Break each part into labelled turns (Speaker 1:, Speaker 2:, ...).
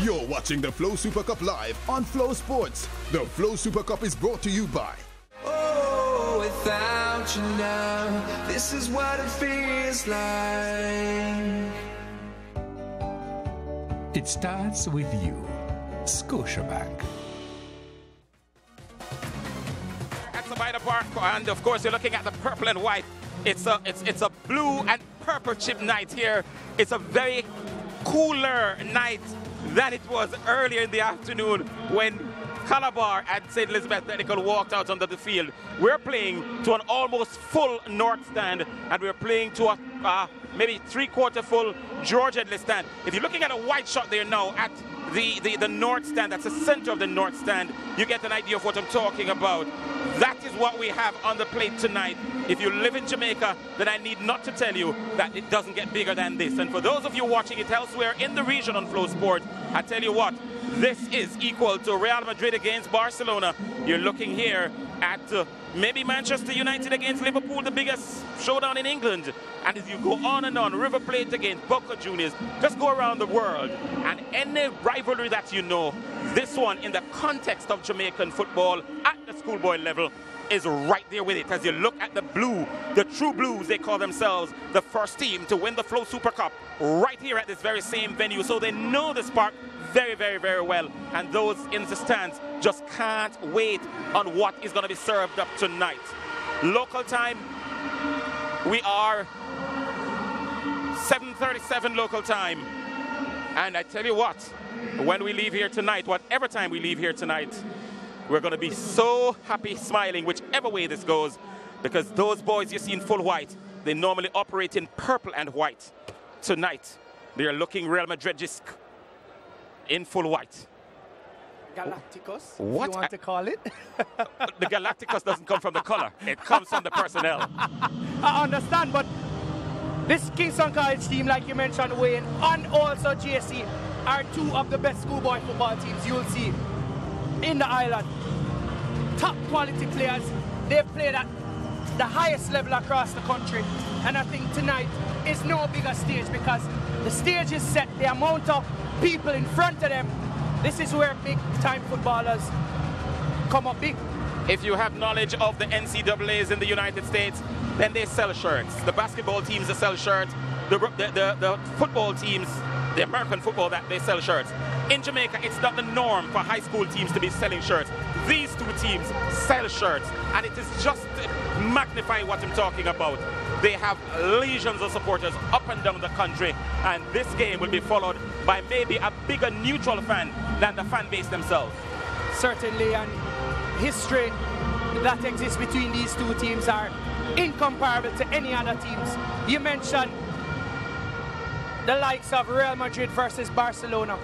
Speaker 1: You're watching the Flow Super Cup live on Flow Sports. The Flow Super Cup is brought to you by...
Speaker 2: Oh, without you now, this is what it feels like.
Speaker 3: It starts with you, Scotiabank.
Speaker 4: At the Vida Park, and of course you're looking at the purple and white. It's a blue and purple chip night here. It's a very cooler night than it was earlier in the afternoon when Calabar and St. Elizabeth Technical walked out onto the field. We're playing to an almost full North stand, and we're playing to a maybe three-quarter full George Headley stand. If you're looking at a white shot there now at the North stand, that's the center of the North stand, you get an idea of what I'm talking about. That is what we have on the plate tonight. If you live in Jamaica, then I need not to tell you that it doesn't get bigger than this. And for those of you watching it elsewhere in the region on Flow Sport, I tell you what, this is equal to Real Madrid against Barcelona. You're looking here at maybe Manchester United against Liverpool, the biggest showdown in England. And as you go on and on, River Plate against Boca Juniors, just go around the world. And any rivalry that you know, this one in the context of Jamaican football at the schoolboy level is right there with it. As you look at the blue, the True Blues, they call themselves the first team to win the Flow Super Cup right here at this very same venue. So they know this park very, very, very well. And those in the stands just can't wait on what is going to be served up tonight. Local time, we are 7:37 local time. And I tell you what, when we leave here tonight, whatever time we leave here tonight, we're going to be so happy, smiling, whichever way this goes, because those boys you see in full white, they normally operate in purple and white. Tonight, they are looking Real Madrid-esque in full white.
Speaker 5: Galacticos,
Speaker 4: what
Speaker 5: you want to call it?
Speaker 4: The Galacticos doesn't come from the color. It comes from the personnel.
Speaker 5: I understand, but this Kingston College team, like you mentioned, Wayne, and also JC, are two of the best schoolboy football teams you'll see in the island. Top quality players. They've played at the highest level across the country. And I think tonight is no bigger stage because the stage is set, the amount of people in front of them. This is where big-time footballers come up big.
Speaker 4: If you have knowledge of the NCAAs in the United States, then they sell shirts. The basketball teams that sell shirts, the football teams, the American football, that they sell shirts. In Jamaica, it's not the norm for high school teams to be selling shirts. These two teams sell shirts, and it is just to magnify what I'm talking about. They have legions of supporters up and down the country, and this game will be followed by maybe a bigger neutral fan than the fan base themselves.
Speaker 5: Certainly, and history that exists between these two teams are incomparable to any other teams. You mentioned the likes of Real Madrid versus Barcelona.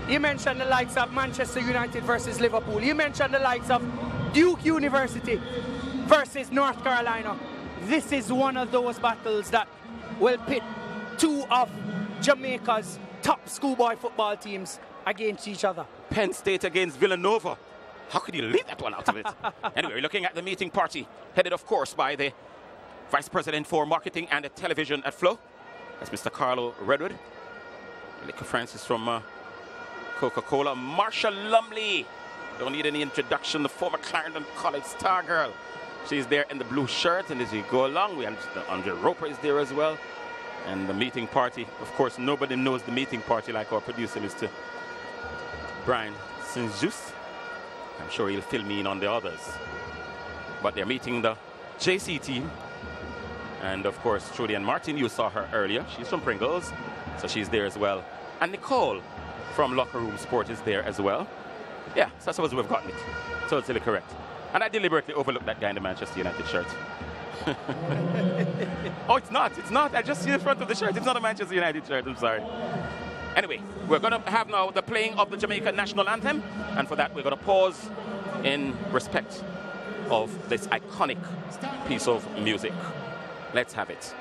Speaker 5: You mentioned the likes of Manchester United versus Liverpool. You mentioned the likes of Duke University versus North Carolina. This is one of those battles that will pit two of Jamaica's top schoolboy football teams against each other.
Speaker 4: Penn State against Villanova. How could you leave that one out of it? Anyway, we're looking at the meeting party, headed, of course, by the Vice President for Marketing and Television at Flow. That's Mr. Carlo Redwood. Nico Francis from Coca-Cola. Marsha Lumley. Don't need any introduction. The former Clarendon College star girl. She's there in the blue shirt. And as we go along, we have Andre Roper is there as well. And the meeting party. Of course, nobody knows the meeting party like our producer, Mr. Brian Saint-Just. I'm sure he'll fill me in on the others. But they're meeting the JC team. And of course, Trudy and Martin, you saw her earlier. She's from Pringles, so she's there as well. And Nicole from Locker Room Sport is there as well. Yeah, so I suppose we've gotten it. Totally correct. And I deliberately overlooked that guy in the Manchester United shirt. Oh, it's not. It's not. I just see the front of the shirt. It's not a Manchester United shirt. I'm sorry. Anyway, we're going to have now the playing of the Jamaican national anthem. And for that, we're going to pause in respect of this iconic piece of music. Let's have it.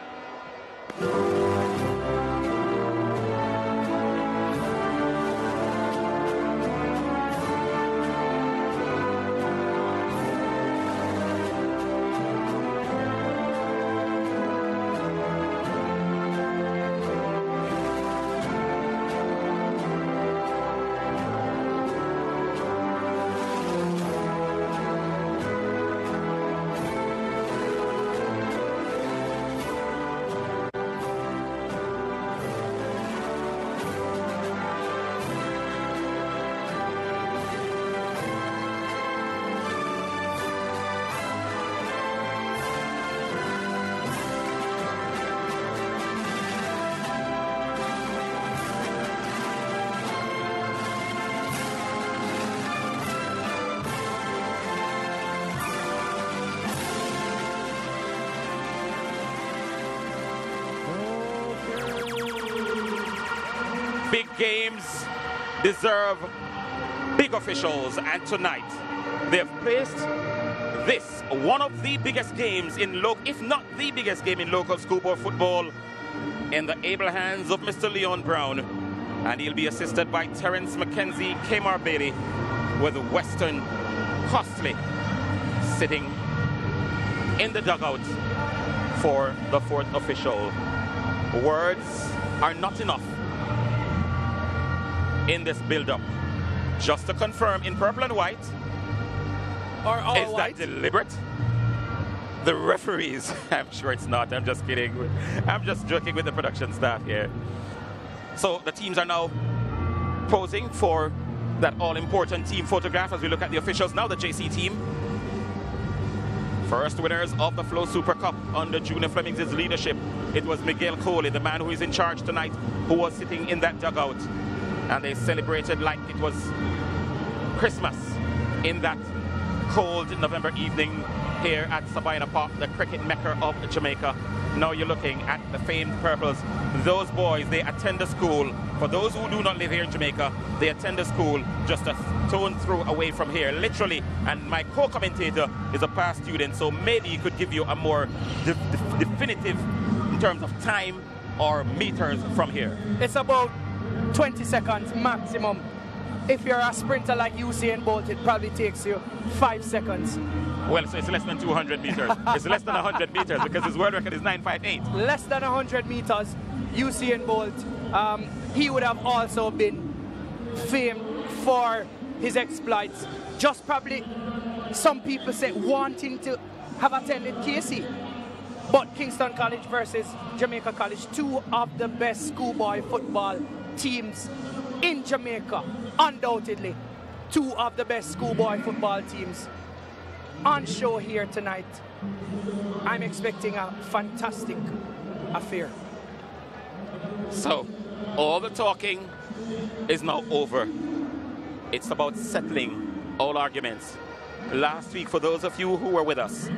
Speaker 4: Big games deserve big officials, and tonight they've placed this, one of the biggest games in if not the biggest game in local schoolboy football, in the able hands of Mr. Leon Brown, and he'll be assisted by Terence McKenzie, Kmar Bailey, with Weston Costley sitting in the dugout for the fourth official. Words are not enough in this build-up. Just to confirm, in purple and white,
Speaker 5: Or all
Speaker 4: is
Speaker 5: white?
Speaker 4: that deliberate? The referees, I'm sure it's not. I'm just kidding. I'm just joking with the production staff here. So the teams are now posing for that all-important team photograph as we look at the officials now. The JC team, first winners of the Flow Super Cup under Junior Fleming's leadership. It was Miguel Coley, the man who is in charge tonight, who was sitting in that dugout. And they celebrated like it was Christmas in that cold November evening here at Sabina Park, the cricket mecca of Jamaica. Now you're looking at the famed Purples. Those boys, they attend a school. For those who do not live here in Jamaica, they attend a school just a stone throw away from here, literally. And my co-commentator is a past student, so maybe he could give you a more definitive in terms of time or meters from here.
Speaker 5: It's about 20 seconds maximum. If you're a sprinter like Usain Bolt, it probably takes you 5 seconds.
Speaker 4: Well, so it's less than 200 meters. It's less than 100 meters because his world record is 958.
Speaker 5: Less than 100 meters, Usain Bolt. He would have also been famed for his exploits. Just probably, some people say, wanting to have attended KC. But Kingston College versus Jamaica College, two of the best schoolboy football teams in Jamaica, undoubtedly. Two of the best schoolboy football teams on show here tonight. I'm expecting a fantastic affair.
Speaker 4: So, all the talking is now over. It's about settling all arguments. Last week, for those of you who were with us,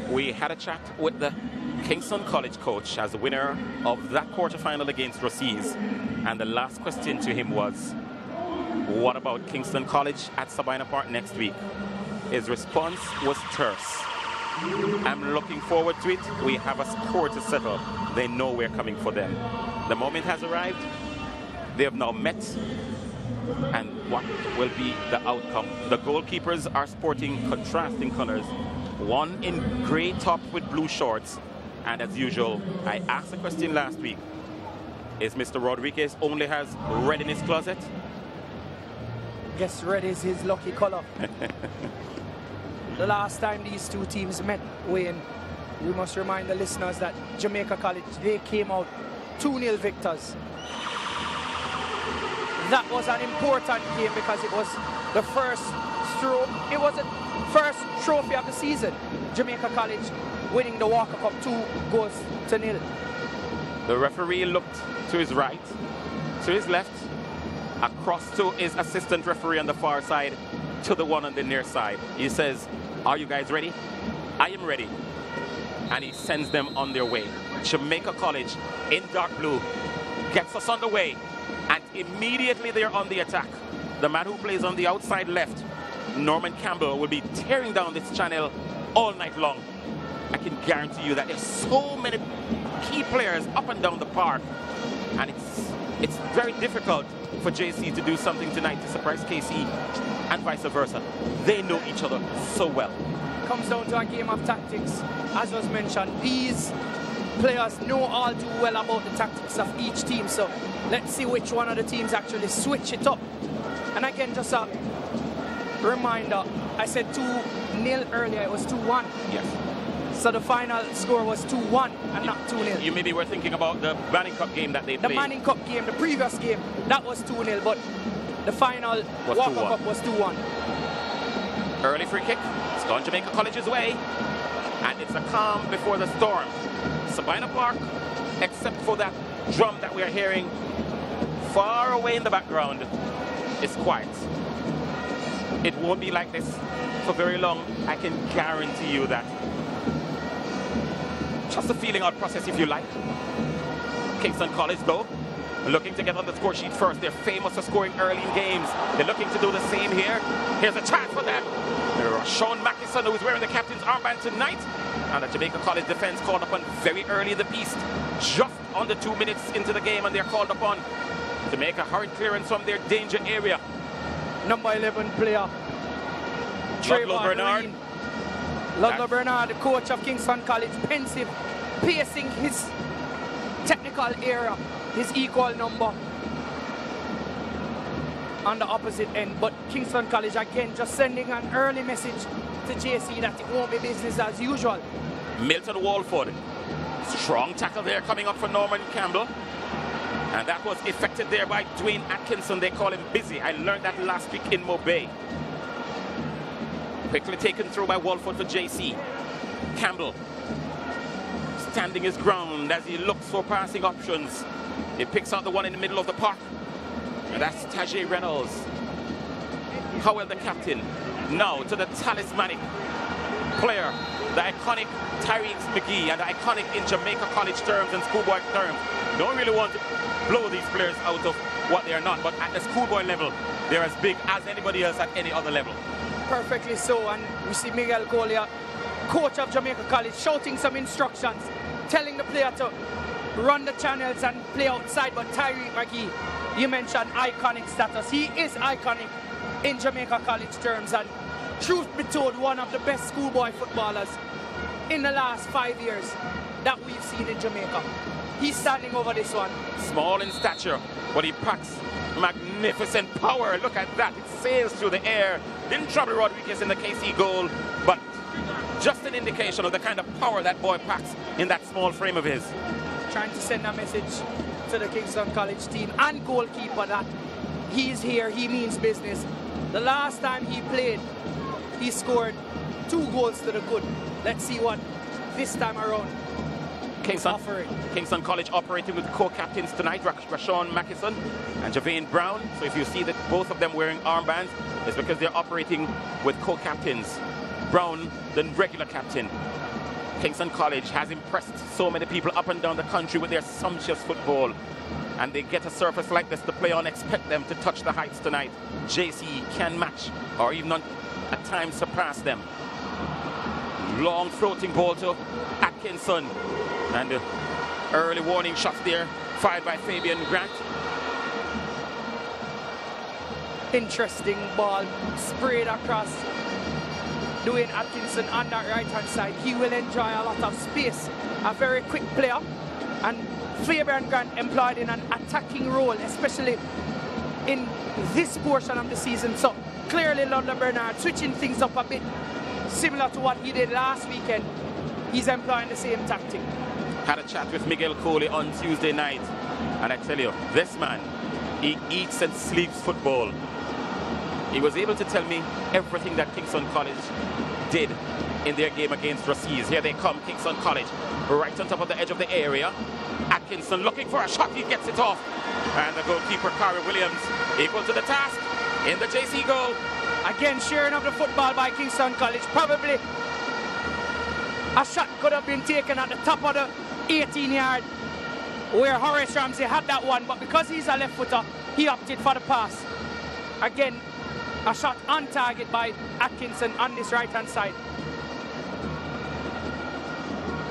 Speaker 4: we had a chat with the Kingston College coach as the winner of that quarterfinal against Rossies. And the last question to him was, what about Kingston College at Sabina Park next week? His response was terse. I'm looking forward to it. We have a score to settle. They know we're coming for them. The moment has arrived. They have now met. And what will be the outcome? The goalkeepers are sporting contrasting colors. One in grey top with blue shorts. And as usual, I asked the question last week, is Mr. Rodriguez only has red in his closet?
Speaker 5: Guess red is his lucky color. The last time these two teams met, Wayne, we must remind the listeners that Jamaica College, they came out 2-0 victors. That was an important game because it was the first trophy of the season. Jamaica College winning the Walker Cup 2-0.
Speaker 4: The referee looked to his right, to his left, across to his assistant referee on the far side, to the one on the near side. He says, are you guys ready? I am ready. And he sends them on their way. Jamaica College in dark blue gets us on the way, and immediately they're on the attack. The man who plays on the outside left, Norman Campbell, will be tearing down this channel all night long. I can guarantee you that there's so many key players up and down the park, and it's very difficult for JC to do something tonight to surprise KC and vice versa. They know each other so well.
Speaker 5: Comes down to a game of tactics. As was mentioned, these players know all too well about the tactics of each team, so let's see which one of the teams actually switch it up. And again, just a reminder, I said 2-0 earlier, it was 2-1.
Speaker 4: Yes.
Speaker 5: So the final score was 2-1 and not 2-0.
Speaker 4: You maybe were thinking about the Manning Cup game that they played.
Speaker 5: The Manning Cup game, the previous game, that was 2-0, but the final Walker Cup was 2-1.
Speaker 4: Early free kick. It's gone Jamaica College's way. And it's a calm before the storm. Sabina Park, except for that drum that we are hearing far away in the background, is quiet. It won't be like this for very long. I can guarantee you that. Just a feeling out process if you like. Kingston College, though, looking to get on the score sheet first. They're famous for scoring early in games. They're looking to do the same here. Here's a chance for them. Sean Mackison, who's wearing the captain's armband tonight. And the Jamaica College defense called upon very early in the piece, just under 2 minutes into the game, and they're called upon to make a hurried clearance from their danger area.
Speaker 5: Number 11 player,
Speaker 4: Ludlow Bernard.
Speaker 5: Ludlow Bernard, the coach of Kingston College, pensive, pacing his technical area, his equal number on the opposite end. But Kingston College, again, just sending an early message to JC that it won't be business as usual.
Speaker 4: Milton Walford, strong tackle there coming up for Norman Campbell. And that was effected there by Dwayne Atkinson. They call him Busy. I learned that last week in Mobay. Quickly taken through by Walford for JC. Campbell standing his ground as he looks for passing options. He picks out the one in the middle of the park. And that's Tajay Reynolds. Howell, the captain. Now to the talismanic player, the iconic Tyrese McGee, and the iconic in Jamaica College terms and schoolboy terms. Don't really want to blow these players out of what they are not, but at the schoolboy level, they're as big as anybody else at any other level.
Speaker 5: Perfectly so, and we see Miguel Collier, coach of Jamaica College, shouting some instructions, telling the player to run the channels and play outside. But Tyrese McGee, you mentioned iconic status. He is iconic in Jamaica College terms, and truth be told, one of the best schoolboy footballers in the last 5 years that we've seen in Jamaica. He's standing over this one.
Speaker 4: Small in stature, but he packs magnificent power. Look at that, it sails through the air. Didn't trouble Rodriguez in the KC goal, but just an indication of the kind of power that boy packs in that small frame of his.
Speaker 5: Trying to send a message to the Kingston College team and goalkeeper that he's here, he means business. The last time he played, he scored 2 goals to the good. Let's see what this time around
Speaker 4: Kingston College operating with co-captains tonight, Rashawn Mackison and Javane Brown. So if you see that both of them wearing armbands, it's because they're operating with co-captains. Brown, the regular captain. Kingston College has impressed so many people up and down the country with their sumptuous football. And they get a surface like this to play on, expect them to touch the heights tonight. JC can match or even at times surpass them. Long floating ball to Atkinson. And the early warning shots there fired by Fabian Grant.
Speaker 5: Interesting ball sprayed across Dwayne Atkinson on that right hand side. He will enjoy a lot of space. A very quick player. And Fabian Grant employed in an attacking role, especially in this portion of the season. So clearly Ludlow Bernard switching things up a bit, similar to what he did last weekend. He's employing the same tactic.
Speaker 4: Had a chat with Miguel Coley on Tuesday night, and I tell you, this man, he eats and sleeps football. He was able to tell me everything that Kingston College did in their game against Rossies. Here they come, Kingston College, right on top of the edge of the area. Atkinson looking for a shot, he gets it off. And the goalkeeper, Kari Williams, equal to the task in the JC goal.
Speaker 5: Again, sharing of the football by Kingston College. Probably a shot could have been taken at the top of the 18-yard where Horace Ramsey had that one, but because he's a left footer, he opted for the pass. Again, a shot on target by Atkinson on this right-hand side.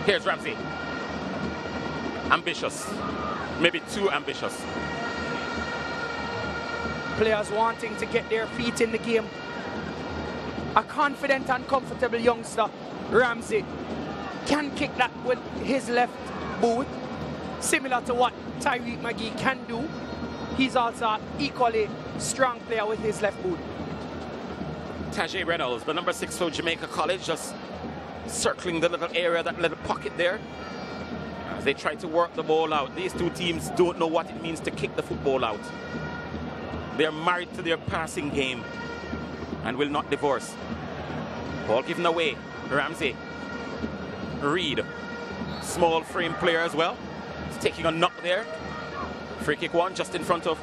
Speaker 4: Here's Ramsey. Ambitious. Maybe too ambitious.
Speaker 5: Players wanting to get their feet in the game. A confident and comfortable youngster, Ramsey, can kick that with his left boot, similar to what Tyrese McGee can do. He's also an equally strong player with his left boot.
Speaker 4: Tajay Reynolds, the number 6 for Jamaica College, just circling the little area, that little pocket there, as they try to work the ball out. These two teams don't know what it means to kick the football out. They're married to their passing game and will not divorce. Ball given away. Ramsey. Reed. Small frame player as well. He's taking a knock there. Free kick one just in front of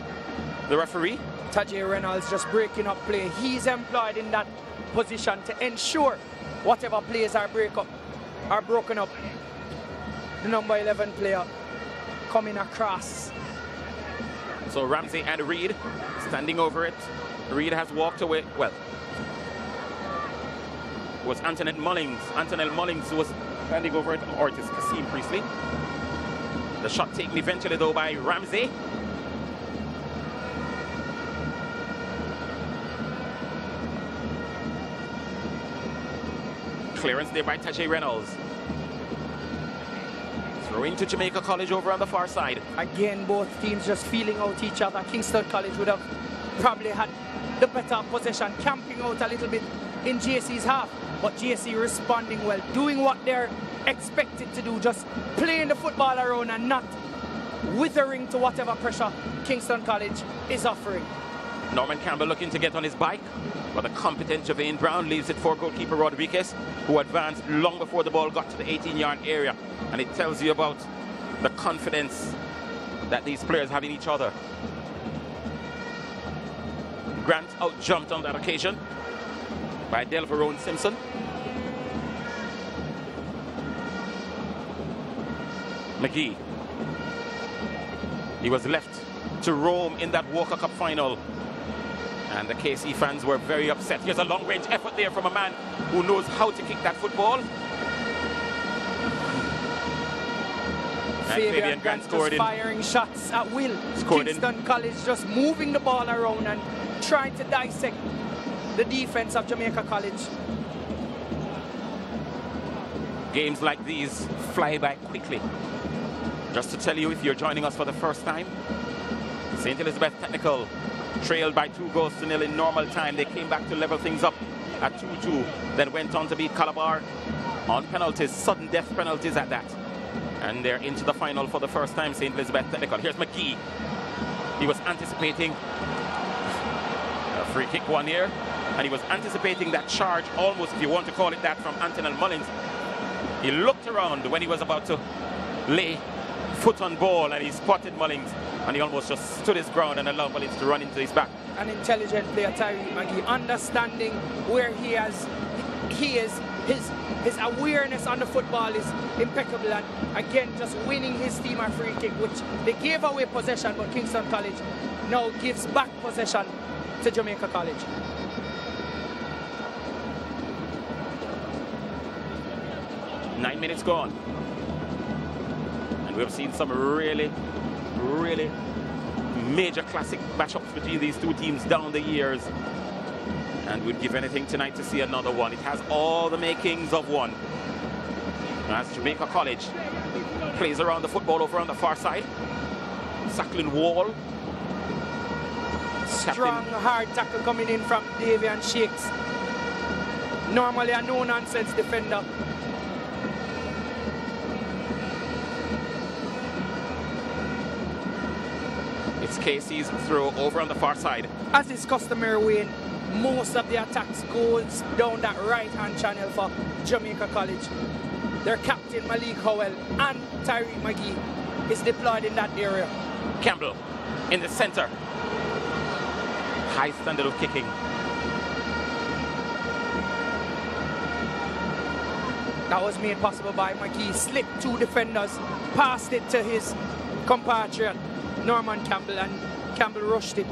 Speaker 4: the referee.
Speaker 5: Tajay Reynolds just breaking up play. He's employed in that position to ensure whatever plays are broken up. The number 11 player coming across
Speaker 4: So Ramsey and Reed standing over it. Reed has walked away. Well, it was Antonell Mullins. Antonell Mullins who was standing over it, or it is Kasim Priestley. The shot taken eventually though by Ramsey. Clearance there by Tajay Reynolds. Throw into Jamaica College over on the far side.
Speaker 5: Again, both teams just feeling out each other. Kingston College would have probably had the better possession, camping out a little bit in JC's half. But JC responding well, doing what they're expected to do, just playing the football around and not withering to whatever pressure Kingston College is offering.
Speaker 4: Norman Campbell looking to get on his bike, but the competent Javane Brown leaves it for goalkeeper Rodriguez, who advanced long before the ball got to the 18-yard area. And it tells you about the confidence that these players have in each other. Grant out-jumped on that occasion by Delverone Simpson. McGee. He was left to roam in that Walker Cup final. And the KC fans were very upset. Here's a long-range effort there from a man who knows how to kick that football. And
Speaker 5: Fabian Grant scored just firing shots at will. Kingston College just moving the ball around and trying to dissect the defense of Jamaica College.
Speaker 4: Games like these fly by quickly. Just to tell you, if you're joining us for the first time, St. Elizabeth Technical trailed by 2-0 in normal time. They came back to level things up at 2-2, then went on to beat Calabar on penalties, sudden death penalties at that. And they're into the final for the first time, St. Elizabeth Technical. Here's McGee. He was anticipating a free kick one here, and he was anticipating that charge, almost, if you want to call it that, from Antonell Mullins. He looked around when he was about to lay foot on ball, and he spotted Mullins, and he almost just stood his ground and allowed Mullins to run into his back.
Speaker 5: An intelligent player, Tyree McGee, understanding where he is. His awareness on the football is impeccable, and again just winning his team a free kick, which they gave away possession, but Kingston College now gives back possession to Jamaica College.
Speaker 4: Nine minutes gone. And we've seen some really major classic matchups between these two teams down the years. And we'd give anything tonight to see another one. It has all the makings of one. As Jamaica College plays around the football over on the far side. Sacklin Wall.
Speaker 5: Strong, hard tackle coming in from Davian Shakes. Normally a no-nonsense defender.
Speaker 4: It's KC's throw over on the far side.
Speaker 5: As is customary way, most of the attacks goes down that right-hand channel for Jamaica College. Their captain Malik Howell and Tyree McGee is deployed in that area.
Speaker 4: Campbell in the center. High standard of kicking.
Speaker 5: That was made possible by McGee. Slipped two defenders, passed it to his compatriot Norman Campbell, and Campbell rushed it.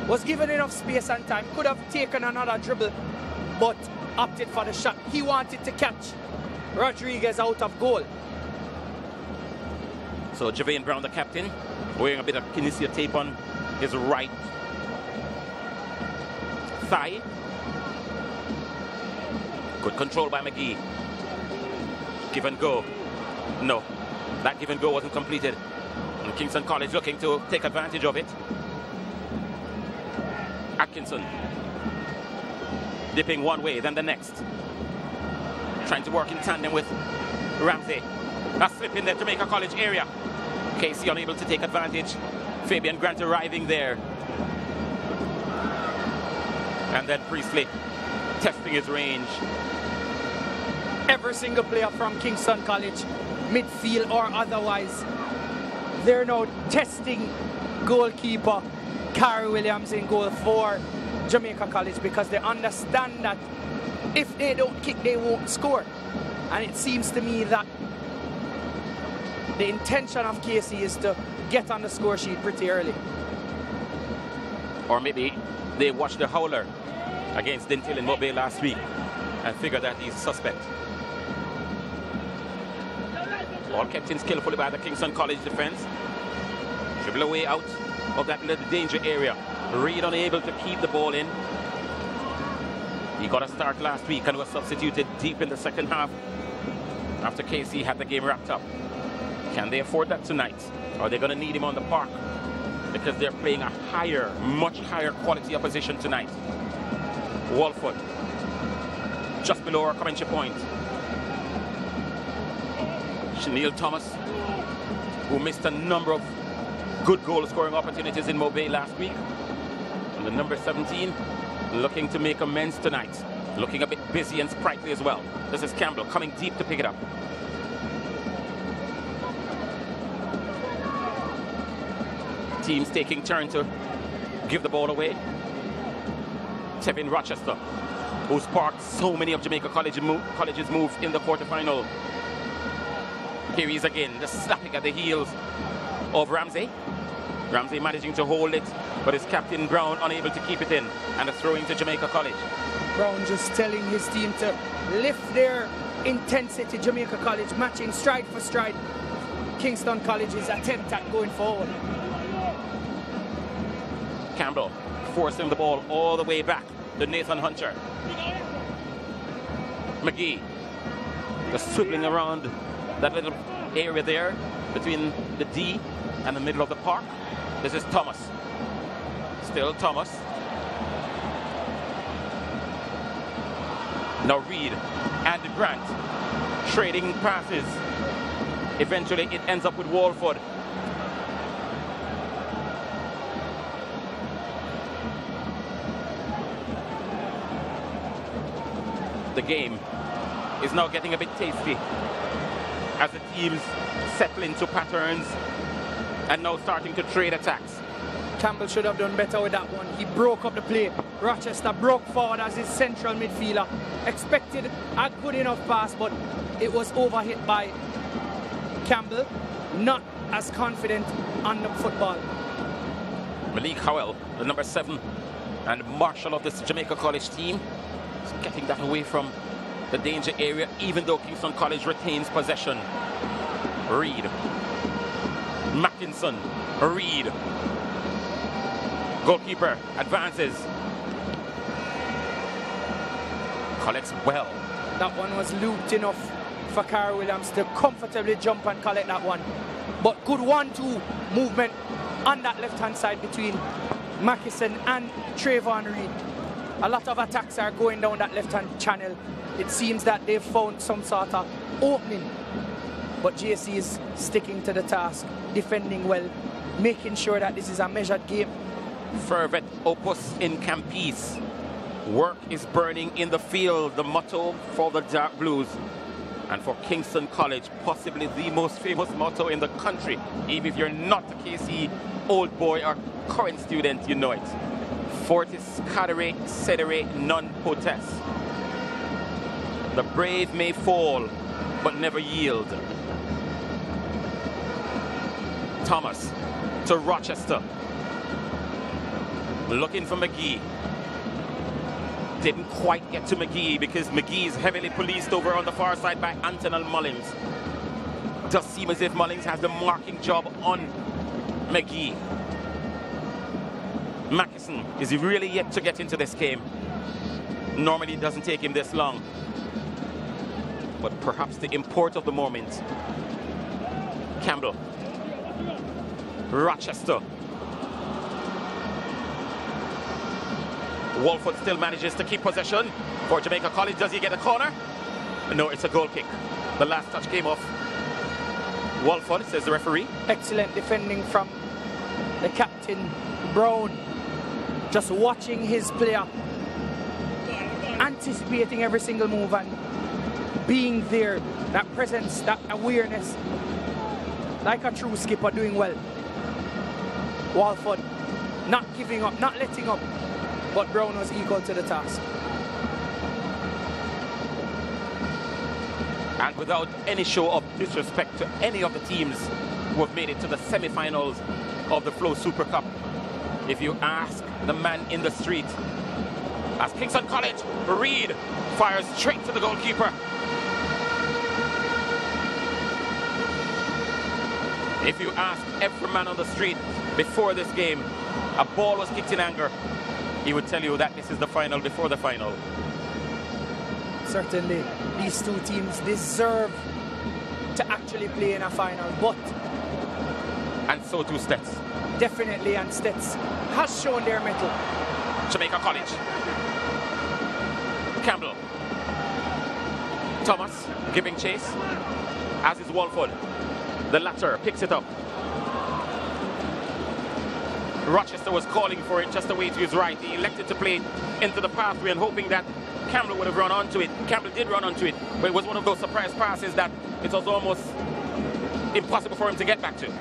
Speaker 5: Was given enough space and time. Could have taken another dribble, but opted for the shot. He wanted to catch Rodriguez out of goal.
Speaker 4: So Javane Brown, the captain, wearing a bit of kinesia tape on his right thigh. Good control by McGee. Give and go. No, that give and go wasn't completed. And Kingston College looking to take advantage of it. Atkinson dipping one way, then the next. Trying to work in tandem with Ramsey. A slip in the Jamaica College area. KC unable to take advantage. Fabian Grant arriving there. And then Priestley testing his range.
Speaker 5: Every single player from Kingston College, midfield or otherwise, they're now testing goalkeeper Carey Williams in goal for Jamaica College, because they understand that if they don't kick, they won't score. And it seems to me that the intention of KC is to get on the score sheet pretty early.
Speaker 4: Or maybe they watched the howler against Dintil in Mobay last week and figured that he's suspect. Ball kept in skillfully by the Kingston College defense. Dribble away out of that little danger area. Reed unable to keep the ball in. He got a start last week and was substituted deep in the second half after KC had the game wrapped up. Can they afford that tonight? Or are they going to need him on the park? Because they're playing a higher, much higher quality opposition tonight. Walford, just below our commentary point. Shanil Thomas, who missed a number of good goal-scoring opportunities in Mobay last week. And the number 17, looking to make amends tonight. Looking a bit busy and sprightly as well. This is Campbell coming deep to pick it up. Teams taking turn to give the ball away. Tevin Rochester, who sparked so many of Jamaica College's moves in the quarterfinal. Here he is again, just slapping at the heels of Ramsey. Ramsey managing to hold it, but his captain Brown unable to keep it in, and a throw into Jamaica College.
Speaker 5: Brown just telling his team to lift their intensity. Jamaica College matching stride for stride Kingston College's attempt at going forward.
Speaker 4: Campbell forcing the ball all the way back to Nathan Hunter. McGee just swiveling around that little area there between the D and the middle of the park. This is Thomas. Still Thomas. Now Reed and Grant trading passes. Eventually it ends up with Walford. The game is now getting a bit tasty as the teams settle into patterns and now starting to trade attacks.
Speaker 5: Campbell should have done better with that one. He broke up the play. Rochester broke forward as his central midfielder. Expected a good enough pass, but it was overhit by Campbell. Not as confident on the football.
Speaker 4: Malik Howell, the number 7 and marshal of this Jamaica College team, is getting that away from the danger area, even though Kingston College retains possession. Reed. Mackinson. Reed. Goalkeeper advances. Collects well.
Speaker 5: That one was looped enough for Cara Williams to comfortably jump and collect that one. But good 1-2 movement on that left-hand side between Mackison and Trayvon Reed. A lot of attacks are going down that left-hand channel. It seems that they've found some sort of opening. But JC is sticking to the task, defending well, making sure that this is a measured game.
Speaker 4: Fervet opus in Campis. Work is burning in the field, the motto for the Dark Blues. And for Kingston College, possibly the most famous motto in the country. Even if you're not a KC old boy or current student, you know it. Fortis cadere cedere non potest. The brave may fall, but never yield. Thomas to Rochester. Looking for McGee. Didn't quite get to McGee because McGee is heavily policed over on the far side by Antonel Mullins. Does seem as if Mullins has the marking job on McGee. Mackison is really yet to get into this game. Normally it doesn't take him this long. But perhaps the import of the moment. Campbell. Rochester. Walford still manages to keep possession for Jamaica College. Does he get a corner? No, it's a goal kick. The last touch came off Walford, says the referee.
Speaker 5: Excellent defending from the captain, Brown. Just watching his player, anticipating every single move and being there. That presence, that awareness. Like a true skipper, doing well. Walford not giving up, not letting up. But Brown was equal to the task.
Speaker 4: And without any show of disrespect to any of the teams who have made it to the semi-finals of the Flow Super Cup, if you ask the man in the street. As Kingston College, Reed fires straight to the goalkeeper. If you ask every man on the street before this game, a ball was kicked in anger, he would tell you that this is the final before the final.
Speaker 5: Certainly, these two teams deserve to actually play in a final, but...
Speaker 4: And so too Stets.
Speaker 5: Definitely, and Stets has shown their mettle.
Speaker 4: Jamaica College. Campbell. Thomas giving chase, as is Walford. The latter picks it up. Rochester was calling for it just away to his right. He elected to play into the pathway and hoping that Campbell would have run onto it. Campbell did run onto it, but it was one of those surprise passes that it was almost impossible for him to get back to.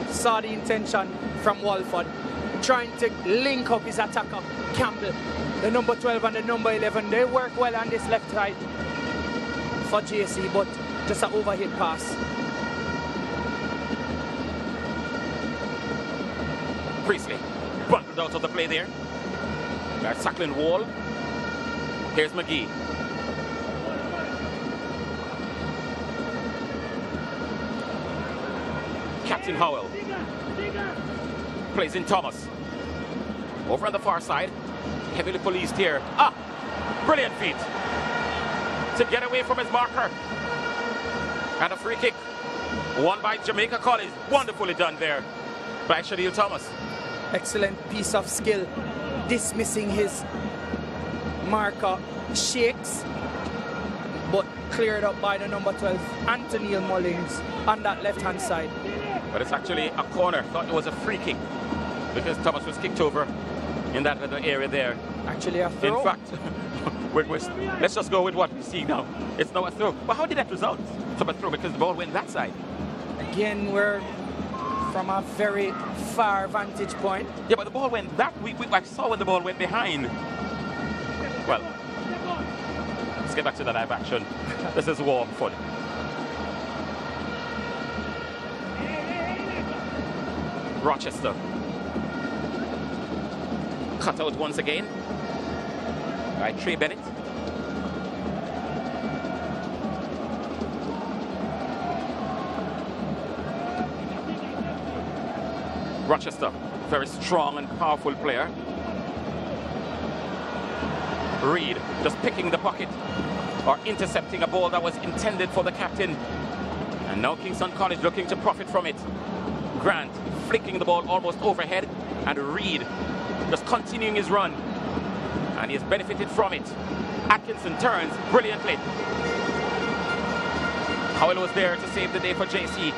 Speaker 5: Saw the intention from Walford, trying to link up his attacker, Campbell. The number 12 and the number 11, they work well on this left side for JC, but just an overhead pass.
Speaker 4: Priestley bundled out of the play there. They're tackling Wall. Here's McGee. Captain Howell plays in Thomas. Over on the far side, heavily policed here. Brilliant feat to get away from his marker. And a free kick won by Jamaica College. Wonderfully done there by Shadil Thomas. Excellent
Speaker 5: piece of skill, dismissing his marker Shakes, but cleared up by the number 12, Anthony Mullins, on that left-hand side.
Speaker 4: But it's actually a corner. Thought it was a free kick because Thomas was kicked over in that little area there.
Speaker 5: Actually a throw.
Speaker 4: In fact, let's just go with what we see now. It's now a throw. But how did that result? It's a throw because the ball went that side.
Speaker 5: Again, we're from a very far vantage point.
Speaker 4: Yeah, but the ball went that. I saw when the ball went behind. Well, let's get back to the live action. This is Walford. Rochester. Cut out once again by Trey Bennett. Rochester, very strong and powerful player. Reed just picking the pocket or intercepting a ball that was intended for the captain. And now Kingston College looking to profit from it. Grant flicking the ball almost overhead, and Reed just continuing his run. And he has benefited from it. Atkinson turns brilliantly. Howell was there to save the day for JC.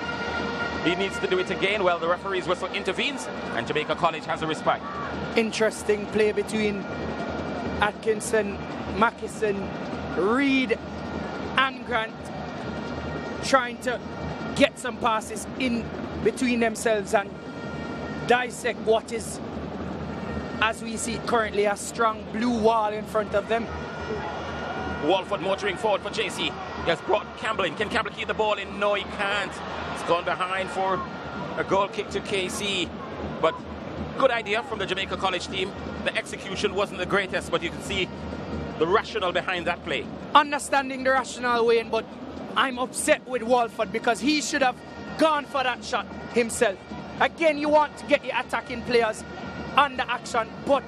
Speaker 4: He needs to do it again. Well, the referee's whistle intervenes, and Jamaica College has a respite.
Speaker 5: Interesting play between Atkinson, Mackison, Reed, and Grant, trying to get some passes in between themselves and dissect what is, as we see currently, a strong blue wall in front of them.
Speaker 4: Walford motoring forward for JC. He has brought Campbell in. Can Campbell keep the ball in? No, he can't. It's gone behind for a goal kick to KC. But good idea from the Jamaica College team. The execution wasn't the greatest, but you can see the rationale behind that play.
Speaker 5: Understanding the rationale, Wayne, but I'm upset with Walford because he should have gone for that shot himself. Again, you want to get your attacking players under action, but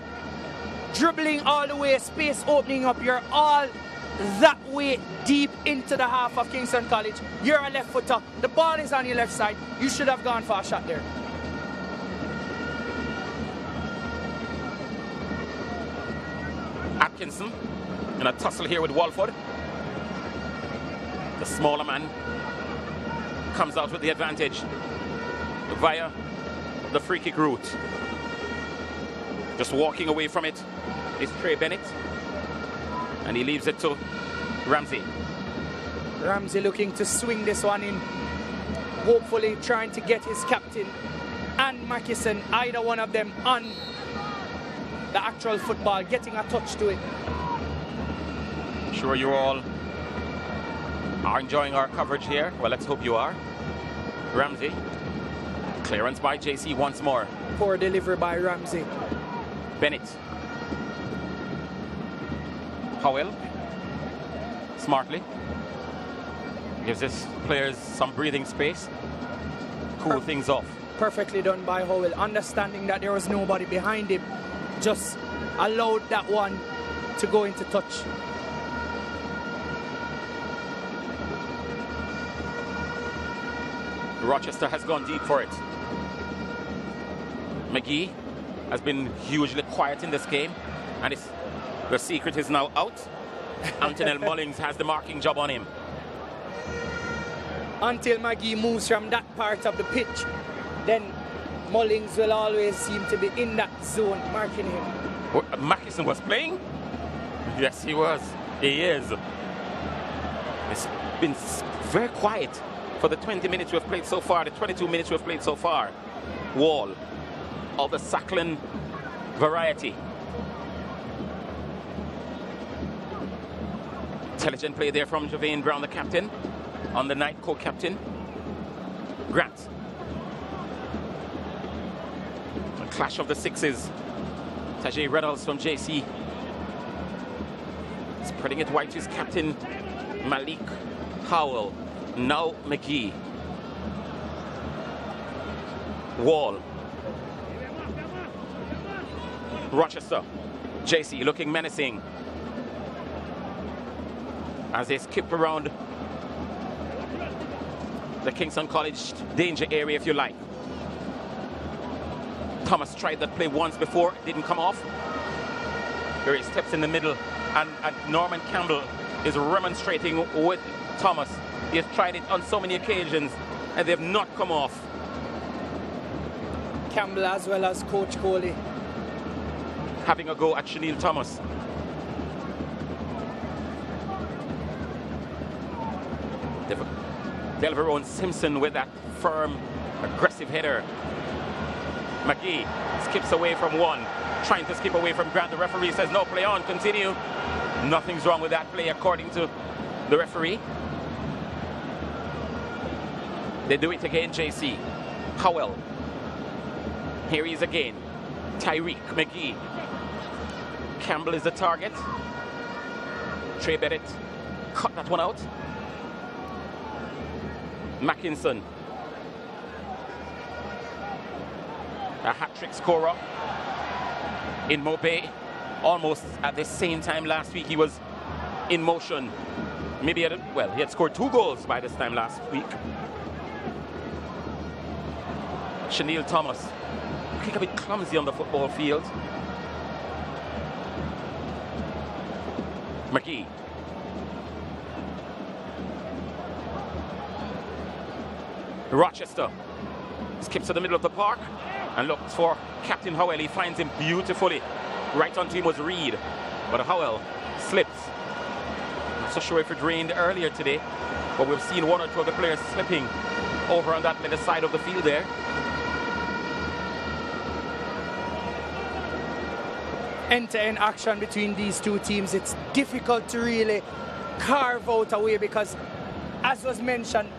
Speaker 5: dribbling all the way, space opening up, you're all that way deep into the half of Kingston College. You're a left footer. The ball is on your left side. You should have gone for a shot there.
Speaker 4: Atkinson in a tussle here with Walford. The smaller man comes out with the advantage via the free kick route. Just walking away from it is Trey Bennett, and he leaves it to Ramsey.
Speaker 5: Ramsey looking to swing this one in, hopefully trying to get his captain and Mackison, either one of them, on the actual football, getting a touch to it.
Speaker 4: I'm sure you all are enjoying our coverage here. Well, let's hope you are. Ramsey Clearance by JC once more.
Speaker 5: Poor delivery by Ramsey.
Speaker 4: Bennett. Howell. Smartly. Gives his players some breathing space. Cool things off.
Speaker 5: Perfectly done by Howell. Understanding that there was nobody behind him. Just allowed that one to go into touch.
Speaker 4: Rochester has gone deep for it. McGee has been hugely quiet in this game, and the secret is now out. Antonell Mullings has the marking job on him.
Speaker 5: Until McGee moves from that part of the pitch, then Mullings will always seem to be in that zone, marking him.
Speaker 4: Mackison was playing? Yes, he was. He is. It's been very quiet for the 20 minutes we've played so far, the 22 minutes we've played so far. Wall of the Sakhalin variety. Intelligent play there from Javane Brown, the captain, on the night co-captain. Grant. A clash of the sixes. Tajay Reynolds from JC. Spreading it wide to his captain, Malik Howell. Now McGee. Wall. Rochester. JC looking menacing as they skip around the Kingston College danger area, if you like. Thomas tried that play once before, didn't come off. Here he steps in the middle, and Norman Campbell is remonstrating with Thomas. He has tried it on so many occasions, and they have not come off.
Speaker 5: Campbell as well as Coach Coley
Speaker 4: having a go at Chanel Thomas. Delverone Simpson with that firm, aggressive header. McGee skips away from one, trying to skip away from Grant. The referee says no, play on, continue. Nothing's wrong with that play according to the referee. They do it again, JC. Howell. Here he is again. Tyreek McGee. Campbell is the target. Trey Bennett cut that one out. Mackinson. A hat-trick scorer in Mobay. Almost at the same time last week he was in motion. Maybe he had scored 2 goals by this time last week. Chanel Thomas. Looking a bit clumsy on the football field. McGee. Rochester skips to the middle of the park and looks for Captain Howell. He finds him beautifully. Right onto him was Reed, but Howell slips. Not so sure if it rained earlier today, but we've seen 1 or 2 of the players slipping over on that little side of the field there.
Speaker 5: End-to-end action between these two teams. It's difficult to really carve out a way because, as was mentioned,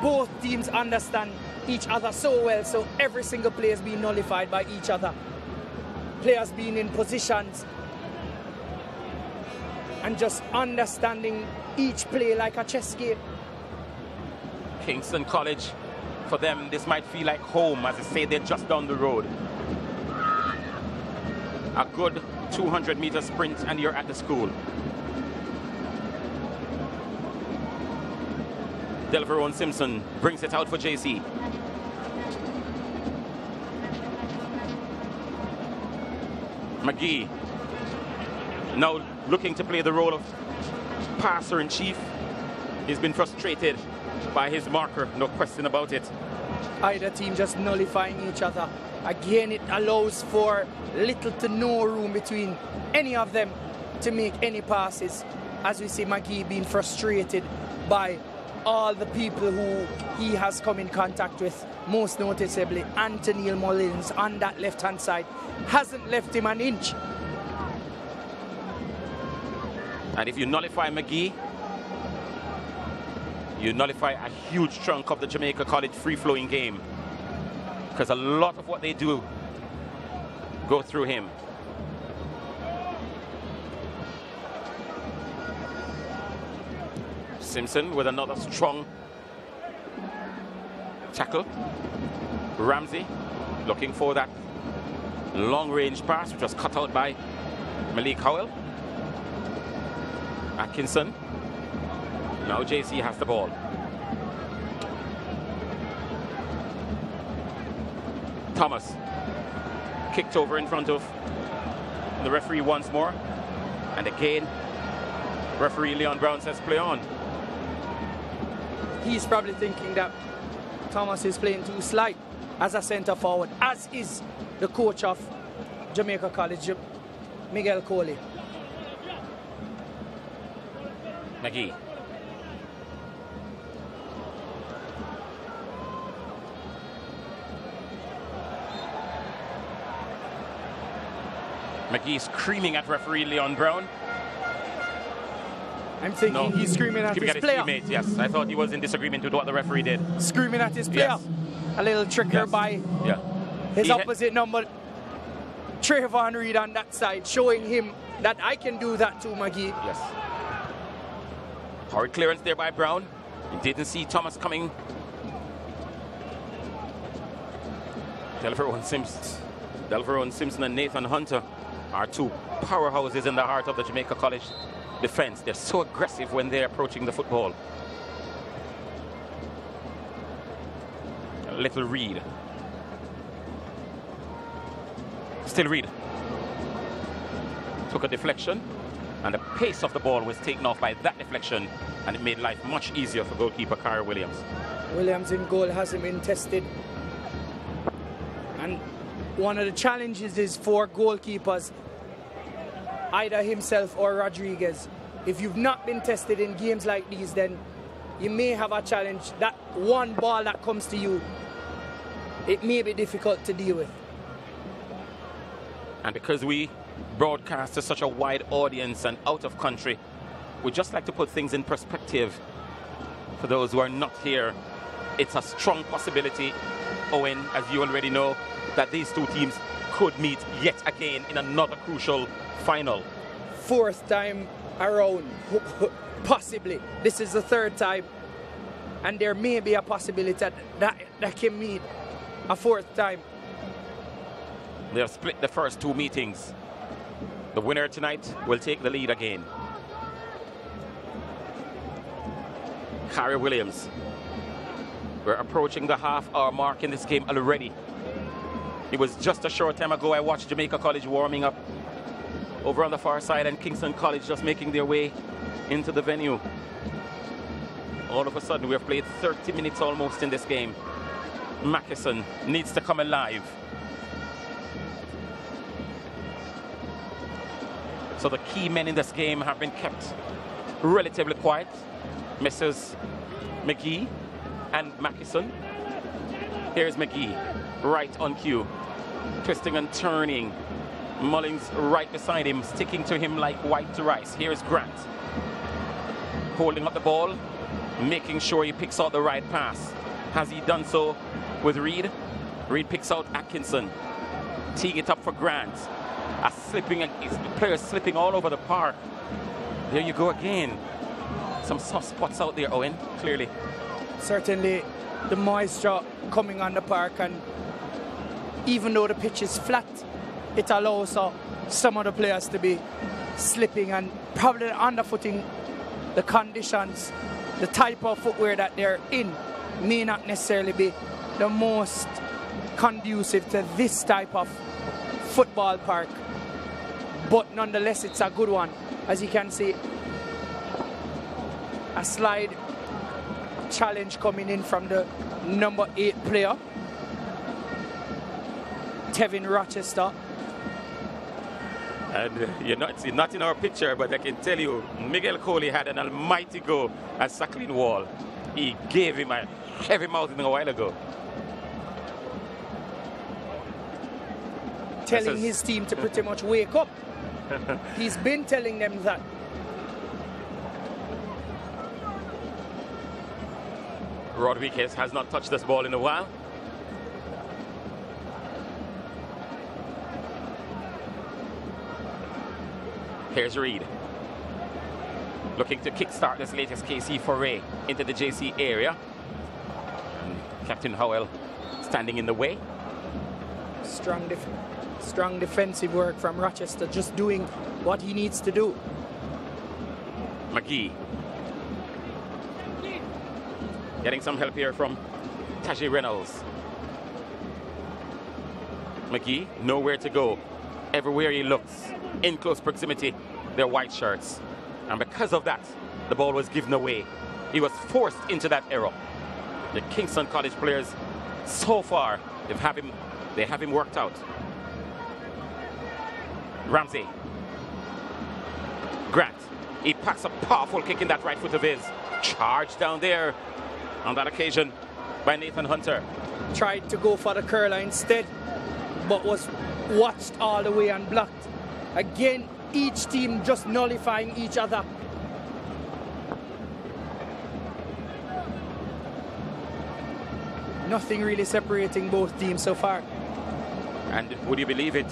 Speaker 5: both teams understand each other so well, so every single play is being nullified by each other. Players being in positions and just understanding each play like a chess game.
Speaker 4: Kingston College, for them, this might feel like home, as they say they're just down the road. A good 200-meter sprint and you're at the school. Delverone Simpson brings it out for JC. McGee now looking to play the role of passer-in-chief. He's been frustrated by his marker, no question about it.
Speaker 5: Either team just nullifying each other. Again, it allows for little to no room between any of them to make any passes. As we see McGee being frustrated by all the people who he has come in contact with, most noticeably Antonell Mullings on that left-hand side. Hasn't left him an inch.
Speaker 4: And if you nullify McGee, you nullify a huge chunk of the Jamaica College free-flowing game. because a lot of what they do go through him. Simpson with another strong tackle. Ramsey looking for that long-range pass, which was cut out by Malik Howell. Atkinson. Now JC has the ball. Thomas kicked over in front of the referee once more. And again, referee Leon Brown says play on.
Speaker 5: He's probably thinking that Thomas is playing too slight as a centre forward, as is the coach of Jamaica College, Miguel Coley.
Speaker 4: McGee. McGee screaming at referee Leon Brown.
Speaker 5: I'm thinking he's screaming at his player.
Speaker 4: Teammates, yes. I thought he was in disagreement with what the referee did.
Speaker 5: Screaming at his player.
Speaker 4: Yes.
Speaker 5: A little trigger by his opposite number, Trayvon Reed, on that side, showing him that I can do that too, McGee.
Speaker 4: Yes. Hard clearance there by Brown. He didn't see Thomas coming. Delveron Simpson and Nathan Hunter are two powerhouses in the heart of the Jamaica College defense. They're so aggressive when they're approaching the football. A little Reed. Still Reed. Took a deflection, and the pace of the ball was taken off by that deflection, and it made life much easier for goalkeeper Kyra Williams.
Speaker 5: Williams in goal hasn't been tested. And one of the challenges is for goalkeepers, either himself or Rodriguez. If you've not been tested in games like these, then you may have a challenge. That one ball that comes to you, it may be difficult to deal with.
Speaker 4: And because we broadcast to such a wide audience and out of country, we just like to put things in perspective for those who are not here. It's a strong possibility, Owen, as you already know, that these two teams could meet yet again in another crucial final.
Speaker 5: Fourth time around, possibly. This is the third time, and there may be a possibility that can meet a fourth time.
Speaker 4: They have split the first two meetings. The winner tonight will take the lead again. Kyra Williams. We're approaching the half-hour mark in this game already. It was just a short time ago I watched Jamaica College warming up over on the far side and Kingston College just making their way into the venue. All of a sudden, we have played 30 minutes almost in this game. Mackison needs to come alive. So the key men in this game have been kept relatively quiet. Messrs. McGee and Mackison. Here's McGee, right on cue. Twisting and turning. Mullins right beside him, sticking to him like white to rice. Here's Grant. Holding up the ball, making sure he picks out the right pass. Has he done so with Reed? Reed picks out Atkinson. Teeing it up for Grant. Players slipping all over the park. There you go again. Some soft spots out there, Owen, clearly.
Speaker 5: Certainly the moisture coming on the park, and even though the pitch is flat, it allows some of the players to be slipping and probably underfooting. The conditions, the type of footwear that they're in may not necessarily be the most conducive to this type of football park. But nonetheless, it's a good one. As you can see, a slide challenge coming in from the number 8 player, Tevin Rochester.
Speaker 4: And you're not in our picture, but I can tell you, Miguel Coley had an almighty go at Sacklin Wall. He gave him a heavy mouthing a while ago.
Speaker 5: Telling his team to pretty much wake up. He's been telling them that.
Speaker 4: Rodriguez has not touched this ball in a while. Here's Reed. Looking to kickstart this latest KC foray into the JC area. And Captain Howell standing in the way.
Speaker 5: Strong defensive work from Rochester, just doing what he needs to do.
Speaker 4: McGee. Getting some help here from Taji Reynolds. McGee, nowhere to go. Everywhere he looks, in close proximity, they're white shirts. And because of that, the ball was given away. He was forced into that error. The Kingston College players, so far, they have him worked out. Ramsey. Grant. He packs a powerful kick in that right foot of his. Charged down there on that occasion by Nathan Hunter.
Speaker 5: Tried to go for the curler instead, but was watched all the way and blocked. Again, each team just nullifying each other. Nothing really separating both teams so far.
Speaker 4: And would you believe it?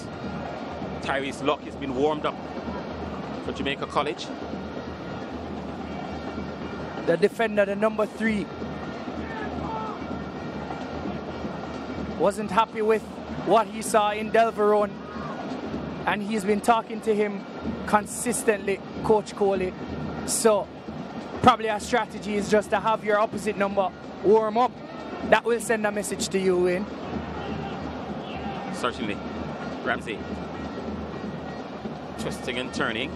Speaker 4: Tyrese Locke has been warmed up for Jamaica College.
Speaker 5: The defender, the number 3, wasn't happy with what he saw in Delverone, and he's been talking to him consistently, Coach Coley. So probably a strategy is just to have your opposite number warm up. That will send a message to you, Wayne.
Speaker 4: Certainly. Ramsey. Twisting and turning.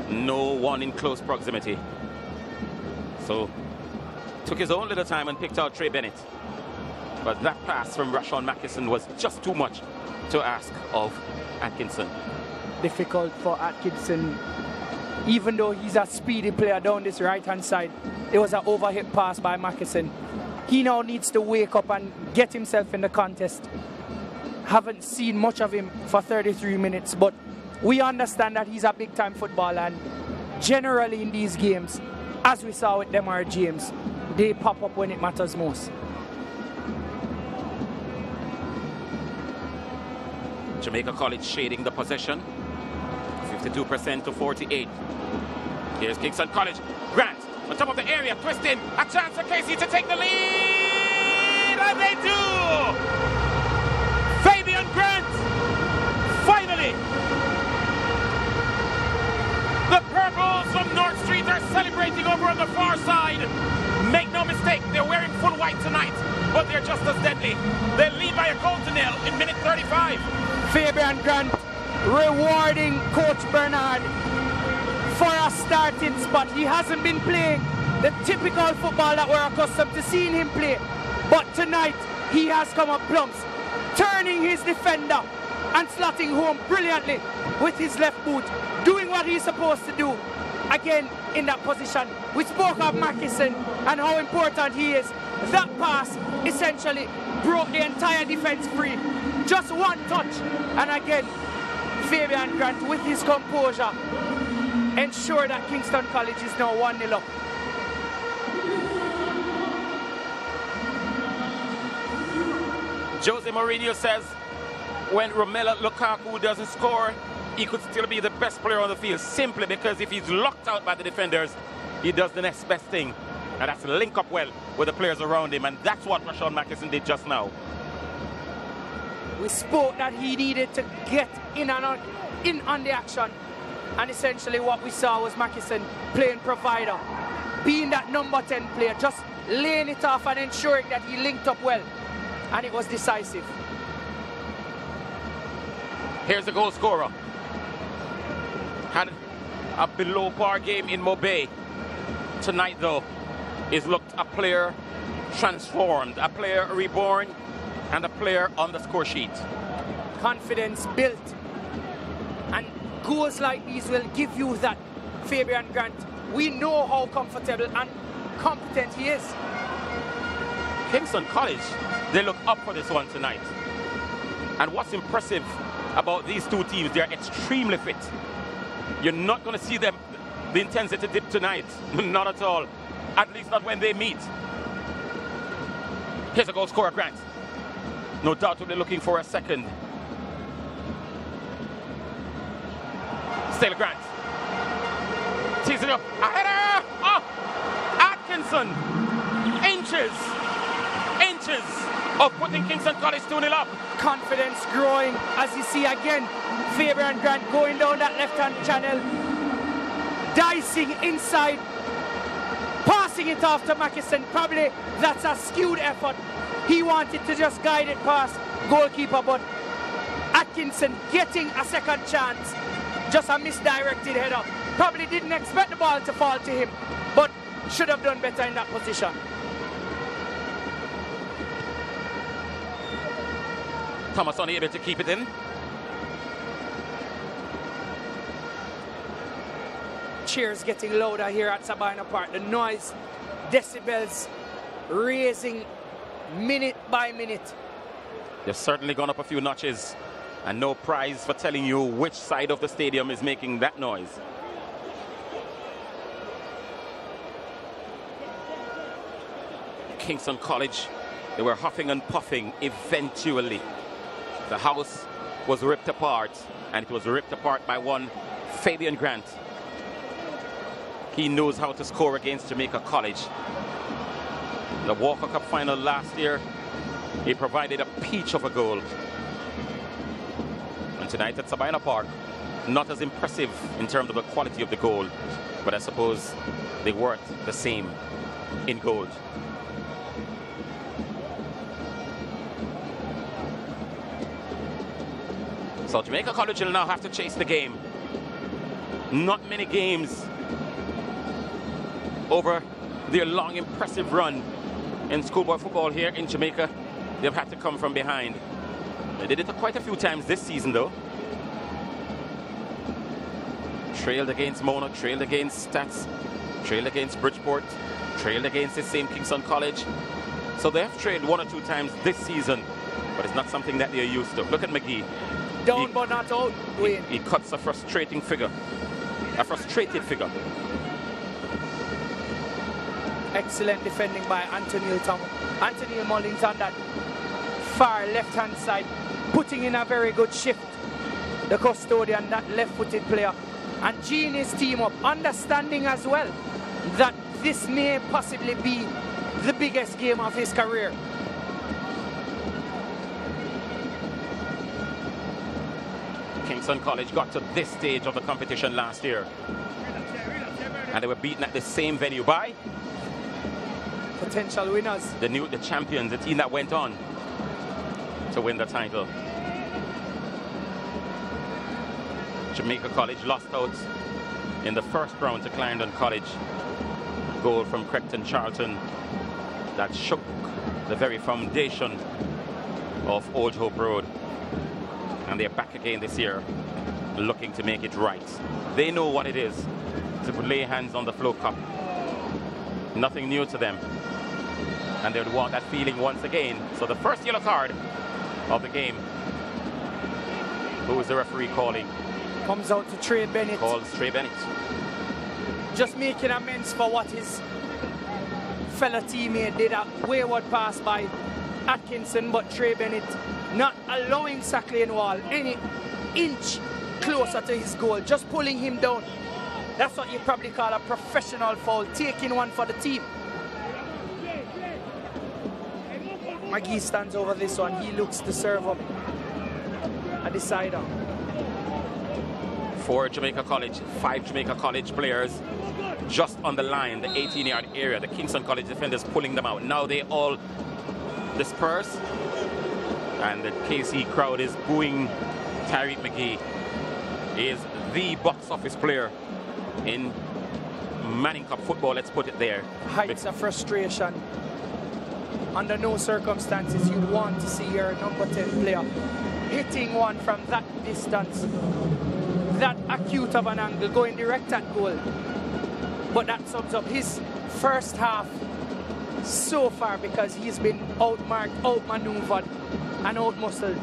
Speaker 4: No one in close proximity. So took his own little time and picked out Trey Bennett. But that pass from Rashawn Mackison was just too much to ask of Atkinson.
Speaker 5: Difficult for Atkinson. Even though he's a speedy player down this right-hand side, it was an overhit pass by Mackison. He now needs to wake up and get himself in the contest. Haven't seen much of him for 33 minutes, but we understand that he's a big-time footballer, and generally in these games, as we saw with Demar James, they pop up when it matters most.
Speaker 4: Jamaica College shading the possession. 52% to 48. Here's Kingston College. Grant on top of the area, twisting. A chance for KC to take the lead. And they do! Fabian Grant! Finally! The Purples from North Street are celebrating over on the far side. Make no mistake, they're wearing full white tonight, but they're just as deadly. They lead by a goal to nil in minute 35.
Speaker 5: Fabian Grant rewarding Coach Bernard for a starting spot. He hasn't been playing the typical football that we're accustomed to seeing him play, but tonight he has come up plumps, turning his defender and slotting home brilliantly with his left boot, doing what he's supposed to do. Again in that position, we spoke of Mackison and how important he is. That pass essentially broke the entire defense free. Just one touch, and again Fabian Grant with his composure ensure that Kingston College is now 1-0 up.
Speaker 4: Jose Mourinho says when Romelu Lukaku doesn't score, he could still be the best player on the field, simply because if he's locked out by the defenders, he does the next best thing, and that's link up well with the players around him, and that's what Rashawn Mackison did just now.
Speaker 5: We spoke that he needed to get in on the action, and essentially what we saw was Mackison playing provider, being that number 10 player, just laying it off and ensuring that he linked up well, and it was decisive.
Speaker 4: Here's the goal scorer. Had a below par game in Mobay. Tonight though, is looked a player transformed, a player reborn, and a player on the score sheet.
Speaker 5: Confidence built, and goals like these will give you that. Fabian Grant, we know how comfortable and competent he is.
Speaker 4: Kingston College, they look up for this one tonight. And what's impressive about these two teams, they're extremely fit. You're not going to see them, the intensity dip tonight. Not at all. At least not when they meet. Here's a goal scorer, Grant. No doubt we'll be looking for a second. Still Grant. Raises it up. A header! Oh! Atkinson! Inches of putting Kingston College 2-0 up.
Speaker 5: Confidence growing as you see again Fabian Grant going down that left-hand channel, dicing inside, passing it off to Mackison. Probably that's a skewed effort. He wanted to just guide it past goalkeeper, but Atkinson getting a second chance. Just a misdirected header. Probably didn't expect the ball to fall to him, but should have done better in that position.
Speaker 4: Thomas unable to keep it in.
Speaker 5: Cheers getting louder here at Sabina Park. The noise, decibels raising minute by minute.
Speaker 4: They've certainly gone up a few notches, and no prize for telling you which side of the stadium is making that noise. Kingston College, they were huffing and puffing eventually. The house was ripped apart, and it was ripped apart by one Fabian Grant. He knows how to score against Jamaica College. The Walker Cup final last year, he provided a peach of a goal. And tonight at Sabina Park, not as impressive in terms of the quality of the goal, but I suppose they worked the same in gold. So Jamaica College will now have to chase the game. Not many games over their long, impressive run in schoolboy football here in Jamaica. They've had to come from behind. They did it quite a few times this season, though. Trailed against Mona, trailed against Stats, trailed against Bridgeport, trailed against the same Kingston College. So they have trailed one or two times this season, but it's not something that they're used to. Look at McGee.
Speaker 5: Down but not out, Wayne.
Speaker 4: He cuts a frustrated figure.
Speaker 5: Excellent defending by Anthony Mullins on that far left-hand side, putting in a very good shift. The custodian, that left-footed player. And Gene his team up, understanding as well that this may possibly be the biggest game of his career.
Speaker 4: Kingston College got to this stage of the competition last year, and they were beaten at the same venue by
Speaker 5: potential winners,
Speaker 4: the champions, the team that went on to win the title. Jamaica College lost out in the first round to Clarendon College. Goal from Creighton Charlton that shook the very foundation of Old Hope Road. And they're back again this year, looking to make it right. They know what it is to lay hands on the Flo Cup. Nothing new to them. And they would want that feeling once again. So the first yellow card of the game. Who is the referee calling?
Speaker 5: Comes out to Trey Bennett.
Speaker 4: Calls Trey Bennett.
Speaker 5: Just making amends for what his fellow teammate did. A wayward pass by Atkinson, but Trey Bennett not allowing Sacklane Wall any inch closer to his goal, just pulling him down. That's what you probably call a professional foul, taking one for the team. McGee stands over this one. He looks to serve up a decider.
Speaker 4: 4 Jamaica College, 5 Jamaica College players just on the line, the 18-yard area. The Kingston College defenders pulling them out. Now they all disperse, and the KC crowd is booing Tyreek McGee. He is the box office player in Manning Cup football, let's put it there.
Speaker 5: Heights of frustration. Under no circumstances you'd want to see your number 10 player hitting one from that distance, that acute of an angle, going direct at goal. But that sums up his first half so far, because he's been outmarked, outmaneuvered, and outmuscled.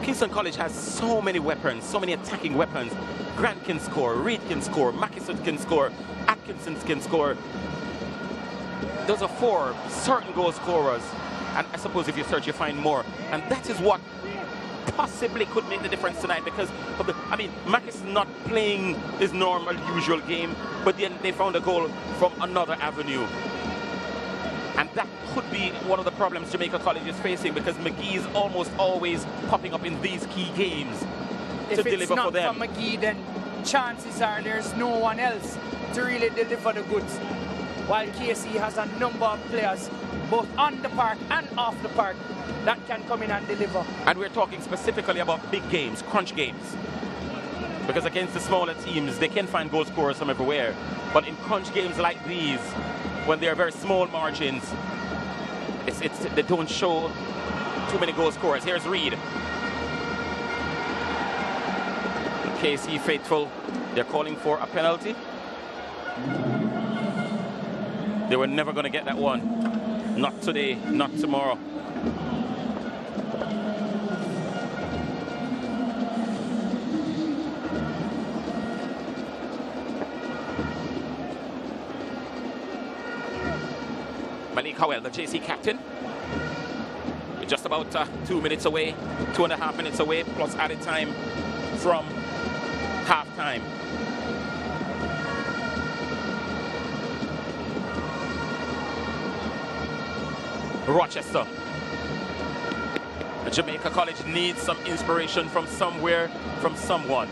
Speaker 4: Kingston College has so many weapons, so many attacking weapons. Grant can score, Reed can score, Mackison can score, Atkinson can score. Those are 4 certain goal scorers, and I suppose if you search you find more. And that is what possibly could make the difference tonight because of the, I mean, Mac is not playing his normal, usual game, but then they found a goal from another avenue. And that could be one of the problems Jamaica College is facing because McGee is almost always popping up in these key games to deliver for them.
Speaker 5: If it's not for McGee, then chances are there's no one else to really deliver the goods. While KC has a number of players, both on the park and off the park, that can come in and deliver.
Speaker 4: And we're talking specifically about big games, crunch games. Because against the smaller teams, they can find goal scorers from everywhere. But in crunch games like these, when they're very small margins, they don't show too many goal scorers. Here's Reed. KC faithful, they're calling for a penalty. They were never going to get that one. Not today, not tomorrow. Malik Howell, the JC captain. We're just about 2 minutes away, 2.5 minutes away, plus added time from half-time. Rochester. Jamaica College needs some inspiration from somewhere, from someone.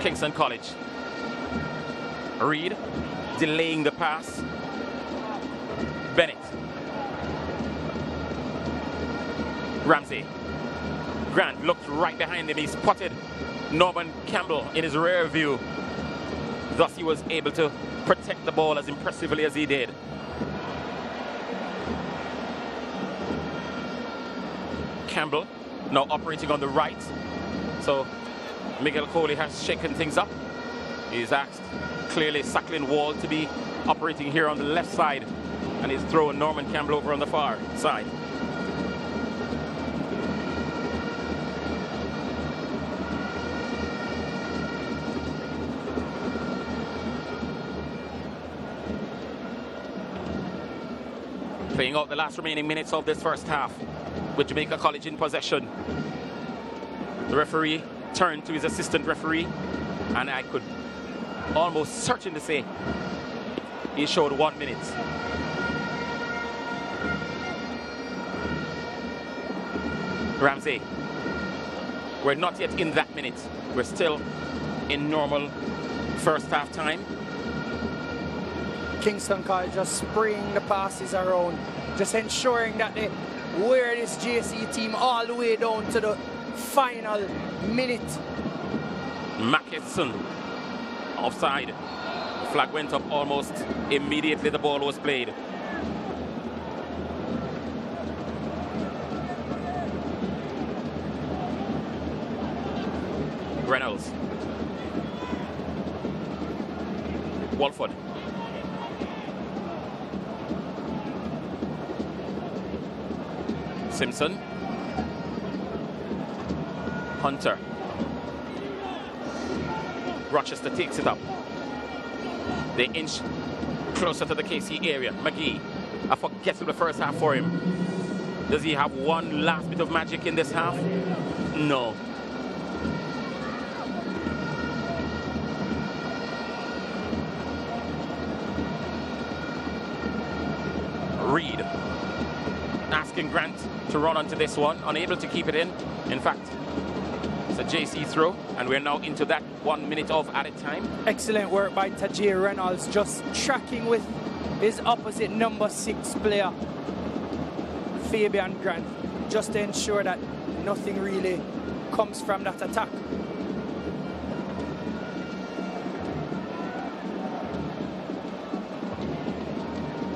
Speaker 4: Kingston College. Reed delaying the pass. Bennett. Ramsey. Grant looked right behind him. He spotted Norman Campbell in his rear view. Thus he was able to protect the ball as impressively as he did. Campbell now operating on the right. So Miguel Coley has shaken things up. He's asked clearly Sacklin Wall to be operating here on the left side, and he's throwing Norman Campbell over on the far side. Playing out the last remaining minutes of this first half with Jamaica College in possession. The referee turned to his assistant referee, and I could almost certain to say he showed 1 minute. Ramsey. We're not yet in that minute. We're still in normal first half time.
Speaker 5: Kingston College just spraying the passes around, just ensuring that they wear this JC team all the way down to the final minute.
Speaker 4: Mackesson offside. Flag went up almost immediately the ball was played. Reynolds. Walford. Simpson. Hunter. Rochester takes it up. They inch closer to the KC area. McGee, a forgettable first half for him. Does he have one last bit of magic in this half? No. Reed asking Grant to run onto this one, unable to keep it in. In fact, it's a JC throw, and we're now into that 1 minute of added time.
Speaker 5: Excellent work by Tajir Reynolds, just tracking with his opposite number 6 player, Fabian Grant, just to ensure that nothing really comes from that attack.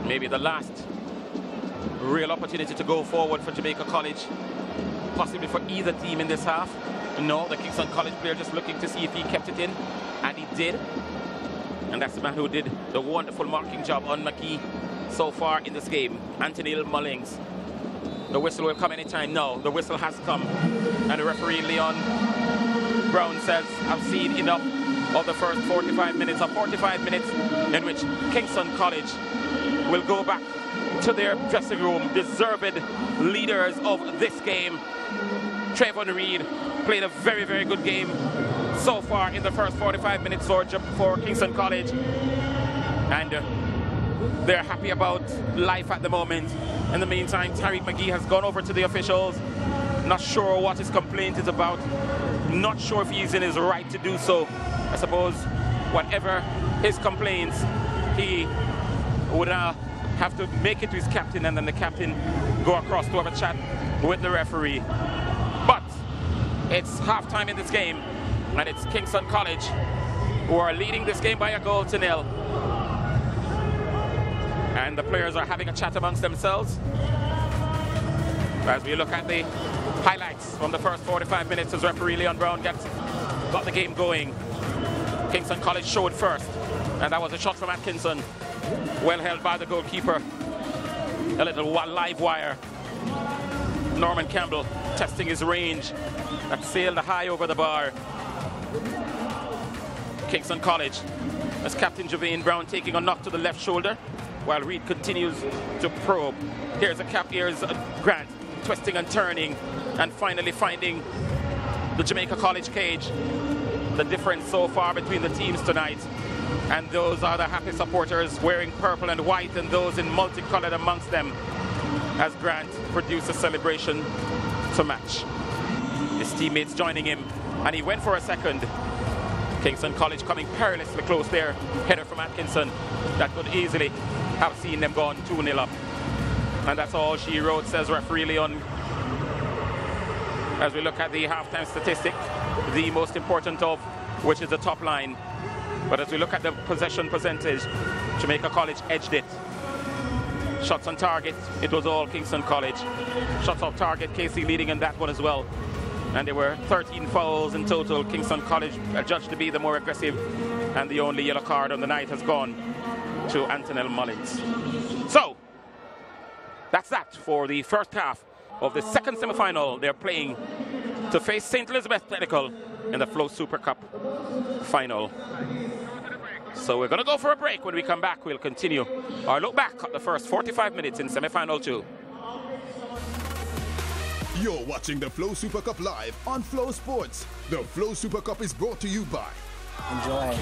Speaker 4: Maybe the last real opportunity to go forward for Jamaica College, possibly for either team in this half. No, the Kingston College player just looking to see if he kept it in, and he did. And that's the man who did the wonderful marking job on McGee so far in this game, Anthony Mullings. The whistle will come anytime now. The whistle has come, and the referee Leon Brown says, I've seen enough of the first 45 minutes, or 45 minutes in which Kingston College will go back to their dressing room, deserved leaders of this game. Trayvon Reed played a very, very good game so far in the first 45 minutes for Kingston College. And they're happy about life at the moment. In the meantime, Tariq McGee has gone over to the officials. Not sure what his complaint is about. Not sure if he's in his right to do so. I suppose whatever his complaints, he would have to make it to his captain, and then the captain go across to have a chat with the referee. But it's halftime in this game, and it's Kingston College who are leading this game by a goal to nil. And the players are having a chat amongst themselves as we look at the highlights from the first 45 minutes as referee Leon Brown got the game going. Kingston College showed first, and that was a shot from Atkinson, well held by the goalkeeper. A little live wire. Norman Campbell testing his range, that sailed high over the bar. Kingston College, as Captain Javane Brown taking a knock to the left shoulder, while Reed continues to probe. Here's Grant twisting and turning, and finally finding the Jamaica College cage. The difference so far between the teams tonight, and those are the happy supporters wearing purple and white, and those in multicolored amongst them, as Grant produced a celebration to match. His teammates joining him, and he went for a second. Kingston College coming perilously close there. Header from Atkinson that could easily have seen them gone 2-0 up. And that's all she wrote, says referee Leon. As we look at the halftime statistic, the most important of which is the top line. But as we look at the possession percentage, Jamaica College edged it. Shots on target, it was all Kingston College. Shots off target, KC leading in that one as well. And there were 13 fouls in total. Kingston College judged to be the more aggressive, and the only yellow card on the night has gone to Antonell Mullins. So, that's that for the first half of the second semi-final. They're playing to face St. Elizabeth Technical in the Flow Super Cup final. So we're going to go for a break. When we come back, we'll continue our look back at the first 45 minutes in semi-final 2.
Speaker 1: You're watching the Flow Super Cup live on Flow Sports. The Flow Super Cup is brought to you by...
Speaker 6: Enjoy.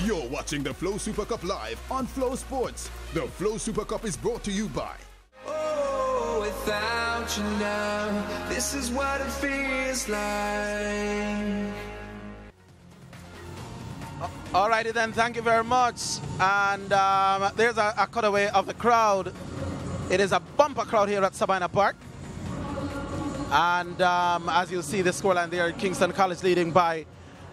Speaker 1: You're watching the Flow Super Cup live on Flow Sports. The Flow Super Cup is brought to you by...
Speaker 2: Oh, without you now, this is what it feels like.
Speaker 6: Alrighty then, thank you very much. And there's a cutaway of the crowd. It is a bumper crowd here at Sabina Park. And as you see the scoreline there, Kingston College leading by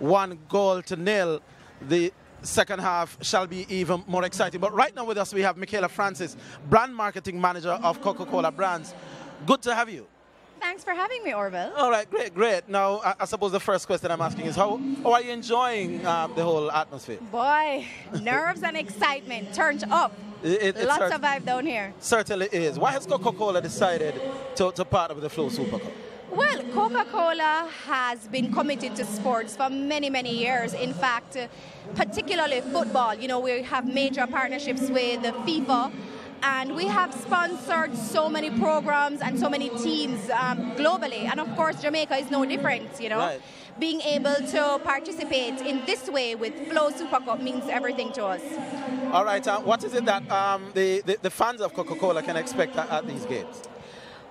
Speaker 6: 1-0. The second half shall be even more exciting. But right now with us we have Michaela Francis, brand marketing manager of Coca-Cola Brands. Good to have you.
Speaker 7: Thanks for having me, Orville.
Speaker 6: All right, great. Now, I suppose the first question I'm asking is, how are you enjoying the whole atmosphere?
Speaker 7: Boy, nerves and excitement turned up. Lots of vibe down here.
Speaker 6: Certainly is. Why has Coca-Cola decided to partner with the Flow Super Cup?
Speaker 7: Well, Coca-Cola has been committed to sports for many, many years. In fact, particularly football. You know, we have major partnerships with the FIFA. And we have sponsored so many programs and so many teams globally. And of course, Jamaica is no different, you know. Right. Being able to participate in this way with Flow Super Cup means everything to us.
Speaker 6: All right, what is it that the fans of Coca-Cola can expect at these games?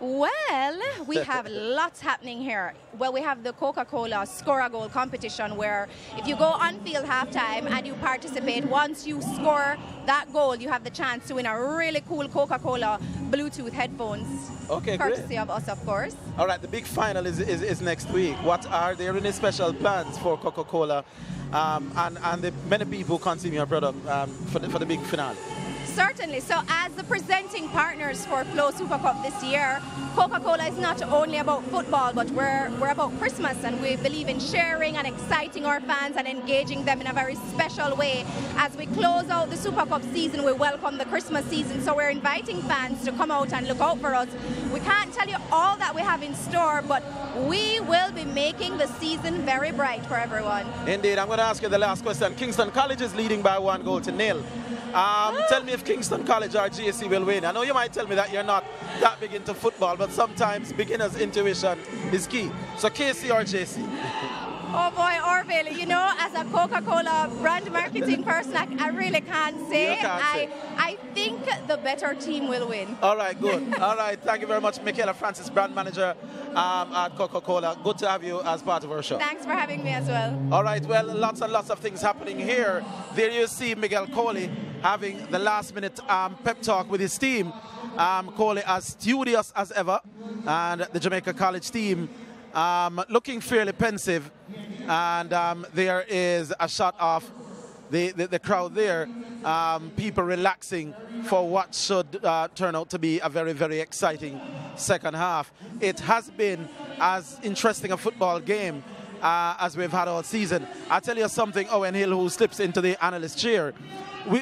Speaker 7: Well, we have lots happening here. Well, we have the Coca-Cola Score a Goal competition where if you go on field halftime and you participate, once you score that goal, you have the chance to win a really cool Coca-Cola Bluetooth headphones.
Speaker 6: Okay,
Speaker 7: courtesy of us, of course.
Speaker 6: All right, the big final is next week. What are there any special plans for Coca-Cola and the many people who consume your product for the big finale?
Speaker 7: Certainly. So as the presenting partners for Flow Super Cup this year, Coca-Cola is not only about football, but we're about Christmas, and we believe in sharing and exciting our fans and engaging them in a very special way. As we close out the Super Cup season, we welcome the Christmas season, so we're inviting fans to come out and look out for us. We can't tell you all that we have in store, but we will be making the season very bright for everyone.
Speaker 6: Indeed. I'm going to ask you the last question. Kingston College is leading by 1-0. Tell me if Kingston College or JC will win. I know you might tell me that you're not that big into football, but sometimes beginner's intuition is key. So KC or JC?
Speaker 7: Oh boy, Orville, you know, as a Coca-Cola brand marketing person, I really can't say. I think the better team will win.
Speaker 6: All right, good. All right, thank you very much, Michaela Francis, brand manager at Coca-Cola. Good to have you as part of our show.
Speaker 7: Thanks for having me as well.
Speaker 6: All right, well, lots and lots of things happening here. There you see Miguel Coley having the last-minute pep talk with his team. Coley as studious as ever, and the Jamaica College team looking fairly pensive. And there is a shot of the crowd there, people relaxing for what should turn out to be a very, very exciting second half. It has been as interesting a football game as we've had all season. I'll tell you something, Owen Hill, who slips into the analyst chair.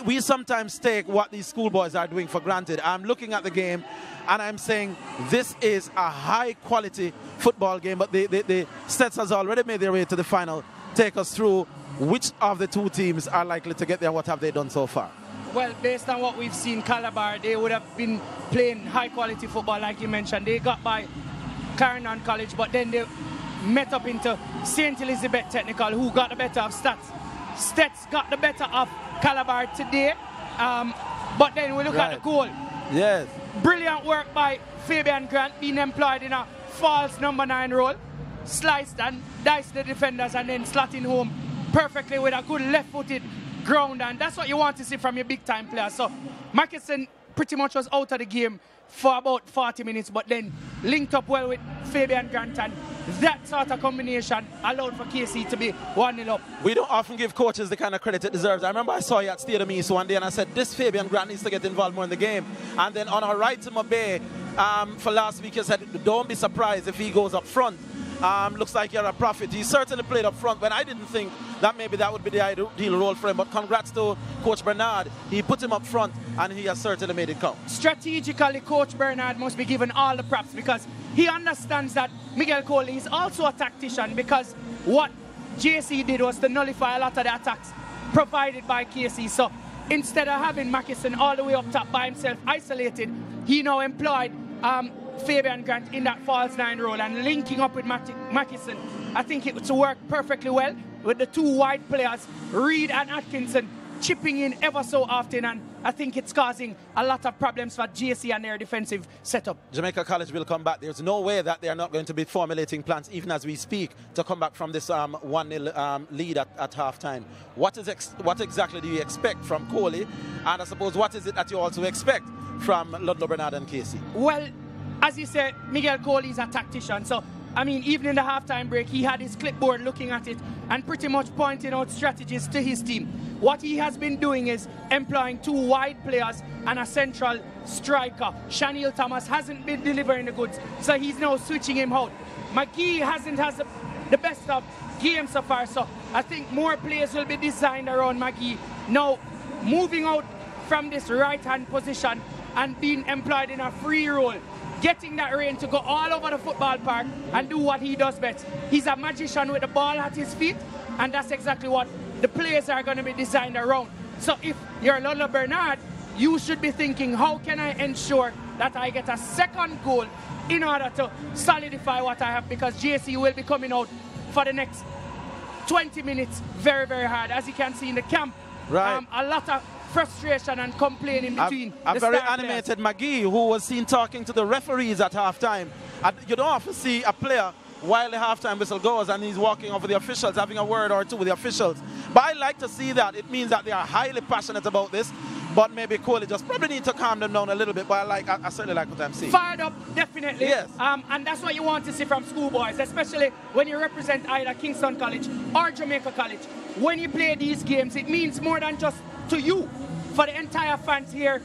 Speaker 6: We sometimes take what these schoolboys are doing for granted. I'm looking at the game and I'm saying this is a high quality football game, but the Stets has already made their way to the final. Take us through which of the two teams are likely to get there. What have they done so far?
Speaker 5: Well, based on what we've seen, Calabar, they would have been playing high quality football like you mentioned. They got by Clarendon College, but then they met up into St. Elizabeth Technical, who got the better of Stats. Stets got the better of Calabar today, but then we look at the goal.
Speaker 6: Yes.
Speaker 5: Brilliant work by Fabian Grant, being employed in a false number 9 role. Sliced and diced the defenders and then slotting home perfectly with a good left-footed ground, and that's what you want to see from your big-time players. So Markison pretty much was out of the game for about 40 minutes, but then linked up well with Fabian Grant, and that sort of combination allowed for KC to be 1-0 up.
Speaker 6: We don't often give coaches the kind of credit it deserves. I remember I saw you at Stadium East one day and I said, this Fabian Grant needs to get involved more in the game. And then on our right to Mabe, for last week, you said, don't be surprised if he goes up front. Looks like you're a prophet. He certainly played up front when I didn't think that maybe that would be the ideal role for him. But congrats to Coach Bernard. He put him up front and he has certainly made it count. Strategically,
Speaker 5: Coach Bernard must be given all the props because he understands that Miguel Coley is also a tactician, because what JC did was to nullify a lot of the attacks provided by KC. So instead of having Markison all the way up top by himself, isolated, he now employed Fabian Grant in that false 9 role and linking up with Mackison. I think it would work perfectly well with the 2 wide players, Reed and Atkinson, chipping in ever so often, and I think it's causing a lot of problems for GSC and their defensive setup.
Speaker 6: Jamaica College will come back. There's no way that they are not going to be formulating plans, even as we speak, to come back from this 1-0 lead at halftime. What exactly do you expect from Coley? And I suppose what is it that you also expect from Ludlow Bernard and Casey?
Speaker 5: Well, as you said, Miguel Coley is a tactician, so I mean, even in the halftime break, he had his clipboard looking at it and pretty much pointing out strategies to his team. What he has been doing is employing 2 wide players and a central striker. Shaniel Thomas hasn't been delivering the goods, so he's now switching him out. McGee hasn't had the best of games so far, so I think more players will be designed around McGee. Now, moving out from this right-hand position and being employed in a free role, getting that range to go all over the football park and do what he does best. He's a magician with the ball at his feet, and that's exactly what the players are going to be designed around. So if you're Ludlow Bernard, you should be thinking, how can I ensure that I get a second goal in order to solidify what I have, because JC will be coming out for the next 20 minutes very, very hard. As you can see in the camp,
Speaker 6: right.
Speaker 5: A lot of frustration and complaining between
Speaker 6: a very animated McGee, who was seen talking to the referees at halftime. You don't often see a player while the halftime whistle goes and he's walking over the officials, having a word or two with the officials. But I like to see that. It means that they are highly passionate about this. But maybe Coley just probably need to calm them down a little bit. But I certainly like what I'm seeing.
Speaker 5: Fired up, definitely.
Speaker 6: Yes.
Speaker 5: And that's what you want to see from schoolboys, especially when you represent either Kingston College or Jamaica College. When you play these games, it means more than just to you. For the entire fans here,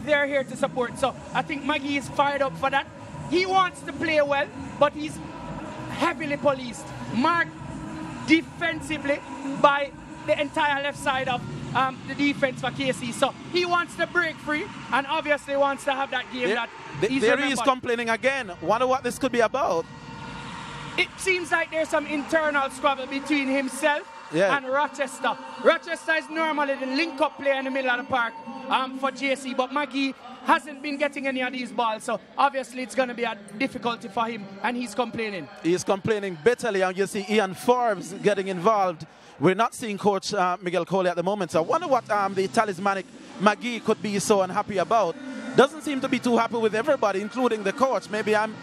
Speaker 5: they're here to support. So I think Maggie is fired up for that. He wants to play well, but he's heavily policed, marked defensively by the entire left side of the defense for KC. So he wants to break free and obviously wants to have that game that he's
Speaker 6: there he is complaining again. Wonder what this could be about.
Speaker 5: It seems like there's some internal squabble between himself and Rochester. Rochester is normally the link-up player in the middle of the park for JC, but Maggie hasn't been getting any of these balls, so obviously it's going to be a difficulty for him, and he's complaining.
Speaker 6: He's complaining bitterly, and you see Ian Forbes getting involved. We're not seeing Coach Miguel Coley at the moment, so I wonder what the talismanic Maggie could be so unhappy about. Doesn't seem to be too happy with everybody, including the coach. Maybe I'm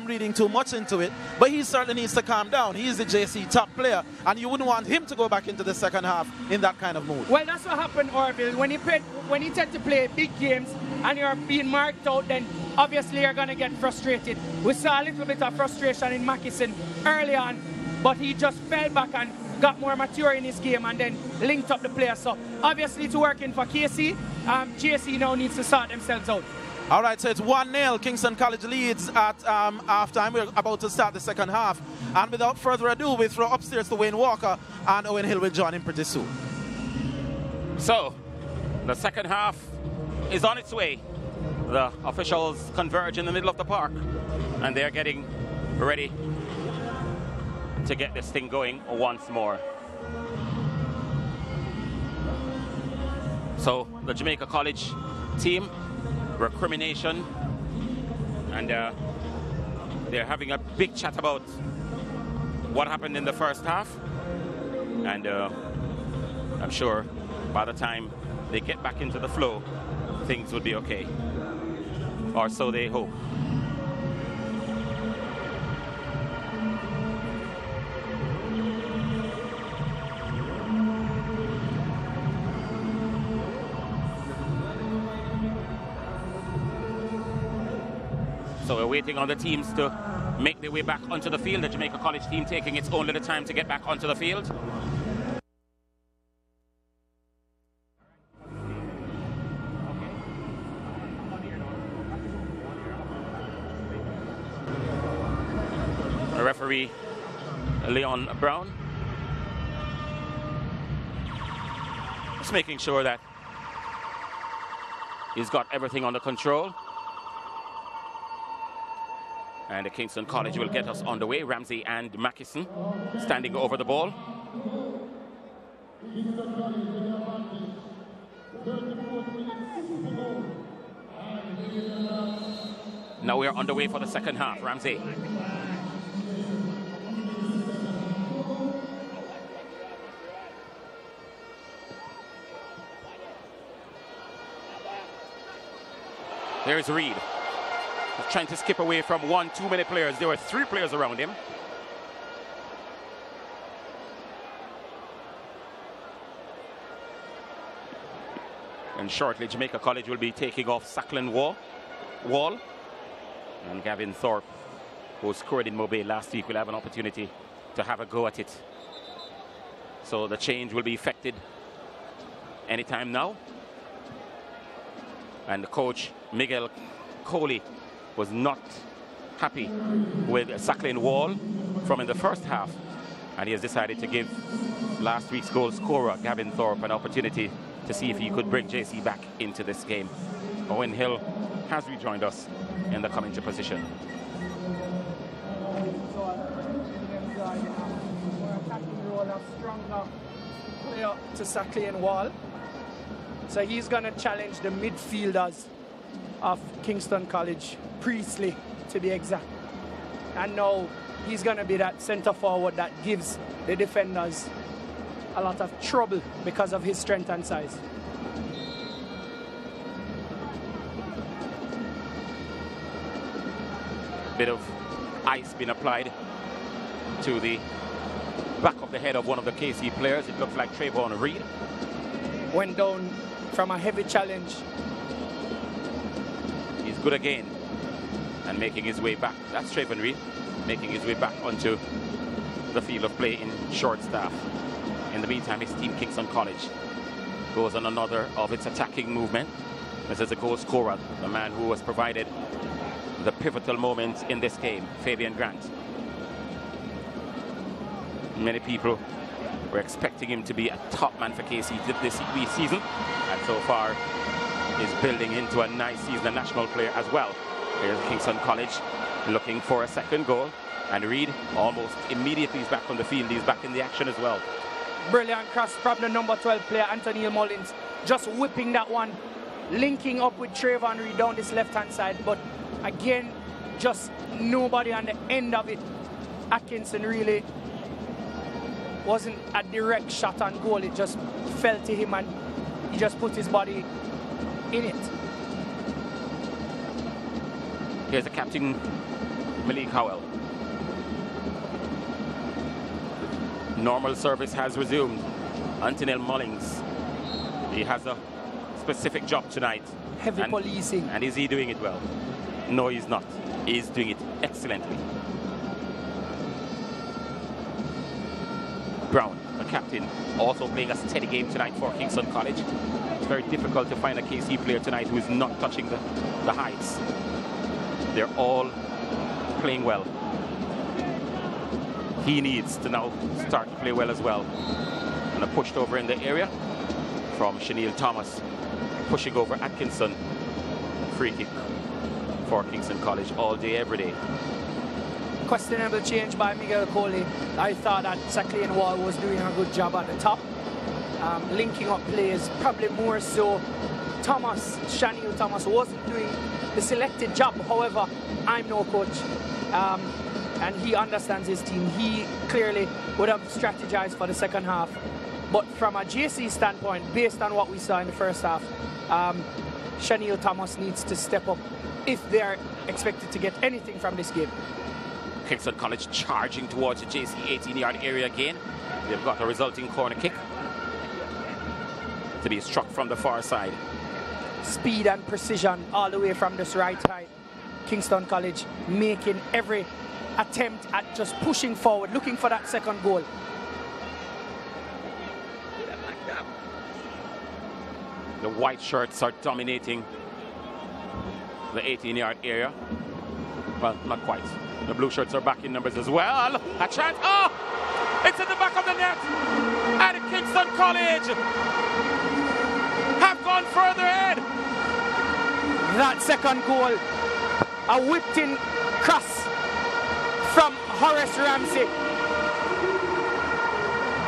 Speaker 6: reading too much into it, but he certainly needs to calm down. He's the JC top player, and you wouldn't want him to go back into the second half in that kind of mood.
Speaker 5: Well, that's what happened, Orville. When you tend to play big games and you're being marked out, then obviously you're going to get frustrated. We saw a little bit of frustration in Mackison early on, but he just fell back and got more mature in his game and then linked up the players. So obviously it's working for KC. JC now needs to sort themselves out.
Speaker 6: All right, so it's 1-0. Kingston College leads at halftime. We're about to start the second half. And without further ado, we throw upstairs to Wayne Walker, and Owen Hill will join him pretty soon.
Speaker 4: So, the second half is on its way. The officials converge in the middle of the park, and they're getting ready to get this thing going once more. So, the Jamaica College team, recrimination, and they're having a big chat about what happened in the first half, and I'm sure by the time they get back into the flow, things will be okay, or so they hope. So we're waiting on the teams to make their way back onto the field. The Jamaica College team taking its own little time to get back onto the field. The referee, Leon Brown, just making sure that he's got everything under control. And the Kingston College will get us on the way. Ramsey and Mackison standing over the ball. Now we are underway for the second half. Ramsey. There's Reed. He's trying to skip away from too many players. There were 3 players around him. And shortly, Jamaica College will be taking off Sacklin Wall. And Gavin Thorpe, who scored in Mobile last week, will have an opportunity to have a go at it. So the change will be effected anytime now. And the coach, Miguel Coley, was not happy with Sacklin Wall from in the first half. And he has decided to give last week's goal scorer, Gavin Thorpe, an opportunity to see if he could bring JC back into this game. Owen Hill has rejoined us in the commentary position.
Speaker 5: Stronger player to Sacklin Wall. So he's going to challenge the midfielders of Kingston College, Priestley to be exact. And now he's going to be that centre forward that gives the defenders a lot of trouble because of his strength and size.
Speaker 4: Bit of ice being applied to the back of the head of one of the KC players. It looks like Trayvon Reed.
Speaker 5: Went down from a heavy challenge.
Speaker 4: He's good again and making his way back. That's Trayvon Reed making his way back onto the field of play in short staff. In the meantime, his team, Kingston College, goes on another of its attacking movement. This is the goal scorer, the man who has provided the pivotal moments in this game, Fabian Grant. Many people were expecting him to be a top man for KC this season, and so far is building into a nice season, a national player as well. Here's Kingston College looking for a second goal, and Reed almost immediately is back on the field. He's back in the action as well.
Speaker 5: Brilliant cross from the number 12 player, Anthony Mullins, just whipping that one, linking up with Trayvon Reed down this left-hand side, but again, just nobody on the end of it. Atkinson really wasn't a direct shot on goal. It just fell to him and he just put his body in it.
Speaker 4: Here's the captain, Malik Howell. Normal service has resumed. Antonel Mullins, he has a specific job tonight.
Speaker 5: Heavy policing.
Speaker 4: And is he doing it well? No, he's not. He's doing it excellently. Brown, the captain, also playing a steady game tonight for Kingston College. It's very difficult to find a KC player tonight who is not touching the heights. They're all playing well. He needs to now start to play well as well. And a pushed over in the area from Chanel Thomas, pushing over Atkinson. Free kick for Kingston College all day, every day.
Speaker 5: Questionable change by Miguel Coley. I thought that Sacklin Wall was doing a good job at the top. Linking up players, probably more so. Chanel Thomas wasn't doing the selected job. However, I'm no coach. And he understands his team. He clearly would have strategized for the second half. But from a JC standpoint, based on what we saw in the first half, Chanel Thomas needs to step up if they are expected to get anything from this game.
Speaker 4: Kingston College charging towards the JC 18-yard area again. They've got a resulting corner kick to be struck from the far side.
Speaker 5: Speed and precision all the way from this right side. Kingston College making every attempt at just pushing forward, looking for that second goal.
Speaker 4: The white shirts are dominating the 18-yard area. Well, not quite. The blue shirts are back in numbers as well. A chance. Oh! It's in the back of the net. And Kingston College have gone further ahead.
Speaker 5: That second goal, a whipped-in cross from Horace Ramsey.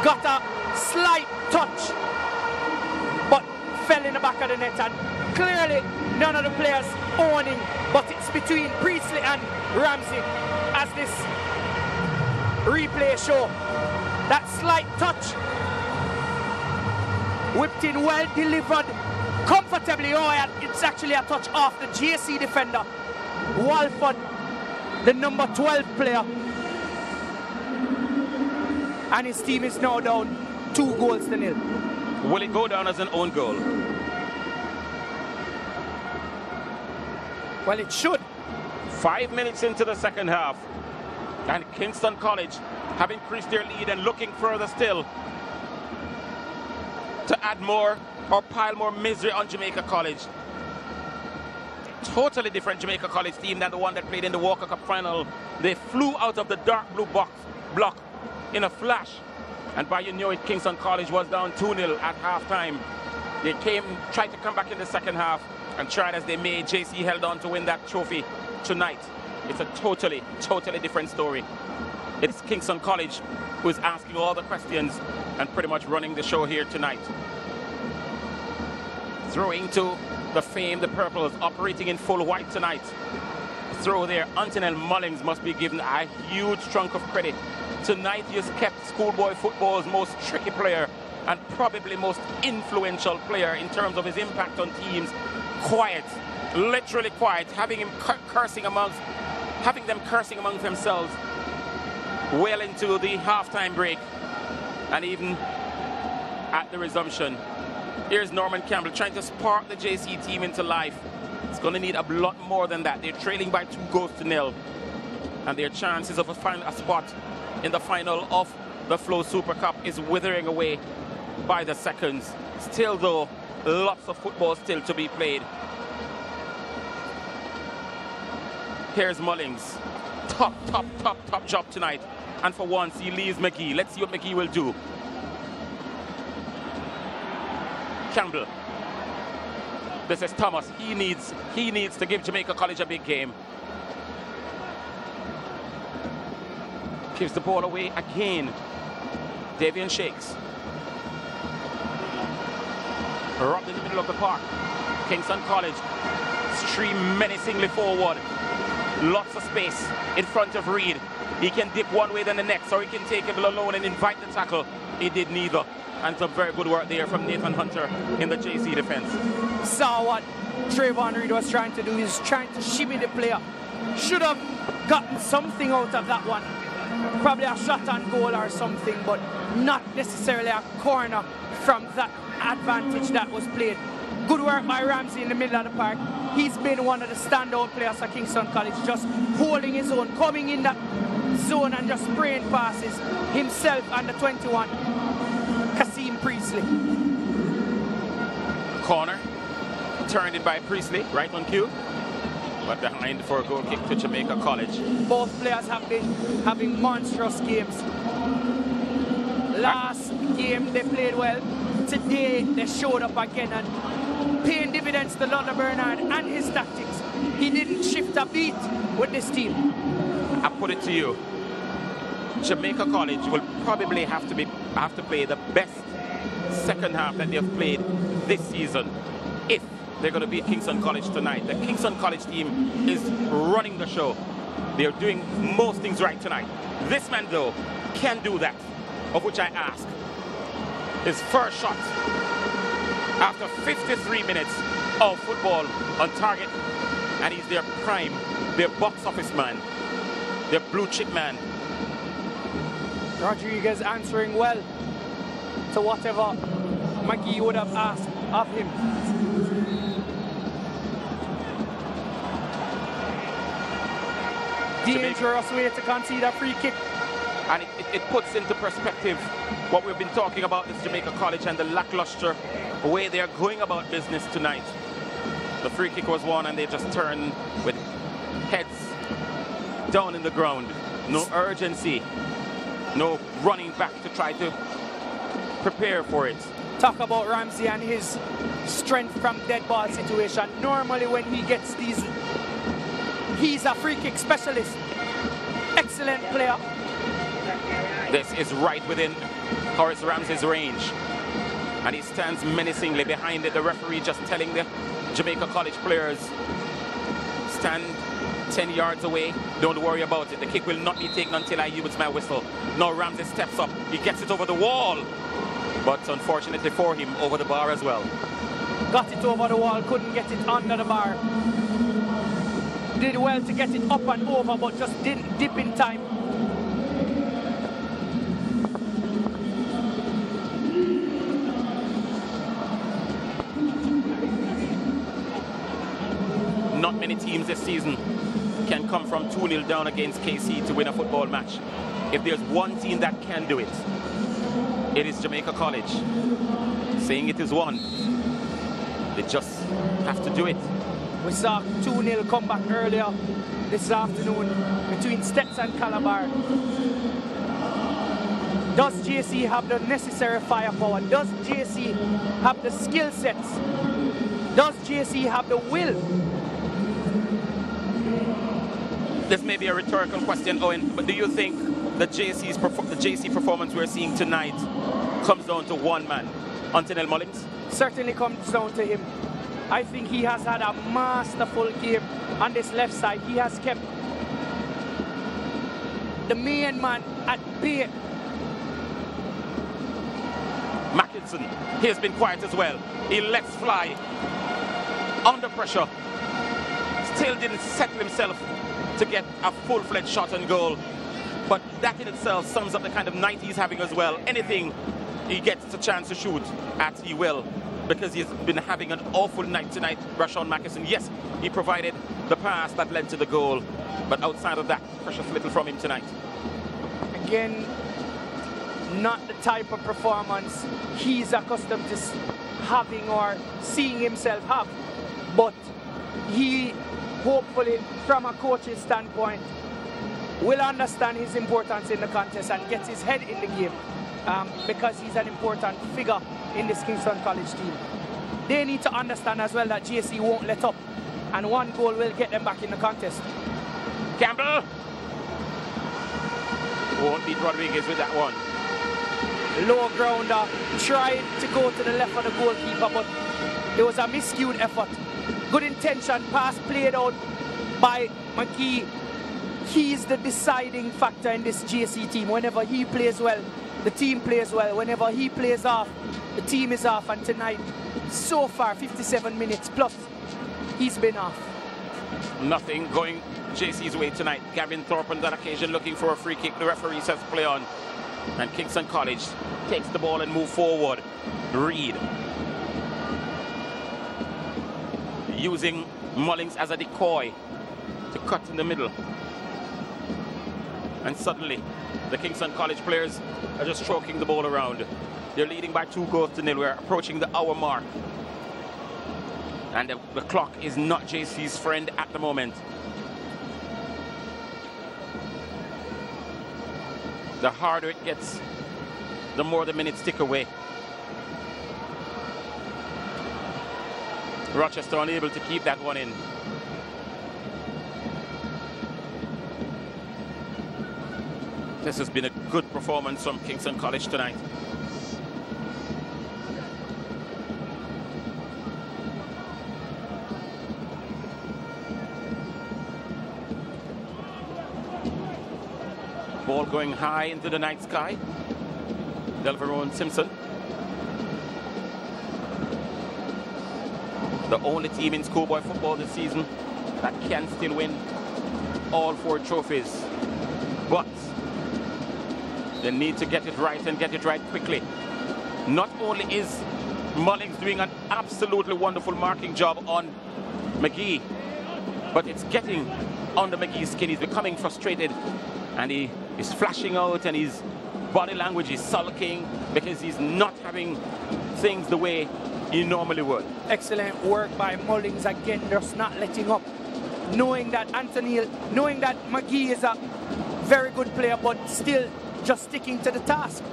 Speaker 5: Got a slight touch, but fell in the back of the net and clearly none of the players owning, but it's between Priestley and Ramsey as this replay show. That slight touch whipped in, well delivered, comfortably. Oh, it's actually a touch off the JC defender. Walford, the number 12 player. And his team is now down 2-0.
Speaker 4: Will it go down as an own goal?
Speaker 5: Well, it should.
Speaker 4: 5 minutes into the second half, and Kingston College have increased their lead and looking further still to add more or pile more misery on Jamaica College. Totally different Jamaica College team than the one that played in the Walker Cup final. They flew out of the dark blue block in a flash, and by you know it, Kingston College was down 2-0 at halftime. They tried to come back in the second half, and tried as they may, JC held on to win that trophy tonight. It's a totally different story. It's Kingston College who is asking all the questions and pretty much running the show here tonight. Throwing to the Fame, the Purples, operating in full white tonight. Throw there, Antonel Mullings must be given a huge chunk of credit. Tonight he has kept schoolboy football's most tricky player and probably most influential player in terms of his impact on teams quiet, literally quiet, having them cursing amongst themselves well into the halftime break and even at the resumption. Here's Norman Campbell trying to spark the JC team into life. It's going to need a lot more than that. They're trailing by 2-0, and their chances of finding a spot in the final of the Flow Super Cup is withering away by the seconds. Still though, lots of football still to be played. Here's Mullings. Top job tonight. And for once, he leaves McGee. Let's see what McGee will do. Campbell. This is Thomas. He needs to give Jamaica College a big game. Gives the ball away again. Davian Shakes. Robbed in the middle of the park. Kingston College stream menacingly forward. Lots of space in front of Reed. He can dip one way then the next, or he can take it alone and invite the tackle. He did neither. And some very good work there from Nathan Hunter in the JC defense.
Speaker 5: Saw what Trayvon Reed was trying to do. He's trying to shimmy the player. Should have gotten something out of that one. Probably a shot on goal or something, but not necessarily a corner from that advantage that was played. Good work by Ramsey in the middle of the park. He's been one of the standout players at Kingston College, just holding his own, coming in that zone and just spraying passes himself and the 21, Kasim Priestley.
Speaker 4: Corner, turned in by Priestley, right on cue, but behind for a goal kick to Jamaica College.
Speaker 5: Both players have been having monstrous games. Last game they played well. Today they showed up again and paying dividends to London Bernard and his tactics. He didn't shift a beat with this team.
Speaker 4: I put it to you, Jamaica College will probably have to play the best second half that they've played this season if they're going to beat Kingston College tonight. The Kingston College team is running the show. They're doing most things right tonight. This man though can do that, of which I ask. His first shot after 53 minutes of football on target, and he's their prime, their box office man, their blue chip man.
Speaker 5: Rodriguez answering well to whatever McGee would have asked of him. Dangerous way to concede a free kick.
Speaker 4: And it puts into perspective what we've been talking about this Jamaica College and the lackluster way they are going about business tonight. The free kick was won and they just turned with heads down in the ground. No urgency, no running back to try to prepare for it.
Speaker 5: Talk about Ramsey and his strength from dead ball situation. Normally when he gets these, he's a free kick specialist. Excellent player.
Speaker 4: This is right within Horace Ramsey's range. And he stands menacingly behind it. The referee just telling the Jamaica College players stand 10 yards away. Don't worry about it. The kick will not be taken until I use my whistle. Now Ramsey steps up. He gets it over the wall. But unfortunately for him, over the bar as well.
Speaker 5: Got it over the wall, couldn't get it under the bar. Did well to get it up and over, but just didn't dip in time.
Speaker 4: Not many teams this season can come from 2-0 down against KC to win a football match. If there's one team that can do it, it is Jamaica College. Saying it is one. They just have to do it.
Speaker 5: We saw 2-0 come back earlier this afternoon between Stets and Calabar. Does JC have the necessary firepower? Does JC have the skill sets? Does JC have the will?
Speaker 4: This may be a rhetorical question, Owen, but do you think the JC performance we're seeing tonight comes down to one man, Antonel Mullings?
Speaker 5: Certainly comes down to him. I think he has had a masterful game on this left side. He has kept the main man at bay.
Speaker 4: Mackinson, he has been quiet as well. He lets fly under pressure. Still didn't settle himself to get a full-fledged shot on goal. But that in itself sums up the kind of night he's having as well. Anything he gets a chance to shoot at, he will, because he's been having an awful night tonight, Rashawn Mackinson. Yes, he provided the pass that led to the goal, but outside of that, precious little from him tonight.
Speaker 5: Again, not the type of performance he's accustomed to having or seeing himself have, but he hopefully, from a coach's standpoint, will understand his importance in the contest and gets his head in the game, because he's an important figure in this Kingston College team. They need to understand as well that JC won't let up, and one goal will get them back in the contest.
Speaker 4: Campbell won't beat Rodriguez with that one.
Speaker 5: Low grounder, tried to go to the left of the goalkeeper, but it was a miscued effort. Good intention, pass played out by McGee. He's the deciding factor in this JC team. Whenever he plays well, the team plays well. Whenever he plays off, the team is off. And tonight, so far, 57 minutes plus, he's been off.
Speaker 4: Nothing going JC's way tonight. Gavin Thorpe on that occasion looking for a free kick. The referee says play on. And Kingston College takes the ball and move forward. Reed using Mullings as a decoy to cut in the middle. And suddenly, the Kingston College players are just stroking the ball around. They're leading by 2-0. We're approaching the hour mark. And the clock is not JC's friend at the moment. The harder it gets, the more the minutes tick away. Rochester unable to keep that one in. This has been a good performance from Kingston College tonight. Ball going high into the night sky. Delverone Simpson. The only team in schoolboy football this season that can still win all 4 trophies. But they need to get it right and get it right quickly. Not only is Mullings doing an absolutely wonderful marking job on McGee, but it's getting under McGee's skin. He's becoming frustrated and he is flashing out, and his body language is sulking because he's not having things the way he normally would.
Speaker 5: Excellent work by Mullings again, just not letting up. Knowing that knowing that McGee is a very good player, but still just sticking to the task.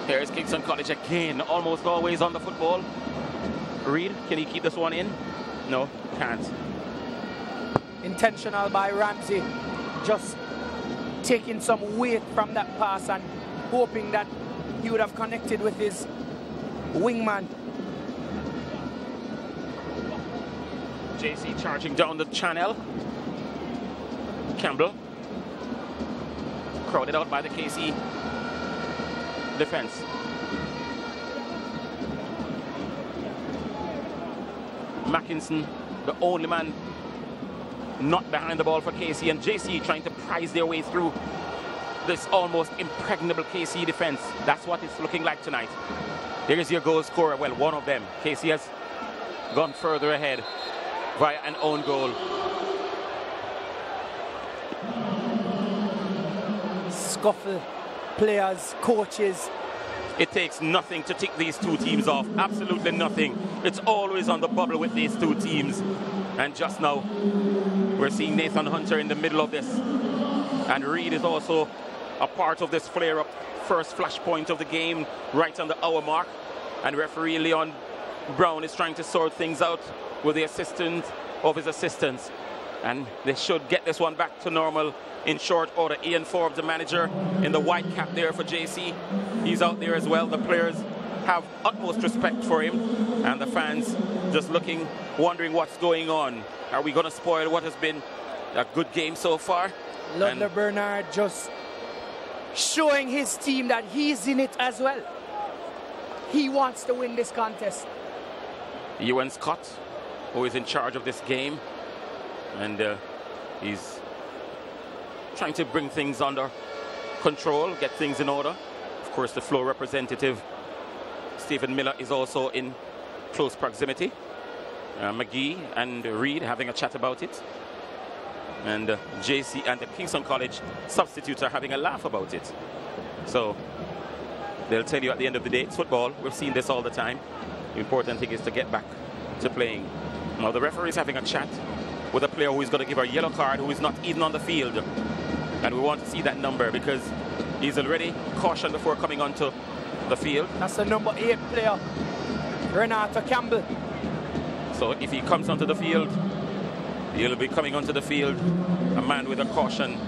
Speaker 4: Here's Kingston College again, almost always on the football. Reed, can he keep this one in? No, can't.
Speaker 5: Intentional by Ramsey, just taking some weight from that pass and hoping that he would have connected with his wingman.
Speaker 4: JC charging down the channel. Campbell crowded out by the KC defense. Mackinson, the only man not behind the ball for KC, and JC trying to prize their way through this almost impregnable KC defense. That's what it's looking like tonight. There is your goal scorer. Well, one of them. KC has gone further ahead via an own goal.
Speaker 5: Scuffle, players, coaches.
Speaker 4: It takes nothing to tick these two teams off. Absolutely nothing. It's always on the bubble with these two teams. And just now, we're seeing Nathan Hunter in the middle of this. And Reed is also a part of this flare-up. First flashpoint of the game, right on the hour mark. And referee Leon Brown is trying to sort things out with the assistant of his assistants. And they should get this one back to normal in short order. Ian Forbes, the manager, in the white cap there for JC. He's out there as well. The players have utmost respect for him. And the fans just looking, wondering what's going on. Are we going to spoil what has been a good game so far?
Speaker 5: Ludler Bernard just showing his team that he's in it as well. He wants to win this contest.
Speaker 4: Ewan Scott, who is in charge of this game, and he's trying to bring things under control, get things in order. Of course, the floor representative, Stephen Miller, is also in close proximity. McGee and Reed having a chat about it. And JC and the Kingston College substitutes are having a laugh about it. So they'll tell you at the end of the day, it's football. We've seen this all the time. The important thing is to get back to playing. Now the referee is having a chat with a player who is going to give a yellow card, who is not even on the field. And we want to see that number because he's already cautioned before coming onto the field.
Speaker 5: That's the number 8 player, Renato Campbell.
Speaker 4: So if he comes onto the field, he'll be coming onto the field, a man with a caution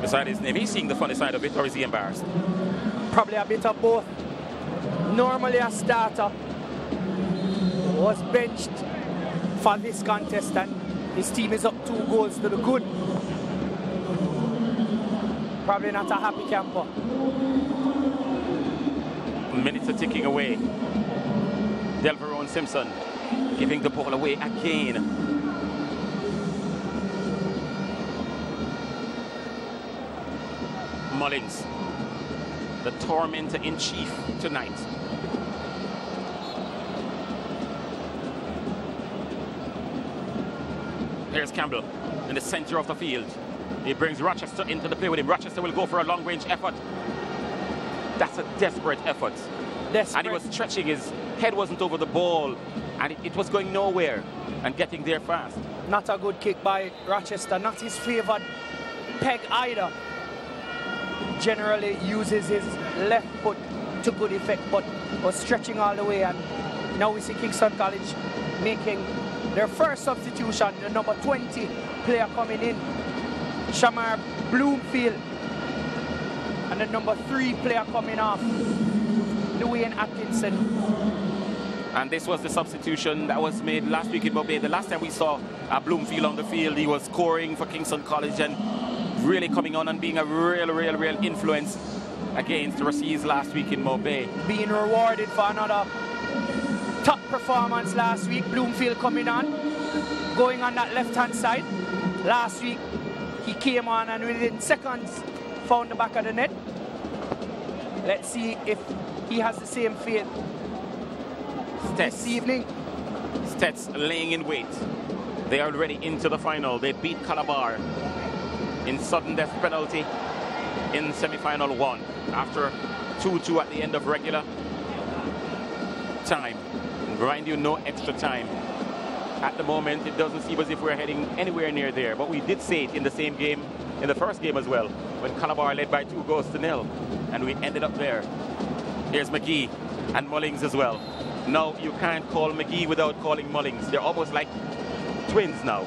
Speaker 4: beside his name. He's seeing the funny side of it, or is he embarrassed?
Speaker 5: Probably a bit of both. Normally a starter was benched for this contest and his team is up 2 goals to the good. Probably not a happy camper.
Speaker 4: Minutes are ticking away. Delverone Simpson giving the ball away again. Mullings, the tormentor in chief tonight. Here's Campbell in the center of the field. He brings Rochester into the play with him. Rochester will go for a long-range effort. That's a desperate effort.
Speaker 5: Desperate.
Speaker 4: And he was stretching, his head wasn't over the ball, and it was going nowhere and getting there fast.
Speaker 5: Not a good kick by Rochester, not his favored peg either. Generally uses his left foot to good effect, but was stretching all the way. And now we see Kingston College making their first substitution, the number 20 player coming in, Shamar Bloomfield, and the number 3 player coming off, Dwayne Atkinson.
Speaker 4: And this was the substitution that was made last week in Mobay. The last time we saw Bloomfield on the field, he was scoring for Kingston College and really coming on and being a real influence against Raciz last week in Mobay.
Speaker 5: Being rewarded for another top performance last week. Bloomfield coming on, going on that left-hand side. Last week, he came on and within seconds found the back of the net. Let's see if he has the same fate this evening.
Speaker 4: Stets laying in wait. They are already into the final. They beat Calabar in sudden death penalty in semi-final 1 after 2-2 at the end of regular time. Mind you, no extra time. At the moment, it doesn't seem as if we're heading anywhere near there, but we did say it in the same game, in the first game as well, when Calabar led by 2-0, and we ended up there. Here's McGee and Mullings as well. Now, you can't call McGee without calling Mullings. They're almost like twins now.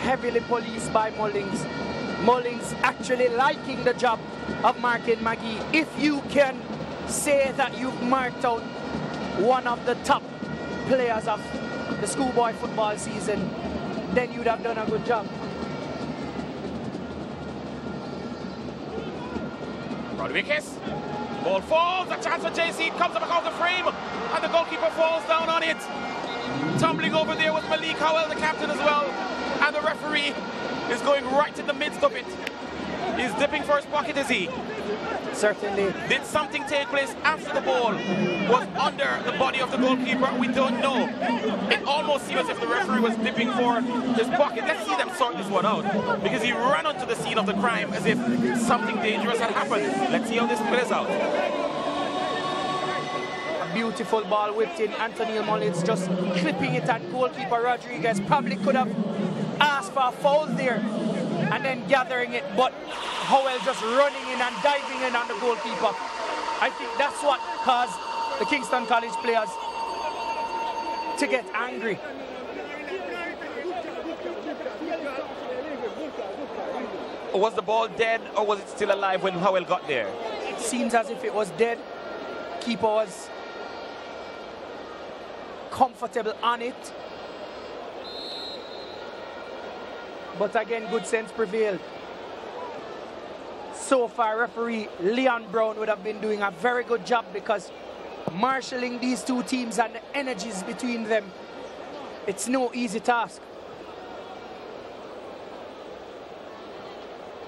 Speaker 5: Heavily policed by Mullings. Mullings actually liking the job of marking Magee. If you can say that you've marked out one of the top players of the schoolboy football season, then you'd have done a good job.
Speaker 4: Rodriguez, ball falls, a chance for JC, comes up across the frame, and the goalkeeper falls down on it. Tumbling over there was Malik Howell, the captain as well, and the referee is going right in the midst of it. He's dipping for his pocket, is he?
Speaker 5: Certainly.
Speaker 4: Did something take place after the ball was under the body of the goalkeeper? We don't know. It almost seems as if the referee was dipping for his pocket. Let's see them sort this one out, because he ran onto the scene of the crime as if something dangerous had happened. Let's see how this plays out.
Speaker 5: A beautiful ball whipped in. Anthony Mullins just clipping it, and goalkeeper Rodriguez probably could have asked for a foul there and then gathering it, but Howell just running in and diving in on the goalkeeper. I think that's what caused the Kingston College players to get angry.
Speaker 4: Was the ball dead, or was it still alive when Howell got there?
Speaker 5: It seems as if it was dead. Keeper was comfortable on it. But again, good sense prevailed. So far, referee Leon Brown would have been doing a very good job, because marshalling these two teams and the energies between them, it's no easy task.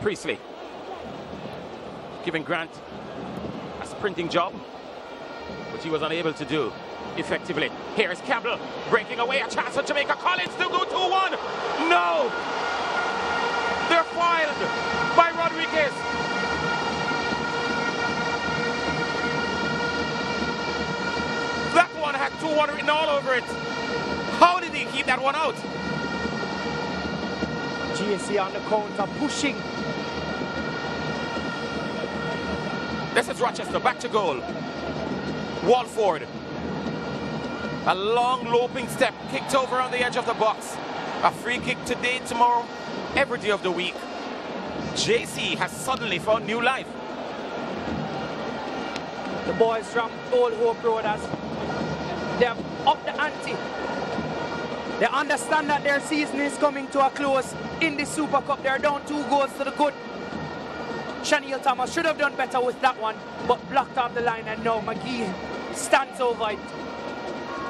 Speaker 4: Priestley giving Grant a sprinting job, which he was unable to do effectively. Here's Campbell breaking away, a chance for Jamaica Collins to go 2-1. No! They're foiled by Rodriguez. That one had 2-1 written all over it. How did he keep that one out?
Speaker 5: GSC on the counter, pushing.
Speaker 4: This is Rochester, back to goal. Walford. A long loping step, kicked over on the edge of the box. A free kick today, tomorrow, every day of the week. JC has suddenly found new life.
Speaker 5: The boys from Old Hope Road, as they have upped the ante. They understand that their season is coming to a close in the Super Cup. They're down 2 goals to the good. Shaniel Thomas should have done better with that one, but blocked off the line, and now Magee stands over it.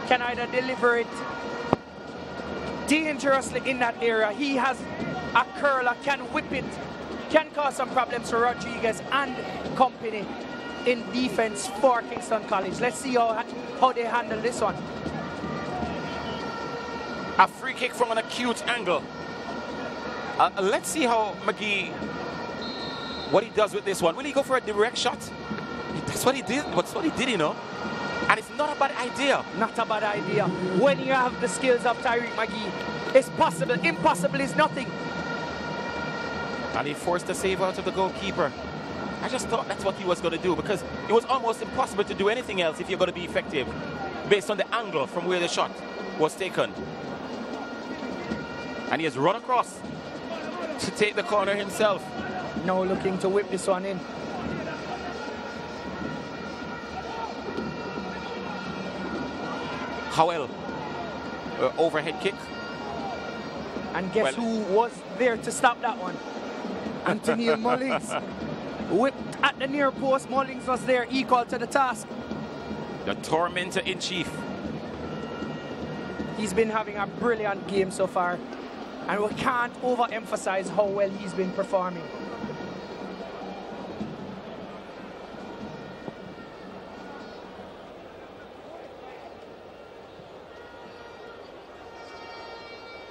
Speaker 5: Can either deliver it dangerously in that area. He has a curler, can whip it, can cause some problems for Rodriguez and company in defense for Kingston College. Let's see how they handle this one.
Speaker 4: A free kick from an acute angle. Let's see how Magee, what he does with this one. Will he go for a direct shot? That's what he did. That's what he did, you know. And it's not a bad idea.
Speaker 5: Not a bad idea. When you have the skills of Tyreek Magee, it's possible. Impossible is nothing.
Speaker 4: And he forced the save out of the goalkeeper. I just thought that's what he was going to do, because it was almost impossible to do anything else if you're going to be effective based on the angle from where the shot was taken. And he has run across to take the corner himself.
Speaker 5: Now looking to whip this one in.
Speaker 4: Howell, overhead kick.
Speaker 5: And guess who was there to stop that one? Anthony Mullins. Whipped at the near post. Mullins was there, equal to the task.
Speaker 4: The tormentor in chief.
Speaker 5: He's been having a brilliant game so far, and we can't overemphasize how well he's been performing.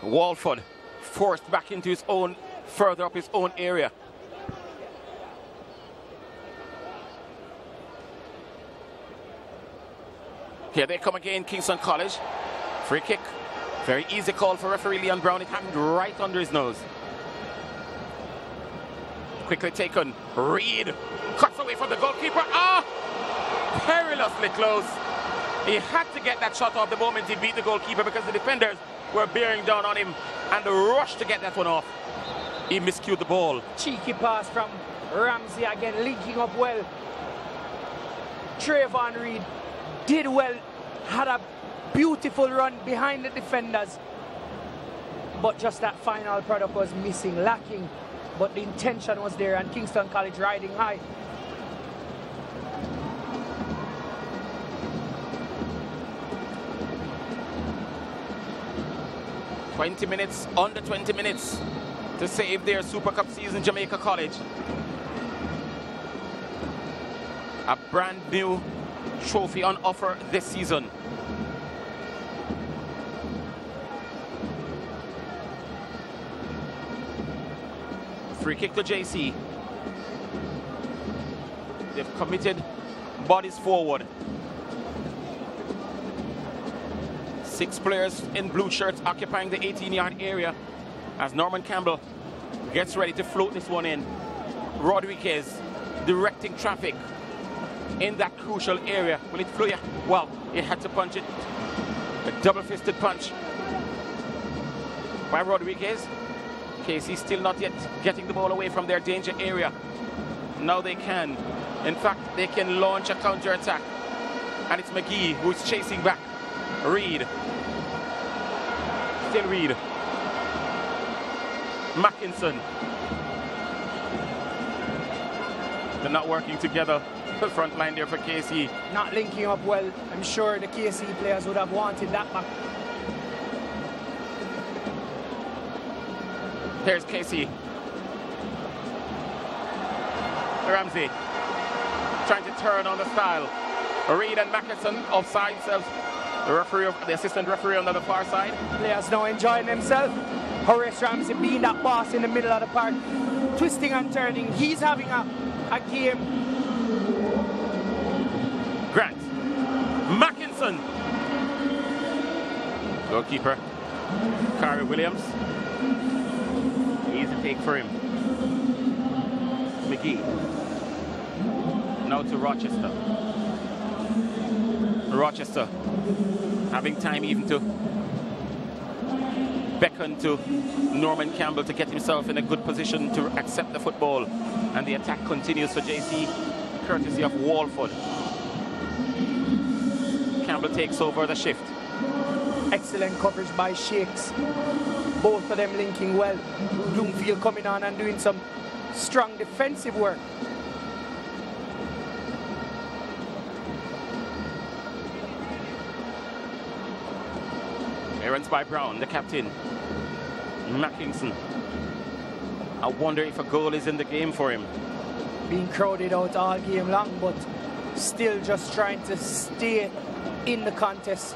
Speaker 4: Walford forced back into his own, further up his own area. Here they come again, Kingston College. Free kick. Very easy call for referee Leon Brown. It happened right under his nose. Quickly taken. Reed cuts away from the goalkeeper. Ah! Perilously close. He had to get that shot off the moment he beat the goalkeeper, because the defenders were bearing down on him, and the rush to get that one off. He miscued the ball.
Speaker 5: Cheeky pass from Ramsey again linking up well. Trayvon Reed did well, had a beautiful run behind the defenders, but just that final product was missing, lacking, but the intention was there, and Kingston College riding high.
Speaker 4: Under 20 minutes to save their Super Cup season, Jamaica College. A brand new trophy on offer this season. Free kick to JC. They've committed bodies forward. 6 players in blue shirts occupying the 18-yard area as Norman Campbell gets ready to float this one in. Rodriguez directing traffic in that crucial area. Will it flow? Yeah. Well, it had to punch it. A double-fisted punch by Rodriguez. KC still not yet getting the ball away from their danger area. Now they can. In fact, they can launch a counter-attack. And it's McGee who's chasing back. Reed. Still Reed. Mackinson. They're not working together. The front line there for KC.
Speaker 5: Not linking up well. I'm sure the KC players would have wanted that back.
Speaker 4: Here's KC. Ramsey trying to turn on the style. Reed and Mackinson offside themselves. The assistant referee on the far side.
Speaker 5: Players now enjoying themselves. Horace Ramsey being that boss in the middle of the park, twisting and turning. He's having a game.
Speaker 4: Grant. Mackinson. Goalkeeper. Kari Williams. Easy take for him. McGee. Now to Rochester. Rochester having time even to beckon to Norman Campbell to get himself in a good position to accept the football. And the attack continues for JC, courtesy of Walford. Campbell takes over the shift.
Speaker 5: Excellent coverage by Shakes. Both of them linking well. Bloomfield coming on and doing some strong defensive work.
Speaker 4: Clearance by Brown, the captain. Mackinson. I wonder if a goal is in the game for him.
Speaker 5: Being crowded out all game long, but still just trying to stay in the contest.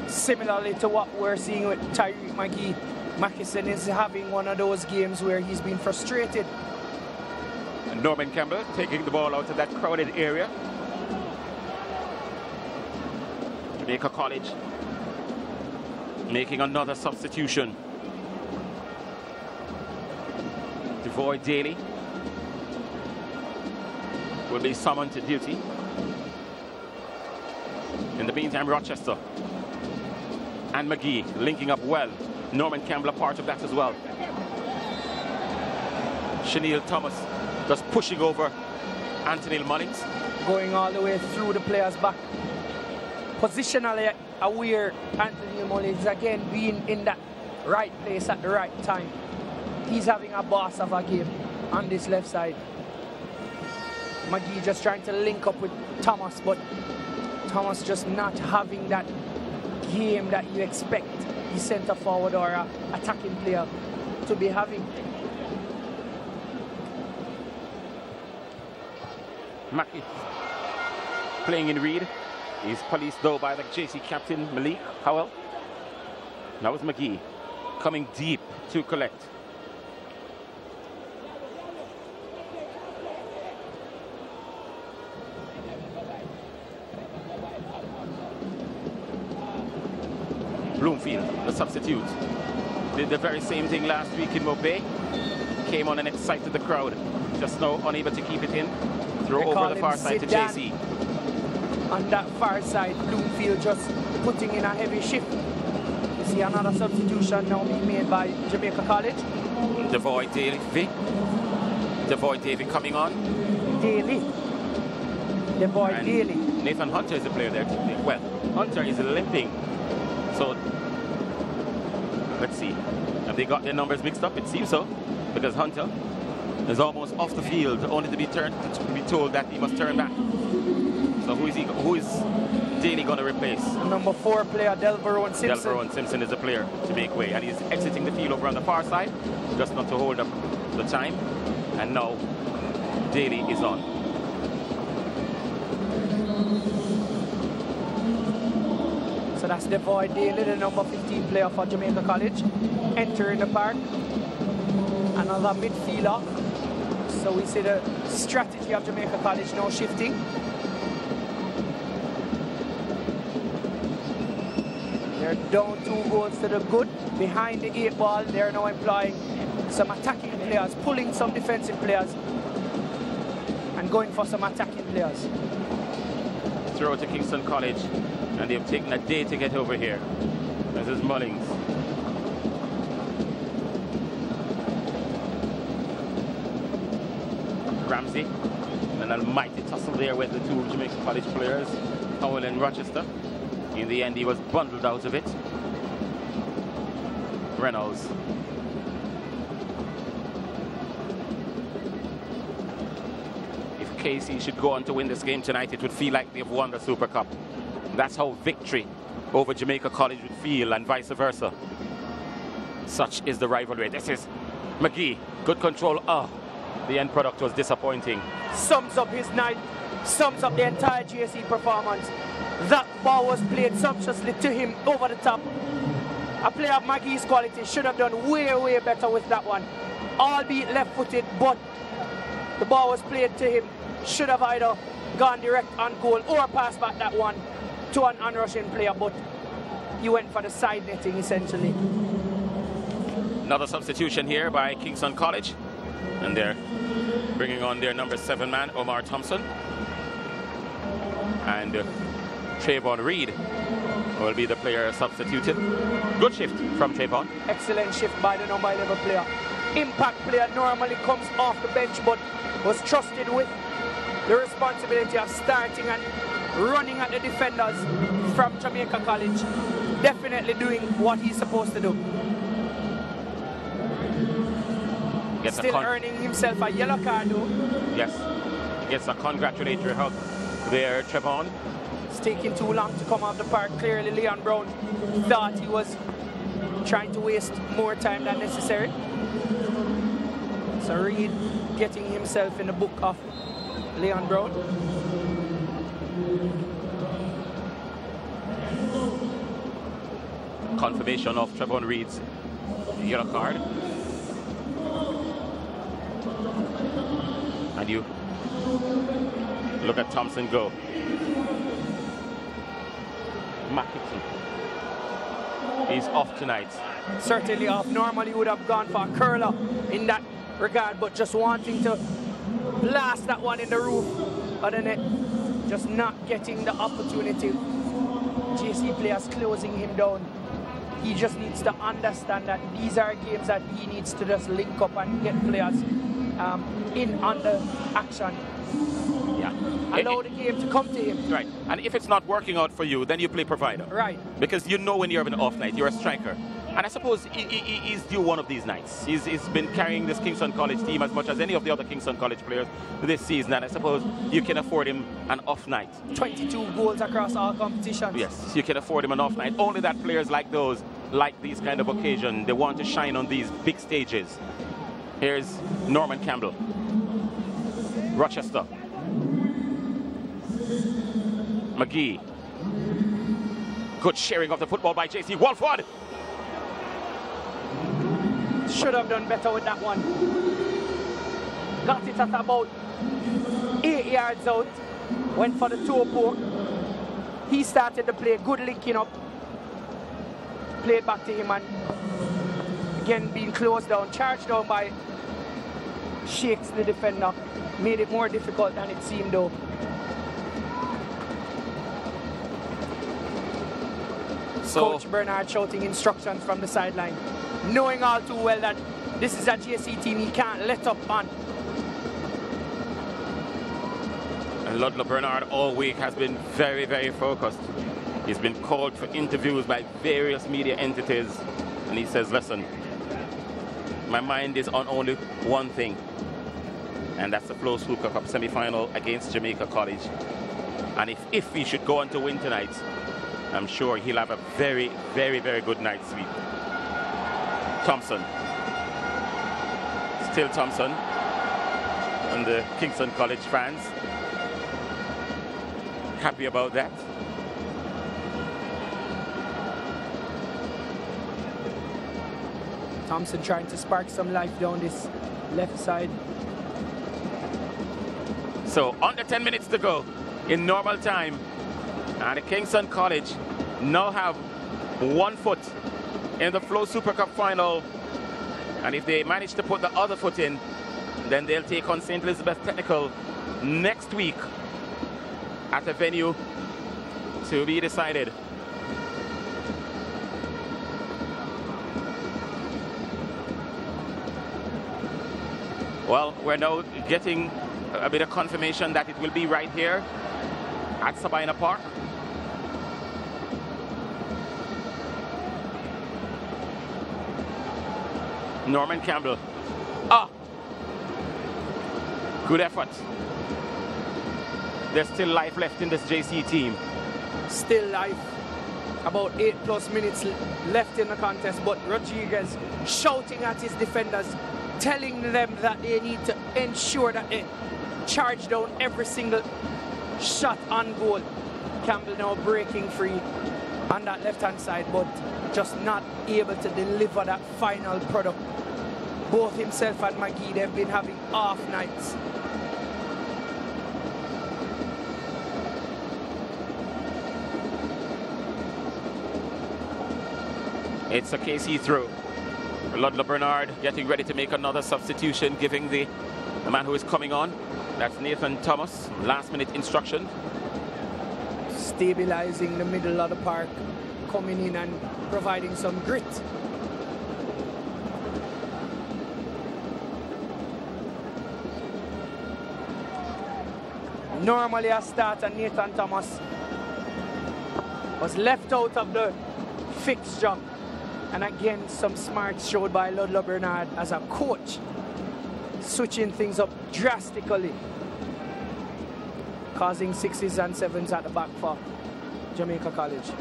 Speaker 5: Similarly to what we're seeing with Tyreek McGee, Mackinson is having one of those games where he's been frustrated.
Speaker 4: And Norman Campbell taking the ball out of that crowded area. Jamaica College making another substitution. Devoy Daly will be summoned to duty. In the meantime, Rochester and McGee linking up well. Norman Campbell a part of that as well. Chenille Thomas just pushing over Anthony Mullings.
Speaker 5: Going all the way through the players' back. Positionally aware, Anthony Mullings again being in that right place at the right time. He's having a boss of a game on this left side. McGee just trying to link up with Thomas, but Thomas just not having that game that you expect the centre forward or a attacking player to be having.
Speaker 4: Mackie playing in Reed. He's policed though by the JC captain Malik Howell. Now it's McGee coming deep to collect. Bloomfield, the substitute, did the very same thing last week in Mopay. Came on and excited the crowd. Just now unable to keep it in. Throw over the far side to JC.
Speaker 5: On that far side, Bloomfield just putting in a heavy shift. You see another substitution now being made by Jamaica College.
Speaker 4: Devoy Davy. Devoy Davy coming on.
Speaker 5: Daly. Devoy
Speaker 4: And
Speaker 5: Daly.
Speaker 4: Nathan Hunter is the player there. Well, Hunter is limping. So, let's see. Have they got their numbers mixed up? It seems so. Because Hunter is almost off the field, only to be told that he must turn back. So who is Daly going to replace?
Speaker 5: Number 4 player, Delveron Simpson.
Speaker 4: Delveron Simpson is the player to make way, and he's exiting the field over on the far side, just not to hold up the time. And now Daly is on.
Speaker 5: So that's Devoy Daly, the number 15 player for Jamaica College, entering the park. Another midfielder. So we see the strategy of Jamaica College now shifting. They're down 2 goals to the good. Behind the 8 ball, they're now employing some attacking players, pulling some defensive players, and going for some attacking players.
Speaker 4: Throw to Kingston College, and they've taken a day to get over here. This is Mullings. Ramsey, and a mighty tussle there with the 2 Jamaica College players, Howell and Rochester. In the end, he was bundled out of it. Reynolds. If KC should go on to win this game tonight, it would feel like they've won the Super Cup. That's how victory over Jamaica College would feel, and vice versa. Such is the rivalry. This is McGee. Good control. Oh, the end product was disappointing.
Speaker 5: Sums up his night, sums up the entire GSE performance. That ball was played sumptuously to him over the top. A player of McGee's quality should have done way, way better with that one. Albeit left-footed, but the ball was played to him. Should have either gone direct on goal or passed back that one to an unrushing player, but he went for the side netting essentially.
Speaker 4: Another substitution here by Kingston College, and they're bringing on their number 7 man, Omar Thompson, and Trayvon Reed will be the player substituted. Good shift from Trayvon.
Speaker 5: Excellent shift by the number 11 player. Impact player normally comes off the bench, but was trusted with the responsibility of starting and running at the defenders from Jamaica College. Definitely doing what he's supposed to do. Still earning himself a yellow card though.
Speaker 4: Yes, gets a congratulatory hug there, Trayvon.
Speaker 5: It's taking too long to come off the park. Clearly Leon Brown thought he was trying to waste more time than necessary. So Reed getting himself in the book of Leon Brown.
Speaker 4: Confirmation of Trayvon Reed's yellow card. And you look at Thompson go. McKinney. He's off tonight.
Speaker 5: Certainly off. Normally would have gone for a curler in that regard, but just wanting to blast that one in the roof of the net. Just not getting the opportunity. JC players closing him down. He just needs to understand that these are games that he needs to just link up and get players in under action.
Speaker 4: Yeah.
Speaker 5: Allow the game to come to him.
Speaker 4: Right. And if it's not working out for you, then you play provider.
Speaker 5: Right.
Speaker 4: Because you know when you're having an off night, you're a striker. And I suppose he's due one of these nights. He's been carrying this Kingston College team as much as any of the other Kingston College players this season. And I suppose you can afford him an off night.
Speaker 5: 22 goals across all competitions.
Speaker 4: Yes, you can afford him an off night. Only that players like those, like these kind of occasions, they want to shine on these big stages. Here's Norman Campbell. Rochester. McGee. Good sharing of the football by JC Walford.
Speaker 5: Should have done better with that one. Got it at about 8 yards out. Went for the toe poke. He started the play. Good linking up. Played back to him and again being closed down. Charged down by Shakes, the defender. Made it more difficult than it seemed though. So, Coach Bernard shouting instructions from the sideline, knowing all too well that This is a JC team he can't let up on.
Speaker 4: And Ludlow Bernard all week has been very, very focused. He's been called for interviews by various media entities, and he says, listen, my mind is on only one thing, and that's the Flow Super Cup semi-final against Jamaica College. And if he should go on to win tonight, I'm sure he'll have a very, very, very good night's sleep. Thompson. Still Thompson. And the Kingston College fans happy about that.
Speaker 5: Thompson trying to spark some life down this left side.
Speaker 4: So under 10 minutes to go in normal time, and the Kingston College now have 1 foot in the Flow Super Cup final, and if they manage to put the other foot in, then they'll take on St. Elizabeth Technical next week at a venue to be decided. Well, we're now getting a bit of confirmation that it will be right here at Sabina Park. Norman Campbell. Good effort. There's still life left in this JC team.
Speaker 5: Still life. About 8+ minutes left in the contest, but Rodriguez shouting at his defenders, telling them that they need to ensure that they charge down every single shot on goal. Campbell now breaking free on that left-hand side, but just not able to deliver that final product. Both himself and McGee, they've been having off nights.
Speaker 4: It's a KC throw. Ludlow Bernard getting ready to make another substitution, giving the man who is coming on. That's Nathan Thomas. Last minute instruction.
Speaker 5: Stabilizing the middle of the park, coming in and providing some grit. Normally a starter, Nathan Thomas was left out of the fixture. And again, some smarts showed by Ludlow Bernard as a coach, switching things up drastically, causing 6s and 7s at the back for Jamaica College.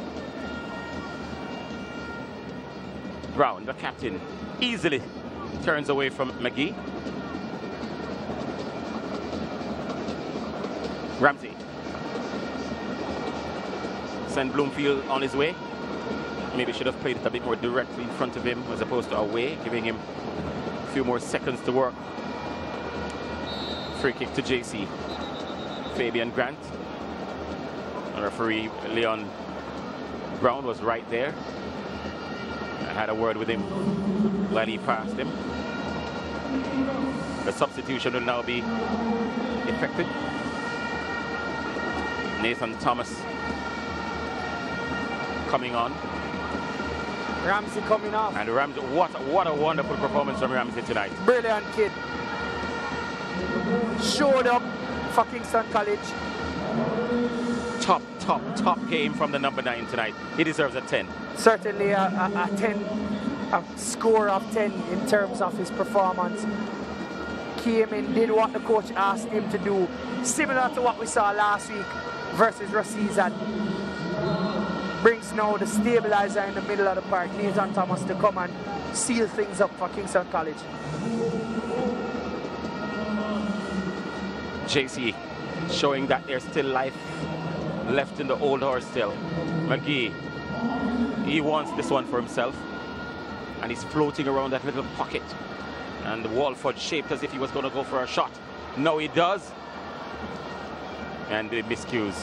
Speaker 4: Brown, the captain, easily turns away from McGee. Ramsey. Send Bloomfield on his way. Maybe should have played it a bit more directly in front of him as opposed to away, giving him a few more seconds to work. Free kick to JC. Fabian Grant. Referee Leon Brown was right there. I had a word with him while he passed him. The substitution will now be effected. Nathan Thomas coming on.
Speaker 5: Ramsey coming off.
Speaker 4: And Ramsey, what a wonderful performance from Ramsey tonight.
Speaker 5: Brilliant kid. Showed up for Kingston College.
Speaker 4: Top game from the number 9 tonight. He deserves a 10.
Speaker 5: Certainly a 10, a score of 10 in terms of his performance. Came in, did what the coach asked him to do. Similar to what we saw last week versus Rosizan. Brings now the stabilizer in the middle of the park, Nathan Thomas, to come and seal things up for Kingston College.
Speaker 4: JC showing that there's still life left in the old horse still. McGee, he wants this one for himself, and he's floating around that little pocket, and Walford shaped as if he was going to go for a shot. No, he does, and they miscues.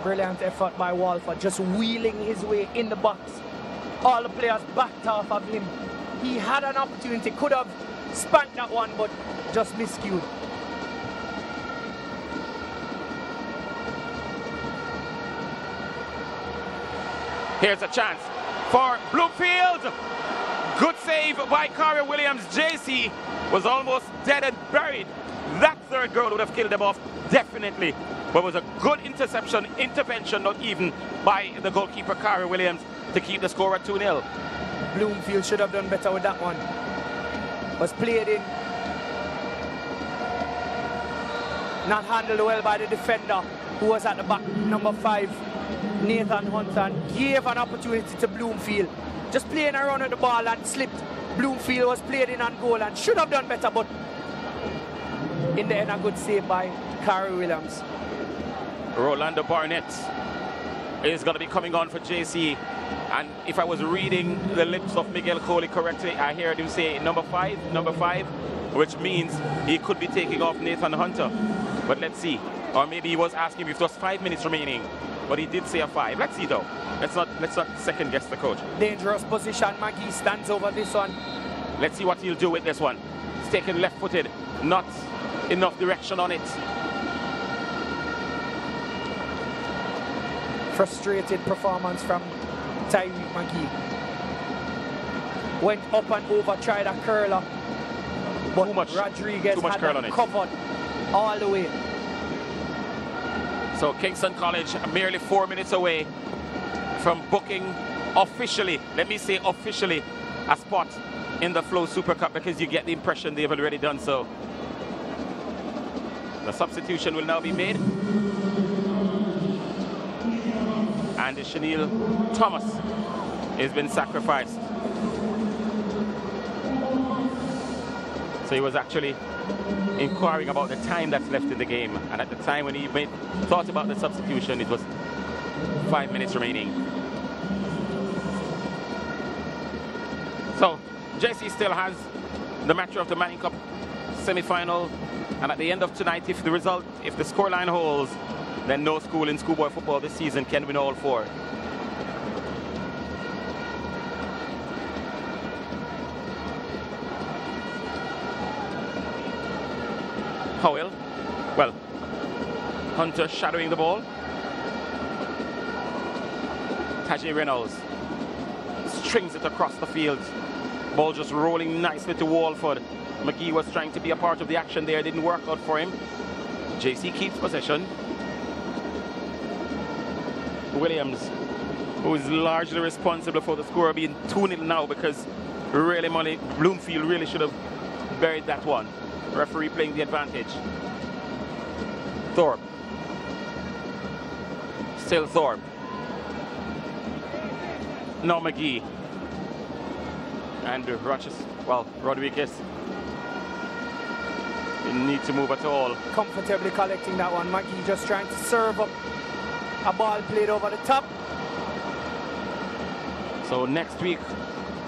Speaker 5: Brilliant effort by Walford, just wheeling his way in the box. All the players backed off of him. He had an opportunity, could have spanked that one, but just miscued.
Speaker 4: Here's a chance for Bloomfield. Good save by Kari Williams. JC was almost dead and buried. That third goal would have killed them off, definitely. But it was a good intervention, not even by the goalkeeper, Kari Williams, to keep the score at 2-0.
Speaker 5: Bloomfield should have done better with that one. Was played in. Not handled well by the defender, who was at the back, number 5, Nathan Hunter, and gave an opportunity to Bloomfield. Just playing around with the ball and slipped. Bloomfield was played in on goal and should have done better, but in the end, a good save by Kari Williams.
Speaker 4: Rolando Barnett is going to be coming on for JC. And if I was reading the lips of Miguel Coley correctly, I heard him say number 5, which means he could be taking off Nathan Hunter. But let's see. Or maybe he was asking if there was 5 minutes remaining. But he did say a 5. Let's see though. Let's not second guess the coach.
Speaker 5: Dangerous position. Maggie stands over this one.
Speaker 4: Let's see what he'll do with this one. It's taken left-footed. Not enough direction on it.
Speaker 5: Frustrated performance from Tyreek Magee. Went up and over, tried a curler. But Rodriguez had it covered all the way.
Speaker 4: So Kingston College merely 4 minutes away from booking officially, let me say officially, a spot in the Flow Super Cup, because you get the impression they've already done so. The substitution will now be made. And Chanel Thomas has been sacrificed. So he was actually inquiring about the time that's left in the game. And at the time when he thought about the substitution, it was 5 minutes remaining. So JC still has the match of the Manning Cup semi-final. And at the end of tonight, if the scoreline holds, then no school in schoolboy football this season can win all 4. Howell, well, Hunter shadowing the ball. Tajay Reynolds strings it across the field. Ball just rolling nicely to Walford. McGee was trying to be a part of the action there, didn't work out for him. JC keeps possession. Williams, who is largely responsible for the score being 2-0 now, because really Bloomfield really should have buried that one. Referee playing the advantage. Thorpe. Still Thorpe. No McGee. And Rodriguez didn't need to move at all.
Speaker 5: Comfortably collecting that one. McGee just trying to serve up a ball played over the top.
Speaker 4: So next week,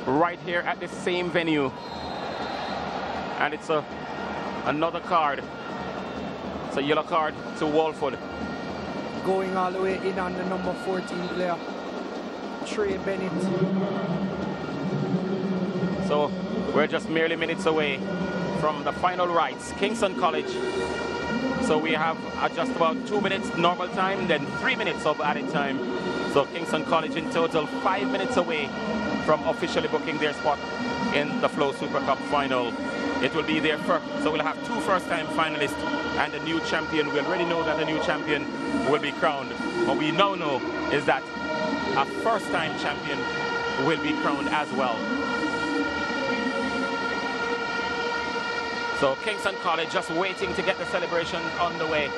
Speaker 4: right here at the same venue. And it's another card. It's a yellow card to Walford.
Speaker 5: Going all the way in on the number 14 player, Trey Bennett.
Speaker 4: So we're just merely minutes away from the final rights. Kingston College. So we have just about 2 minutes normal time, then 3 minutes of added time. So Kingston College in total 5 minutes away from officially booking their spot in the Flow Super Cup final. It will be their first, so we'll have 2 first-time finalists and a new champion. We already know that a new champion will be crowned. What we now know is that a first-time champion will be crowned as well. So Kingston College just waiting to get the celebration on the way.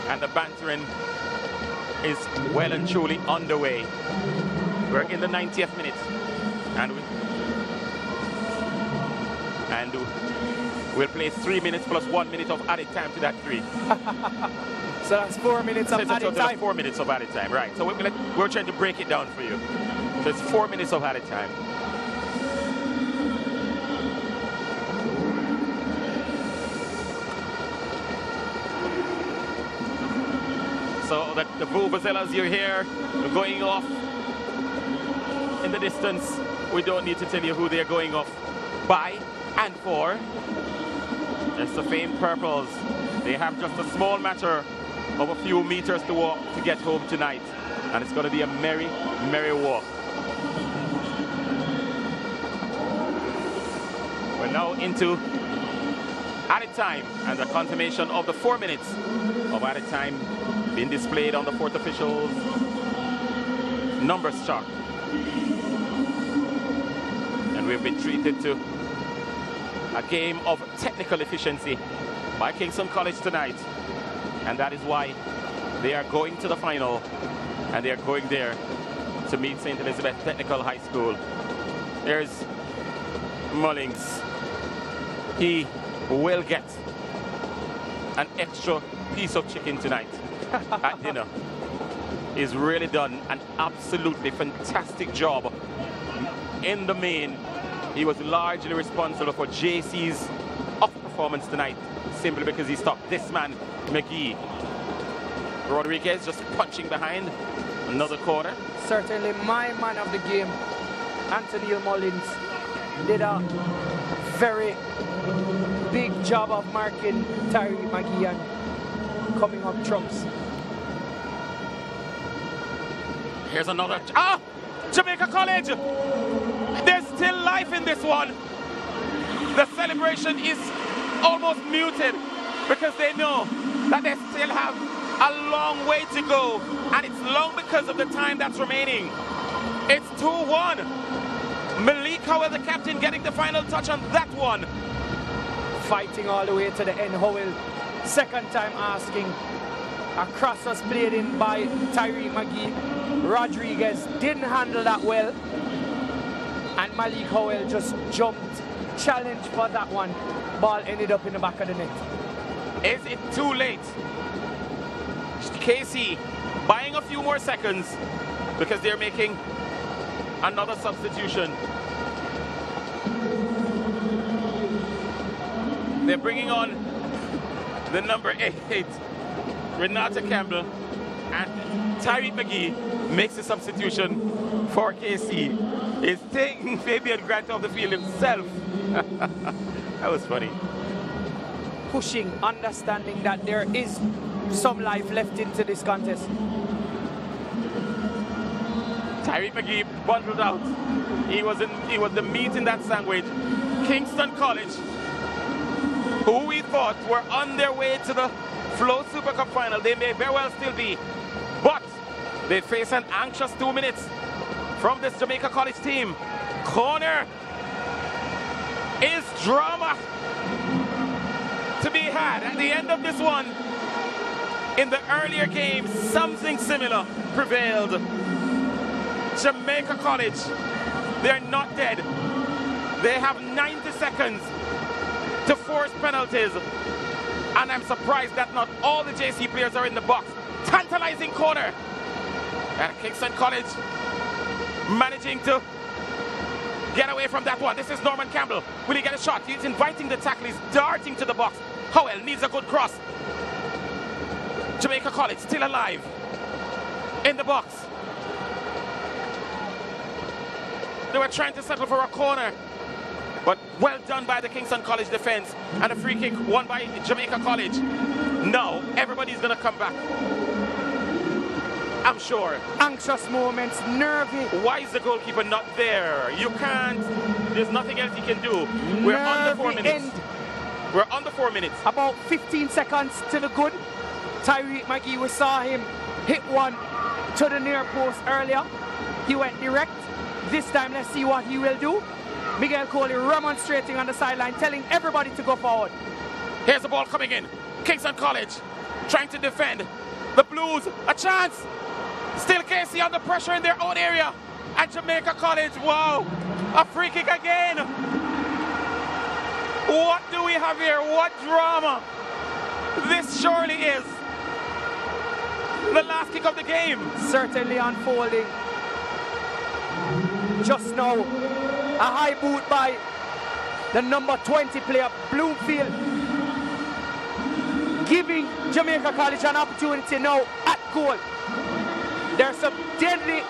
Speaker 4: And the bantering is well and truly underway. We're in the 90th minute, and we'll play 3 minutes plus 1 minute of added time to that 3.
Speaker 5: So that's 4 minutes of added time.
Speaker 4: 4 minutes of added time, right? So we're trying to break it down for you. So it's 4 minutes of added time. So the vuvuzelas you hear going off in the distance, we don't need to tell you who they're going off by and for. It's the famed Purples. They have just a small matter of a few meters to walk to get home tonight. And it's going to be a merry, merry walk. We're now into added time and the confirmation of the 4 minutes of added time being displayed on the fourth official's numbers chart. And we've been treated to a game of technical efficiency by Kingston College tonight. And that is why they are going to the final, and they are going there to meet St. Elizabeth Technical High School. There's Mullings. He will get an extra piece of chicken tonight at dinner. He's really done an absolutely fantastic job. In the main, he was largely responsible for JC's off performance tonight, simply because he stopped this man, McGee. Rodriguez just punching behind. Another corner.
Speaker 5: Certainly my man of the game, Anthony Mullins, did a very big job of marking Tyree McGee and coming up trumps.
Speaker 4: Here's another. Ah! Jamaica College! There's still life in this one. The celebration is almost muted because they know that they still have a long way to go, and it's long because of the time that's remaining. It's 2-1. Malik Howell, the captain, getting the final touch on that one.
Speaker 5: Fighting all the way to the end. Howell, second time asking. A cross was played in by Tyree McGee. Rodriguez didn't handle that well, and Malik Howell just jumped, challenged for that one. Ball ended up in the back of the net.
Speaker 4: Is it too late? KC buying a few more seconds because they're making another substitution. They're bringing on the number 8, Renata Campbell, and Tyree McGee makes a substitution for KC. He's taking Fabian Grant off the field himself. That was funny.
Speaker 5: Pushing, understanding that there is some life left into this contest.
Speaker 4: Tyree McGee bundled out. He was the meat in that sandwich. Kingston College, who we thought were on their way to the Flow Super Cup final, they may very well still be, but they face an anxious 2 minutes from this Jamaica College team. Corner is drama to be had at the end of this one. In the earlier game, something similar prevailed. Jamaica College, they're not dead. They have 90 seconds to force penalties. And I'm surprised that not all the JC players are in the box. Tantalizing corner. And Kingston College managing to get away from that one. This is Norman Campbell. Will he get a shot? He's inviting the tackle. He's darting to the box. Howell needs a good cross. Jamaica College still alive in the box. They were trying to settle for a corner, but well done by the Kingston College defense, and a free kick won by Jamaica College. Now everybody's gonna come back, I'm sure.
Speaker 5: Anxious moments, nervy.
Speaker 4: Why is the goalkeeper not there? You can't, there's nothing else he can do. We're on the 4 minutes.
Speaker 5: End.
Speaker 4: We're on the 4 minutes.
Speaker 5: About 15 seconds to the good. Tyree McGee, we saw him hit one to the near post earlier. He went direct. This time, let's see what he will do. Miguel Coley remonstrating on the sideline, telling everybody to go forward.
Speaker 4: Here's the ball coming in. Kingston College trying to defend. The Blues, a chance. Still KC under pressure in their own area. And Jamaica College, wow, a free kick again. What do we have here? What drama? This surely is the last kick of the game.
Speaker 5: Certainly unfolding. Just now, a high boot by the number 20 player, Bloomfield, giving Jamaica College an opportunity now at goal. There's some deadly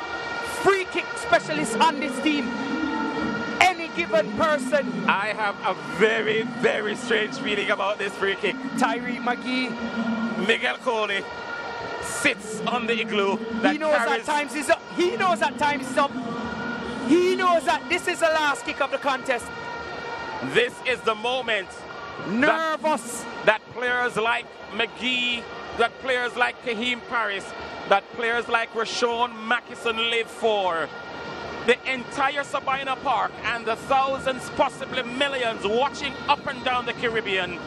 Speaker 5: free kick specialists on this team. Any given person.
Speaker 4: I have a very, very strange feeling about this free kick.
Speaker 5: Tyree McGee,
Speaker 4: Miguel Coley sits on the igloo that
Speaker 5: He knows
Speaker 4: carries...
Speaker 5: at times is up. He knows at times is up. He knows that this is the last kick of the contest.
Speaker 4: This is the moment
Speaker 5: Nervous.
Speaker 4: that players like McGee, that players like Kahim Paris, that players like Rashawn Mackison live for. The entire Sabina Park and the thousands, possibly millions, watching up and down the Caribbean.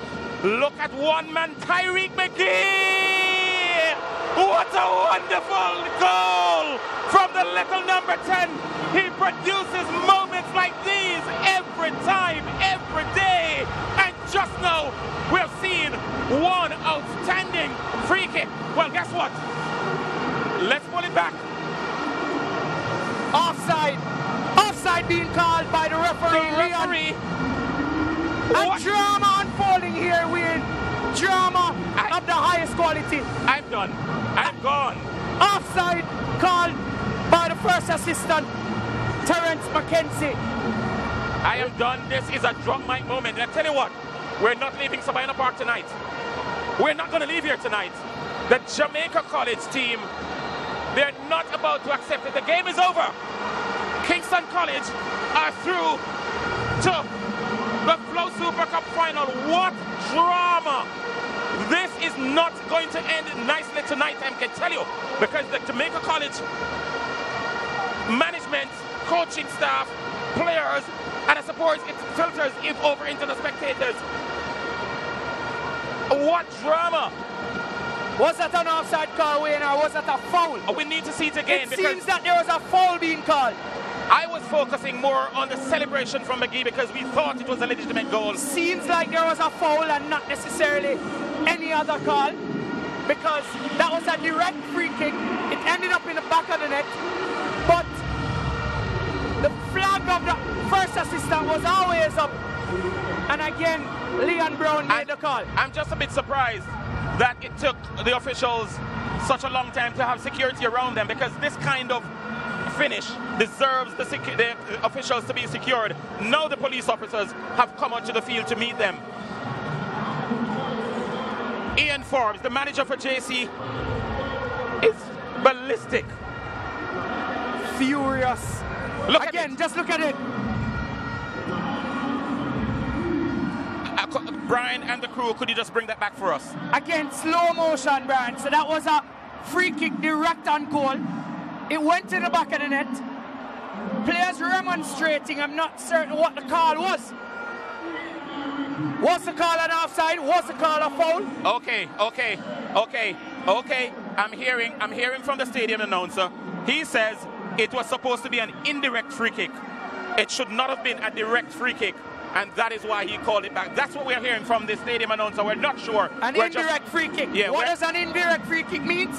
Speaker 4: Look at one man, Tyreek McGee! What a wonderful goal from the little number 10. He produces moments like these every time, every day. And just now, we're seeing one outstanding free kick. Well, guess what? Let's pull it back.
Speaker 5: Offside. Offside being called by the referee.
Speaker 4: The referee.
Speaker 5: And drama unfolding here, Wayne. Drama of the highest quality.
Speaker 4: I'm done. I'm gone.
Speaker 5: Offside called by the first assistant, Terence McKenzie.
Speaker 4: I am done. This is a drunk mic moment. And I tell you what, we're not leaving Sabina Park tonight. We're not going to leave here tonight. The Jamaica College team, they're not about to accept it. The game is over. Kingston College are through to the Flow Super Cup final. What drama! This is not going to end nicely tonight, I can tell you, because the Jamaica College management, coaching staff, players, and I suppose it filters over into the spectators. What drama!
Speaker 5: Was that an offside call, Wayne, or was that a foul?
Speaker 4: We need to see it again.
Speaker 5: It
Speaker 4: because
Speaker 5: seems that there was a foul being called.
Speaker 4: I was focusing more on the celebration from McGee because we thought it was a legitimate goal.
Speaker 5: Seems like there was a foul and not necessarily any other call, because that was a direct free kick. It ended up in the back of the net, but the flag of the first assistant was always up. And again, Leon Brown made the call.
Speaker 4: I'm just a bit surprised that it took the officials such a long time to have security around them, because this kind of finish deserves the officials to be secured. Now the police officers have come onto the field to meet them. Ian Forbes, the manager for JC, is ballistic.
Speaker 5: Furious.
Speaker 4: Look
Speaker 5: again, just look at it.
Speaker 4: Brian and the crew, could you just bring that back for us?
Speaker 5: Again, slow motion, Brian. So that was a free kick direct on goal. It went to the back of the net. Players remonstrating. I'm not certain what the call was. Was the call an offside? Was the call a foul?
Speaker 4: Okay. I'm hearing from the stadium announcer. He says it was supposed to be an indirect free kick. It should not have been a direct free kick. And that is why he called it back. That's what we're hearing from the stadium announcer. We're not sure.
Speaker 5: An indirect free kick.
Speaker 4: Yeah,
Speaker 5: what does an indirect free kick mean?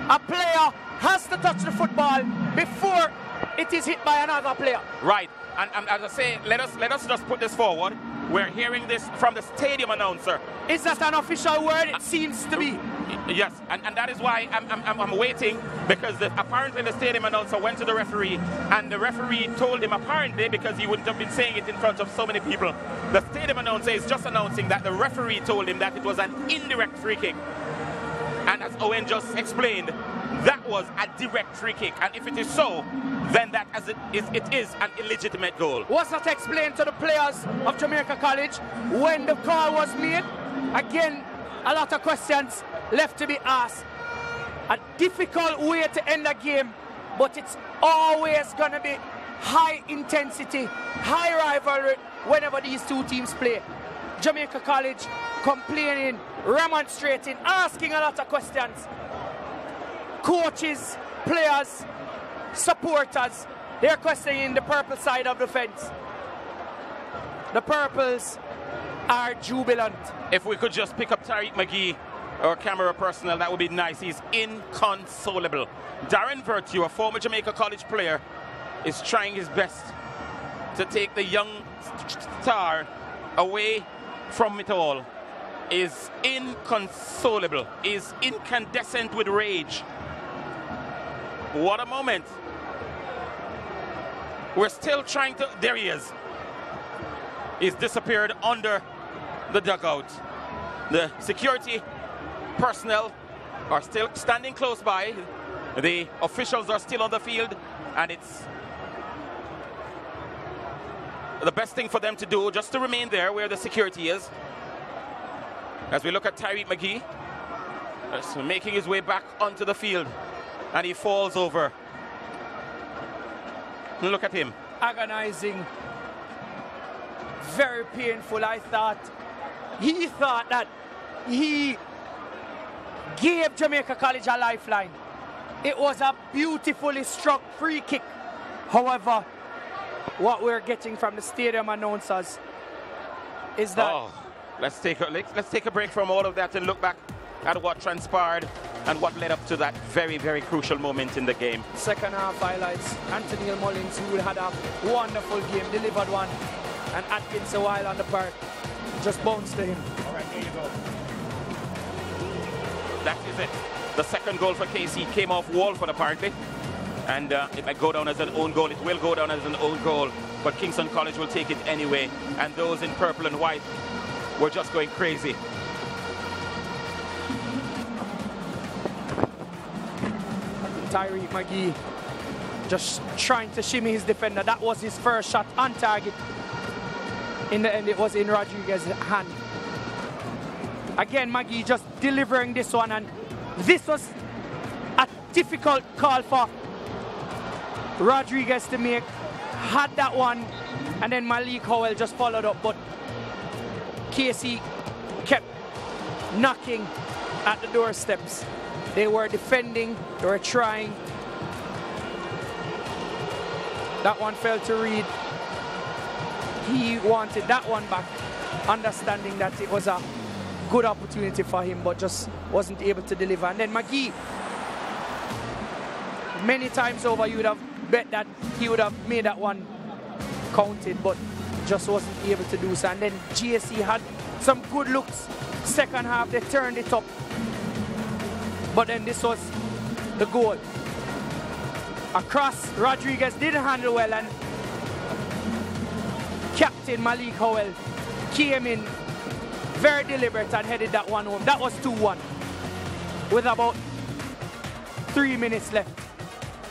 Speaker 5: A player has to touch the football before it is hit by another player.
Speaker 4: Right. And as I say, let us just put this forward. We're hearing this from the stadium announcer.
Speaker 5: Is that an official word? It seems to be.
Speaker 4: Yes, and that is why I'm waiting, because apparently the stadium announcer went to the referee, and the referee told him, apparently, because he wouldn't have been saying it in front of so many people, the stadium announcer is just announcing that the referee told him that it was an indirect free kick. And as Owen just explained, that was a direct free kick, and if it is so, then that it is an illegitimate goal.
Speaker 5: Was that explained to the players of Jamaica College when the call was made? Again, a lot of questions left to be asked. A difficult way to end a game, but it's always going to be high intensity, high rivalry whenever these two teams play. Jamaica College complaining, remonstrating, asking a lot of questions. Coaches, players, supporters, they're questioning the purple side of the fence. The purples are jubilant.
Speaker 4: If we could just pick up Tyreek McGee, our camera personnel, that would be nice. He's inconsolable. Darren Virtue, a former Jamaica College player, is trying his best to take the young star away from it all. Is inconsolable, is incandescent with rage. What a moment. We're still trying to... There he is. He's disappeared under the dugout. The security personnel are still standing close by. The officials are still on the field, and it's the best thing for them to do, just to remain there where the security is. As we look at Tyreek McGee, making his way back onto the field, and he falls over. Look at him.
Speaker 5: Agonizing. Very painful. He thought that he gave Jamaica College a lifeline. It was a beautifully struck free kick. However, what we're getting from the stadium announcers is that...
Speaker 4: Oh, let's take a break from all of that and look back at what transpired and what led up to that very, very crucial moment in the game.
Speaker 5: Second half highlights. Anthony Mullins, who had a wonderful game, delivered one. And Atkins, a while on the park, just bounced to him.
Speaker 4: All right, there you go. That is it. The second goal for KC came off Walford, apparently. And it might go down as an own goal. It will go down as an own goal. But Kingston College will take it anyway. And those in purple and white were just going crazy.
Speaker 5: Tyreek McGee just trying to shimmy his defender. That was his first shot on target. In the end, it was in Rodriguez's hand. Again, McGee just delivering this one, and this was a difficult call for Rodriguez to make. Had that one, and then Malik Howell just followed up, but KC kept knocking at the doorsteps. They were defending, they were trying. That one fell to Reed. He wanted that one back, understanding that it was a good opportunity for him, but just wasn't able to deliver. And then McGee, many times over, you would have bet that he would have made that one counted, but just wasn't able to do so. And then GSC had some good looks. Second half, they turned it up. But then this was the goal. Across, Rodriguez didn't handle well, and Captain Malik Howell came in very deliberate and headed that one home. That was 2-1 with about 3 minutes left.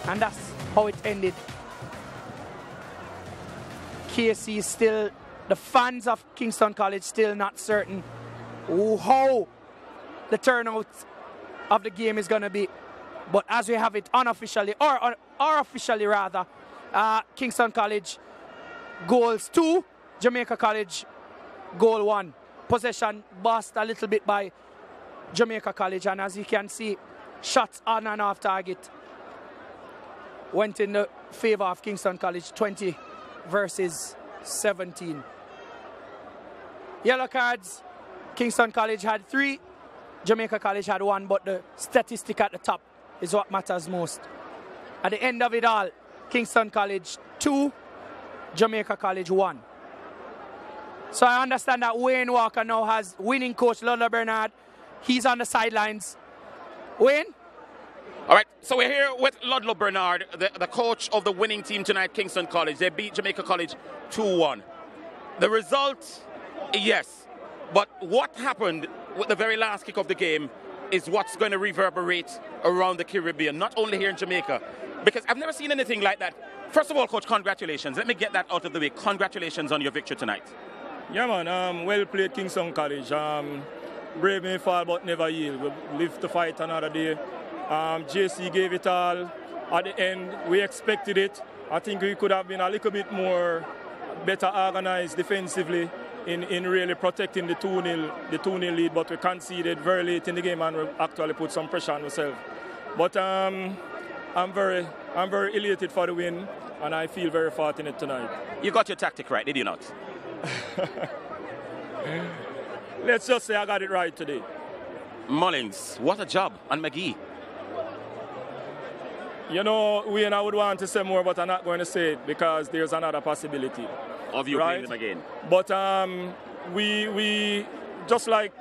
Speaker 5: And that's how it ended. KC still, the fans of Kingston College still not certain how the turnout of the game is going to be. But as we have it unofficially, or officially rather, Kingston College goals 2, Jamaica College goal 1. Possession bossed a little bit by Jamaica College, and as you can see, shots on and off target went in the favor of Kingston College, 20 versus 17. Yellow cards, Kingston College had 3, Jamaica College had 1, but the statistic at the top is what matters most. At the end of it all, Kingston College 2, Jamaica College 1. So I understand that Wayne Walker now has winning coach Ludlow Bernard. He's on the sidelines. Wayne?
Speaker 4: All right, so we're here with Ludlow Bernard, the coach of the winning team tonight, Kingston College. They beat Jamaica College 2-1. The result, yes, but what happened with the very last kick of the game is what's going to reverberate around the Caribbean, not only here in Jamaica, because I've never seen anything like that. First of all, coach, congratulations. Let me get that out of the way. Congratulations on your victory tonight.
Speaker 8: Yeah, man, well played, Kingston College. Brave may fall, but never yield. We live to fight another day. JC gave it all. At the end, we expected it. I think we could have been a little bit more better organized defensively in really protecting the 2-0 lead, but we conceded very late in the game and we actually put some pressure on ourselves. But I'm very elated for the win, and I feel very fortunate tonight.
Speaker 4: You got your tactic right, did you not?
Speaker 8: Let's just say I got it right today.
Speaker 4: Mullins, what a job. And McGee.
Speaker 8: You know, Wayne, I would want to say more, but I'm not going to say it because there's another possibility.
Speaker 4: Of you playing them again.
Speaker 8: But we just like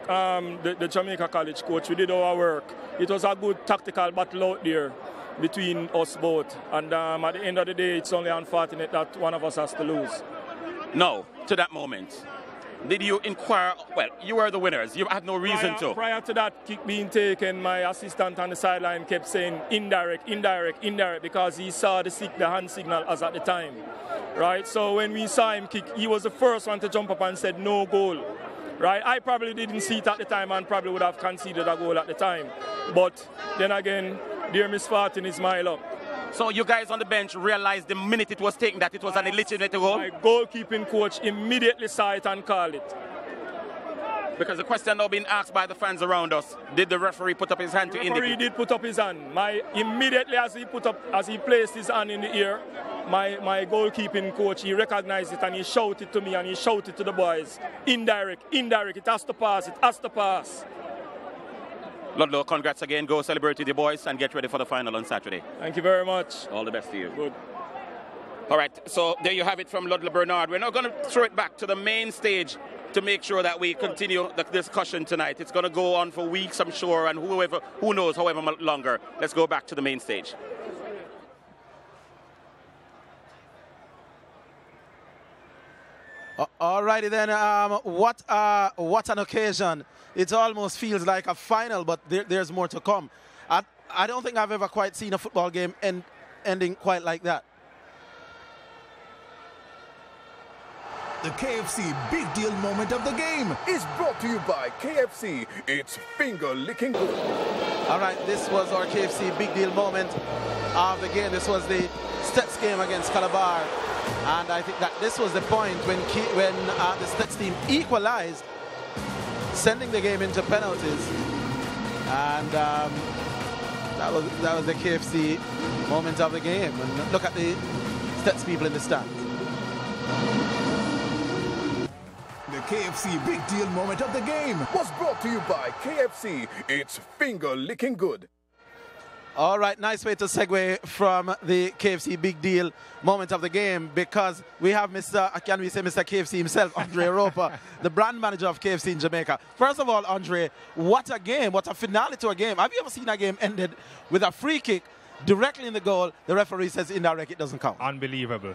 Speaker 8: the Jamaica College coach, we did our work. It was a good tactical battle out there between us both. And at the end of the day, it's only unfortunate that one of us has to lose.
Speaker 4: No, to that moment. did you inquire? Well, you were the winners. You had no reason to.
Speaker 8: Prior to that kick being taken, my assistant on the sideline kept saying indirect, indirect, indirect, because he saw the hand signal as at the time. Right? So when we saw him kick, he was the first one to jump up and said no goal. Right? I probably didn't see it at the time and probably would have conceded a goal at the time. But then again, dear misfortune is my luck.
Speaker 4: So you guys on the bench realized the minute it was taken that it was an illegitimate goal?
Speaker 8: My goalkeeping coach immediately saw it and called it.
Speaker 4: Because the question now being asked by the fans around us, did the referee put up his hand to indicate?
Speaker 8: The referee did put up his hand. Immediately as he placed his hand in the air, my goalkeeping coach, he recognized it and he shouted to me and he shouted to the boys, indirect, indirect, it has to pass, it has to pass.
Speaker 4: Ludlow, congrats again. Go celebrate with your boys and get ready for the final on Saturday.
Speaker 8: Thank you very much.
Speaker 4: All the best to you.
Speaker 8: Good.
Speaker 4: All right, so there you have it from Ludlow Bernard. We're now going to throw it back to the main stage to make sure that we continue the discussion tonight. It's going to go on for weeks, I'm sure, and who knows, however longer. Let's go back to the main stage.
Speaker 6: Alrighty then, what an occasion. It almost feels like a final, but there's more to come. I don't think I've ever quite seen a football game ending quite like that.
Speaker 1: The KFC Big Deal moment of the game is brought to you by KFC. It's finger licking good.
Speaker 6: All right, this was our KFC Big Deal moment of the game. This was the Stets game against Calabar. And I think that this was the point when the Stets team equalized, sending the game into penalties. And that was the KFC moment of the game. And look at the Stets people in the stands.
Speaker 1: The KFC Big Deal moment of the game was brought to you by KFC. It's finger licking good.
Speaker 6: All right, nice way to segue from the KFC Big Deal moment of the game, because we have Mr. KFC himself, Andre Roper, the brand manager of KFC in Jamaica. First of all, Andre, what a game, what a finale to a game. Have you ever seen a game ended with a free kick directly in the goal? The referee says indirect, it doesn't count.
Speaker 9: Unbelievable.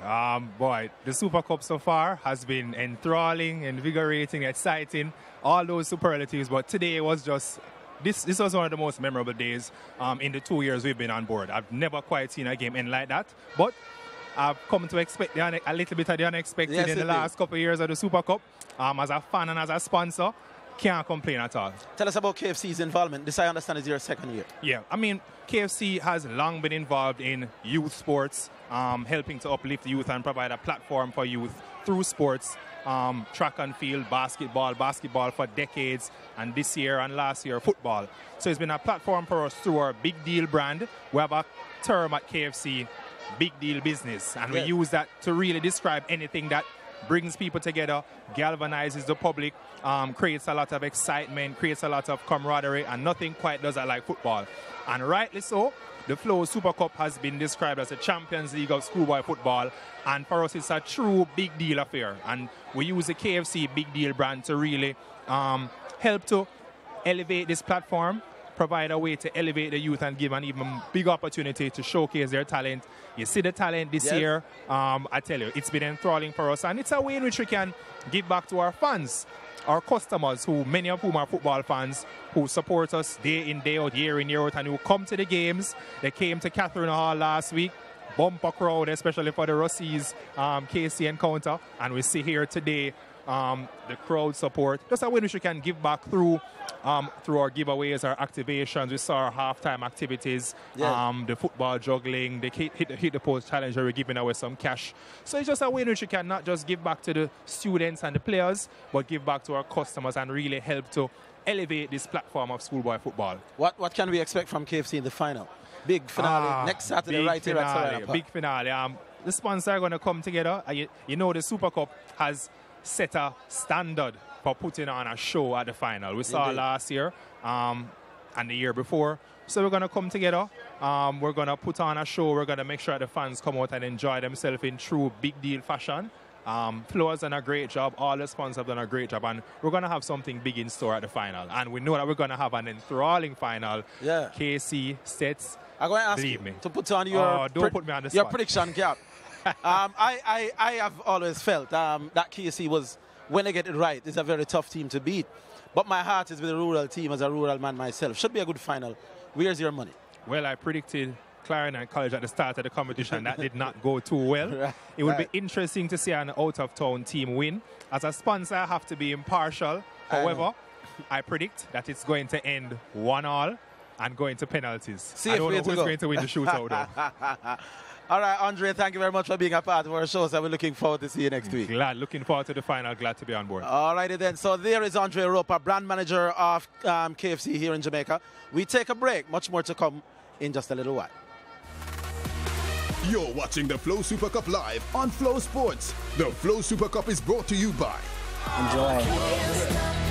Speaker 9: Boy, the Super Cup so far has been enthralling, invigorating, exciting, all those superlatives, but today was just... This was one of the most memorable days in the 2 years we've been on board. I've never quite seen a game end like that, but I've come to expect a little bit of the unexpected in the last couple of years of the Super Cup. As a fan and as a sponsor, can't complain at all.
Speaker 6: Tell us about KFC's involvement. This, I understand, is your second year.
Speaker 9: Yeah, I mean, KFC has long been involved in youth sports, helping to uplift youth and provide a platform for youth through sports. Track and field, basketball for decades, and this year and last year, football. So it's been a platform for us through our Big Deal brand. We have a term at KFC, Big Deal Business, and we use that to really describe anything that brings people together, galvanizes the public, creates a lot of excitement, creates a lot of camaraderie, and nothing quite does that like football. And rightly so, the Flow Super Cup has been described as a Champions League of schoolboy football, and for us it's a true big deal affair. And we use the KFC Big Deal brand to really help to elevate this platform, provide a way to elevate the youth and give an even bigger opportunity to showcase their talent. You see the talent this year, I tell you, it's been enthralling for us, and it's a way in which we can give back to our fans, our customers, who many of whom are football fans, who support us day in, day out, year in, year out, and who come to the games. They came to Catherine Hall last week, bumper crowd, especially for the Rossies KC encounter, and we see here today the crowd support. Just a way in which we can give back through our giveaways, our activations. We saw our halftime activities, the football juggling, the hit the post challenge where we're giving away some cash. So it's just a way in which we can not just give back to the students and the players, but give back to our customers and really help to elevate this platform of schoolboy football.
Speaker 6: What can we expect from KFC in the final? Big finale next Saturday right here at Savannah Park.
Speaker 9: Big finale. The sponsors are going to come together. You know the Super Cup has set a standard for putting on a show at the final. We saw last year and the year before. So we're going to come together. We're going to put on a show. We're going to make sure the fans come out and enjoy themselves in true Big Deal fashion. Flo has done a great job. All the sponsors have done a great job. And we're going to have something big in store at the final. And we know that we're going to have an enthralling final. Yeah. KC, Stets.
Speaker 6: I'm going to ask you to put on your,
Speaker 9: don't put me on the spot.
Speaker 6: Your prediction cap. I have always felt that KC was when they get it right, it's a very tough team to beat. But my heart is with the rural team as a rural man myself. Should be a good final. Where's your money?
Speaker 9: Well, I predicted Clarendon College at the start of the competition. That did not go too well.
Speaker 6: Right.
Speaker 9: It would be interesting to see an out-of-town team win. As a sponsor, I have to be impartial. However, I predict that it's going to end 1-1 and going to penalties. I don't know who's going to win the shootout, though.
Speaker 6: All right, Andre, thank you very much for being a part of our show. So we're looking forward to see you next week.
Speaker 9: Looking forward to the final. Glad to be on board.
Speaker 6: All righty then. So there is Andre Roper, brand manager of KFC here in Jamaica. We take a break. Much more to come in just a little while.
Speaker 1: You're watching the Flow Super Cup live on Flow Sports. The Flow Super Cup is brought to you by...
Speaker 10: Enjoy.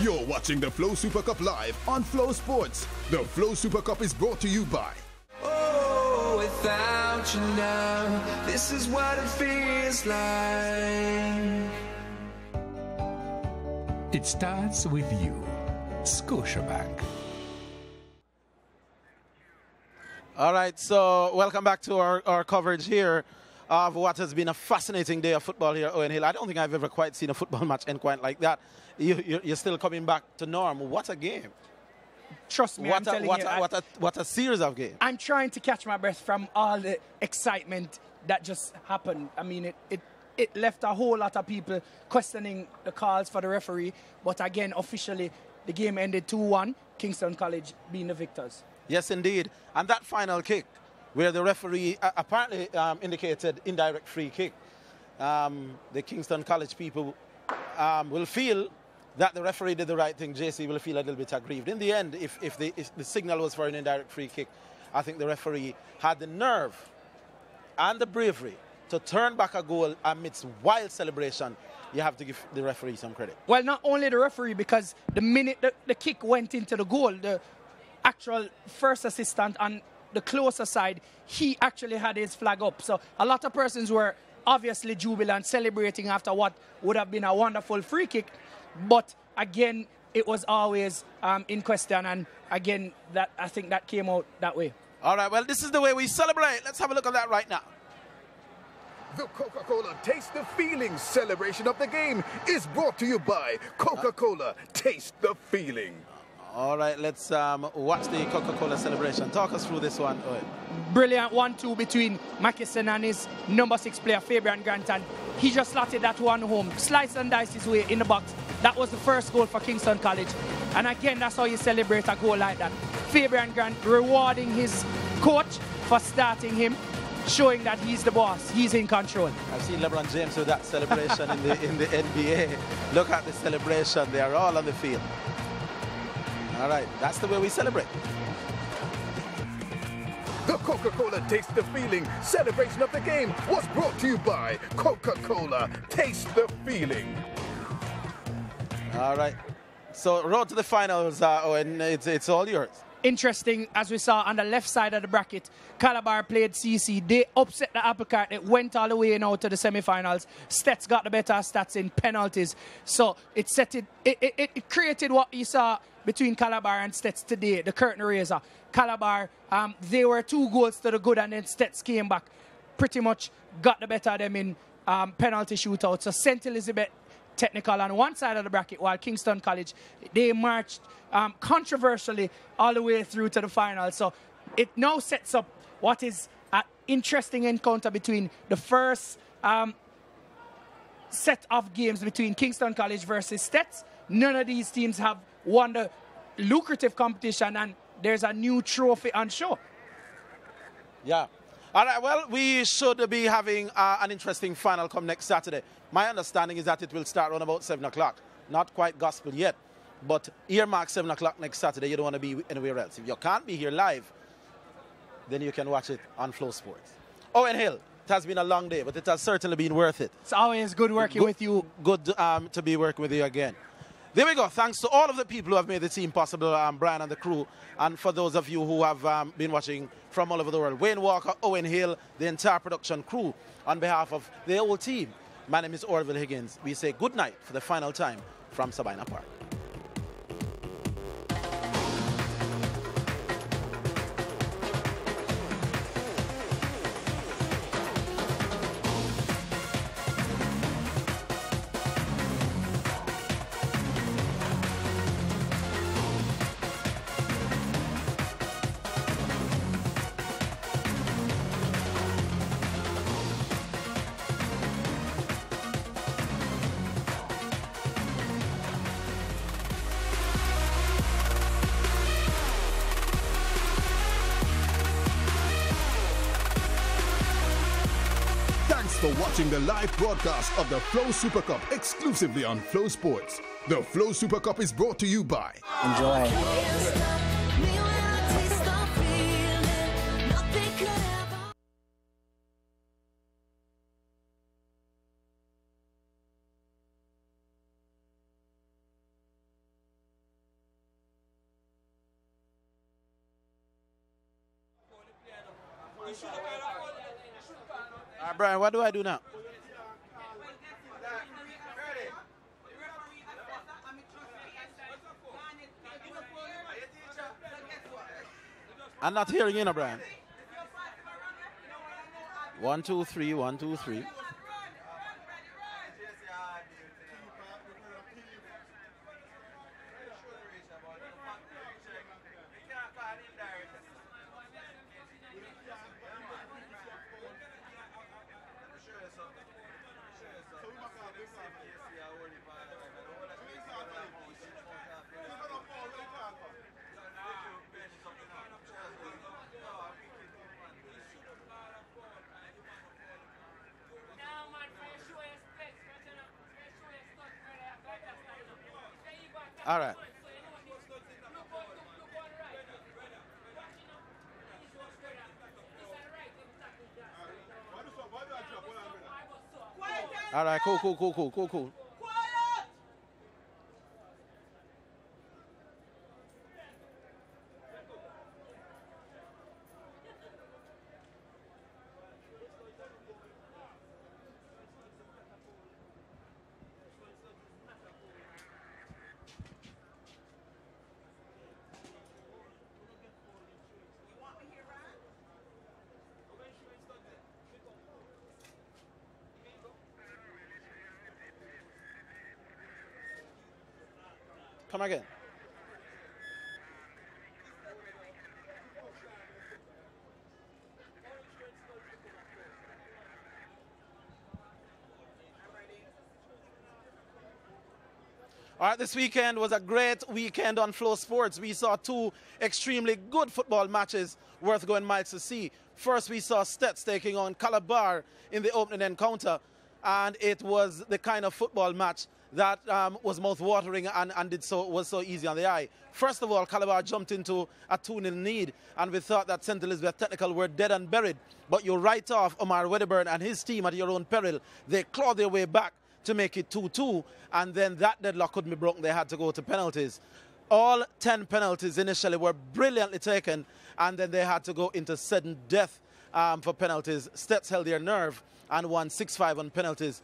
Speaker 1: You're watching the Flow Super Cup live on Flow Sports. The Flow Super Cup is brought to you by...
Speaker 2: Oh, without you now, this is what it feels like.
Speaker 3: It starts with you. Scotiabank.
Speaker 6: All right, so welcome back to our coverage here of what has been a fascinating day of football here at Owen Hill. I don't think I've ever quite seen a football match end quite like that. You're still coming back to norm. What a game.
Speaker 5: Trust me,
Speaker 6: what a series of games.
Speaker 5: I'm trying to catch my breath from all the excitement that just happened. I mean, it left a whole lot of people questioning the calls for the referee. But again, officially, the game ended 2-1, Kingston College being the victors.
Speaker 6: Yes, indeed. And that final kick, where the referee apparently indicated indirect free kick, the Kingston College people will feel that the referee did the right thing. JC will feel a little bit aggrieved. In the end, if the signal was for an indirect free kick, I think the referee had the nerve and the bravery to turn back a goal amidst wild celebration, you have to give the referee some credit.
Speaker 5: Well, not only the referee, because the minute the kick went into the goal, the actual first assistant on the closer side, he actually had his flag up. So a lot of persons were obviously jubilant, celebrating after what would have been a wonderful free kick. But again, it was always in question. And again, that I think that came out that way.
Speaker 6: All right, well, this is the way we celebrate. Let's have a look at that right now.
Speaker 1: The Coca-Cola Taste the Feeling celebration of the game is brought to you by Coca-Cola. Taste the feeling.
Speaker 6: All right, let's watch the Coca-Cola celebration. Talk us through this one, Owen.
Speaker 5: Brilliant 1-2 between Mackison and his number 6 player, Fabian Grant. And he just slotted that one home. Slice and dice his way in the box. That was the first goal for Kingston College. And again, that's how you celebrate a goal like that. Fabian Grant rewarding his coach for starting him, showing that he's the boss, he's in control.
Speaker 6: I've seen LeBron James with that celebration in the NBA. Look at the celebration, they are all on the field. All right, that's the way we celebrate.
Speaker 1: The Coca-Cola Taste the Feeling celebration of the game was brought to you by Coca-Cola. Taste the feeling.
Speaker 6: All right, so road to the finals, Owen, it's all yours.
Speaker 5: Interesting, as we saw on the left side of the bracket, Calabar played CC. They upset the apple cart. It went all the way now to the semi-finals. Stets got the better stats in penalties. So it created what you saw between Calabar and Stets today, the curtain raiser. Calabar, they were 2 goals to the good, and then Stets came back, pretty much got the better of them in penalty shootout. So St. Elizabeth Technical on one side of the bracket, while Kingston College, they marched controversially all the way through to the final. So it now sets up what is an interesting encounter between the first set of games between Kingston College versus Stets. None of these teams have won the lucrative competition, and there's a new trophy on show.
Speaker 6: Yeah. All right, well, we should be having an interesting final come next Saturday. My understanding is that it will start around about 7 o'clock. Not quite gospel yet, but earmark 7 o'clock next Saturday. You don't want to be anywhere else. If you can't be here live, then you can watch it on Flow Sports. Owen Hill, it has been a long day, but it has certainly been worth it.
Speaker 5: It's always good working with you.
Speaker 6: Good to be working with you again. There we go. Thanks to all of the people who have made the team possible, Brian and the crew. And for those of you who have been watching from all over the world, Wayne Walker, Owen Hill, the entire production crew, on behalf of the whole team, my name is Orville Higgins. We say good night for the final time from Sabina Park.
Speaker 1: For watching the live broadcast of the Flow Super Cup exclusively on Flow Sports. The Flow Super Cup is brought to you by
Speaker 10: Enjoy.
Speaker 6: Brian, what do I do now? I'm not hearing you now, Brian. 1, 2, 3, 1, 2, 3. All right. All right, cool. Come again. All right, this weekend was a great weekend on Flow Sports. We saw two extremely good football matches worth going miles to see. First, we saw Stets taking on Calabar in the opening encounter, and it was the kind of football match that was mouth-watering and was so easy on the eye. First of all, Calabar jumped into a 2-0 lead, and we thought that St. Elizabeth Technical were dead and buried. But you write off Omar Wedderburn and his team at your own peril. They clawed their way back to make it 2-2, and then that deadlock couldn't be broken. They had to go to penalties. All 10 penalties initially were brilliantly taken, and then they had to go into sudden death for penalties. Stets held their nerve and won 6-5 on penalties,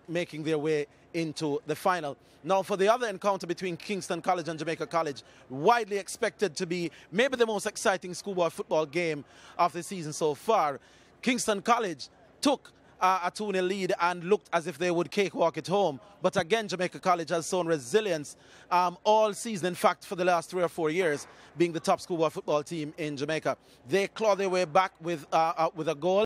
Speaker 6: making their way into the final. Now, for the other encounter between Kingston College and Jamaica College, widely expected to be maybe the most exciting schoolboy football game of the season so far, Kingston College took a 2-0 lead and looked as if they would cakewalk it home. But again, Jamaica College has shown resilience all season, in fact, for the last 3 or 4 years, being the top schoolboy football team in Jamaica. They claw their way back with a goal.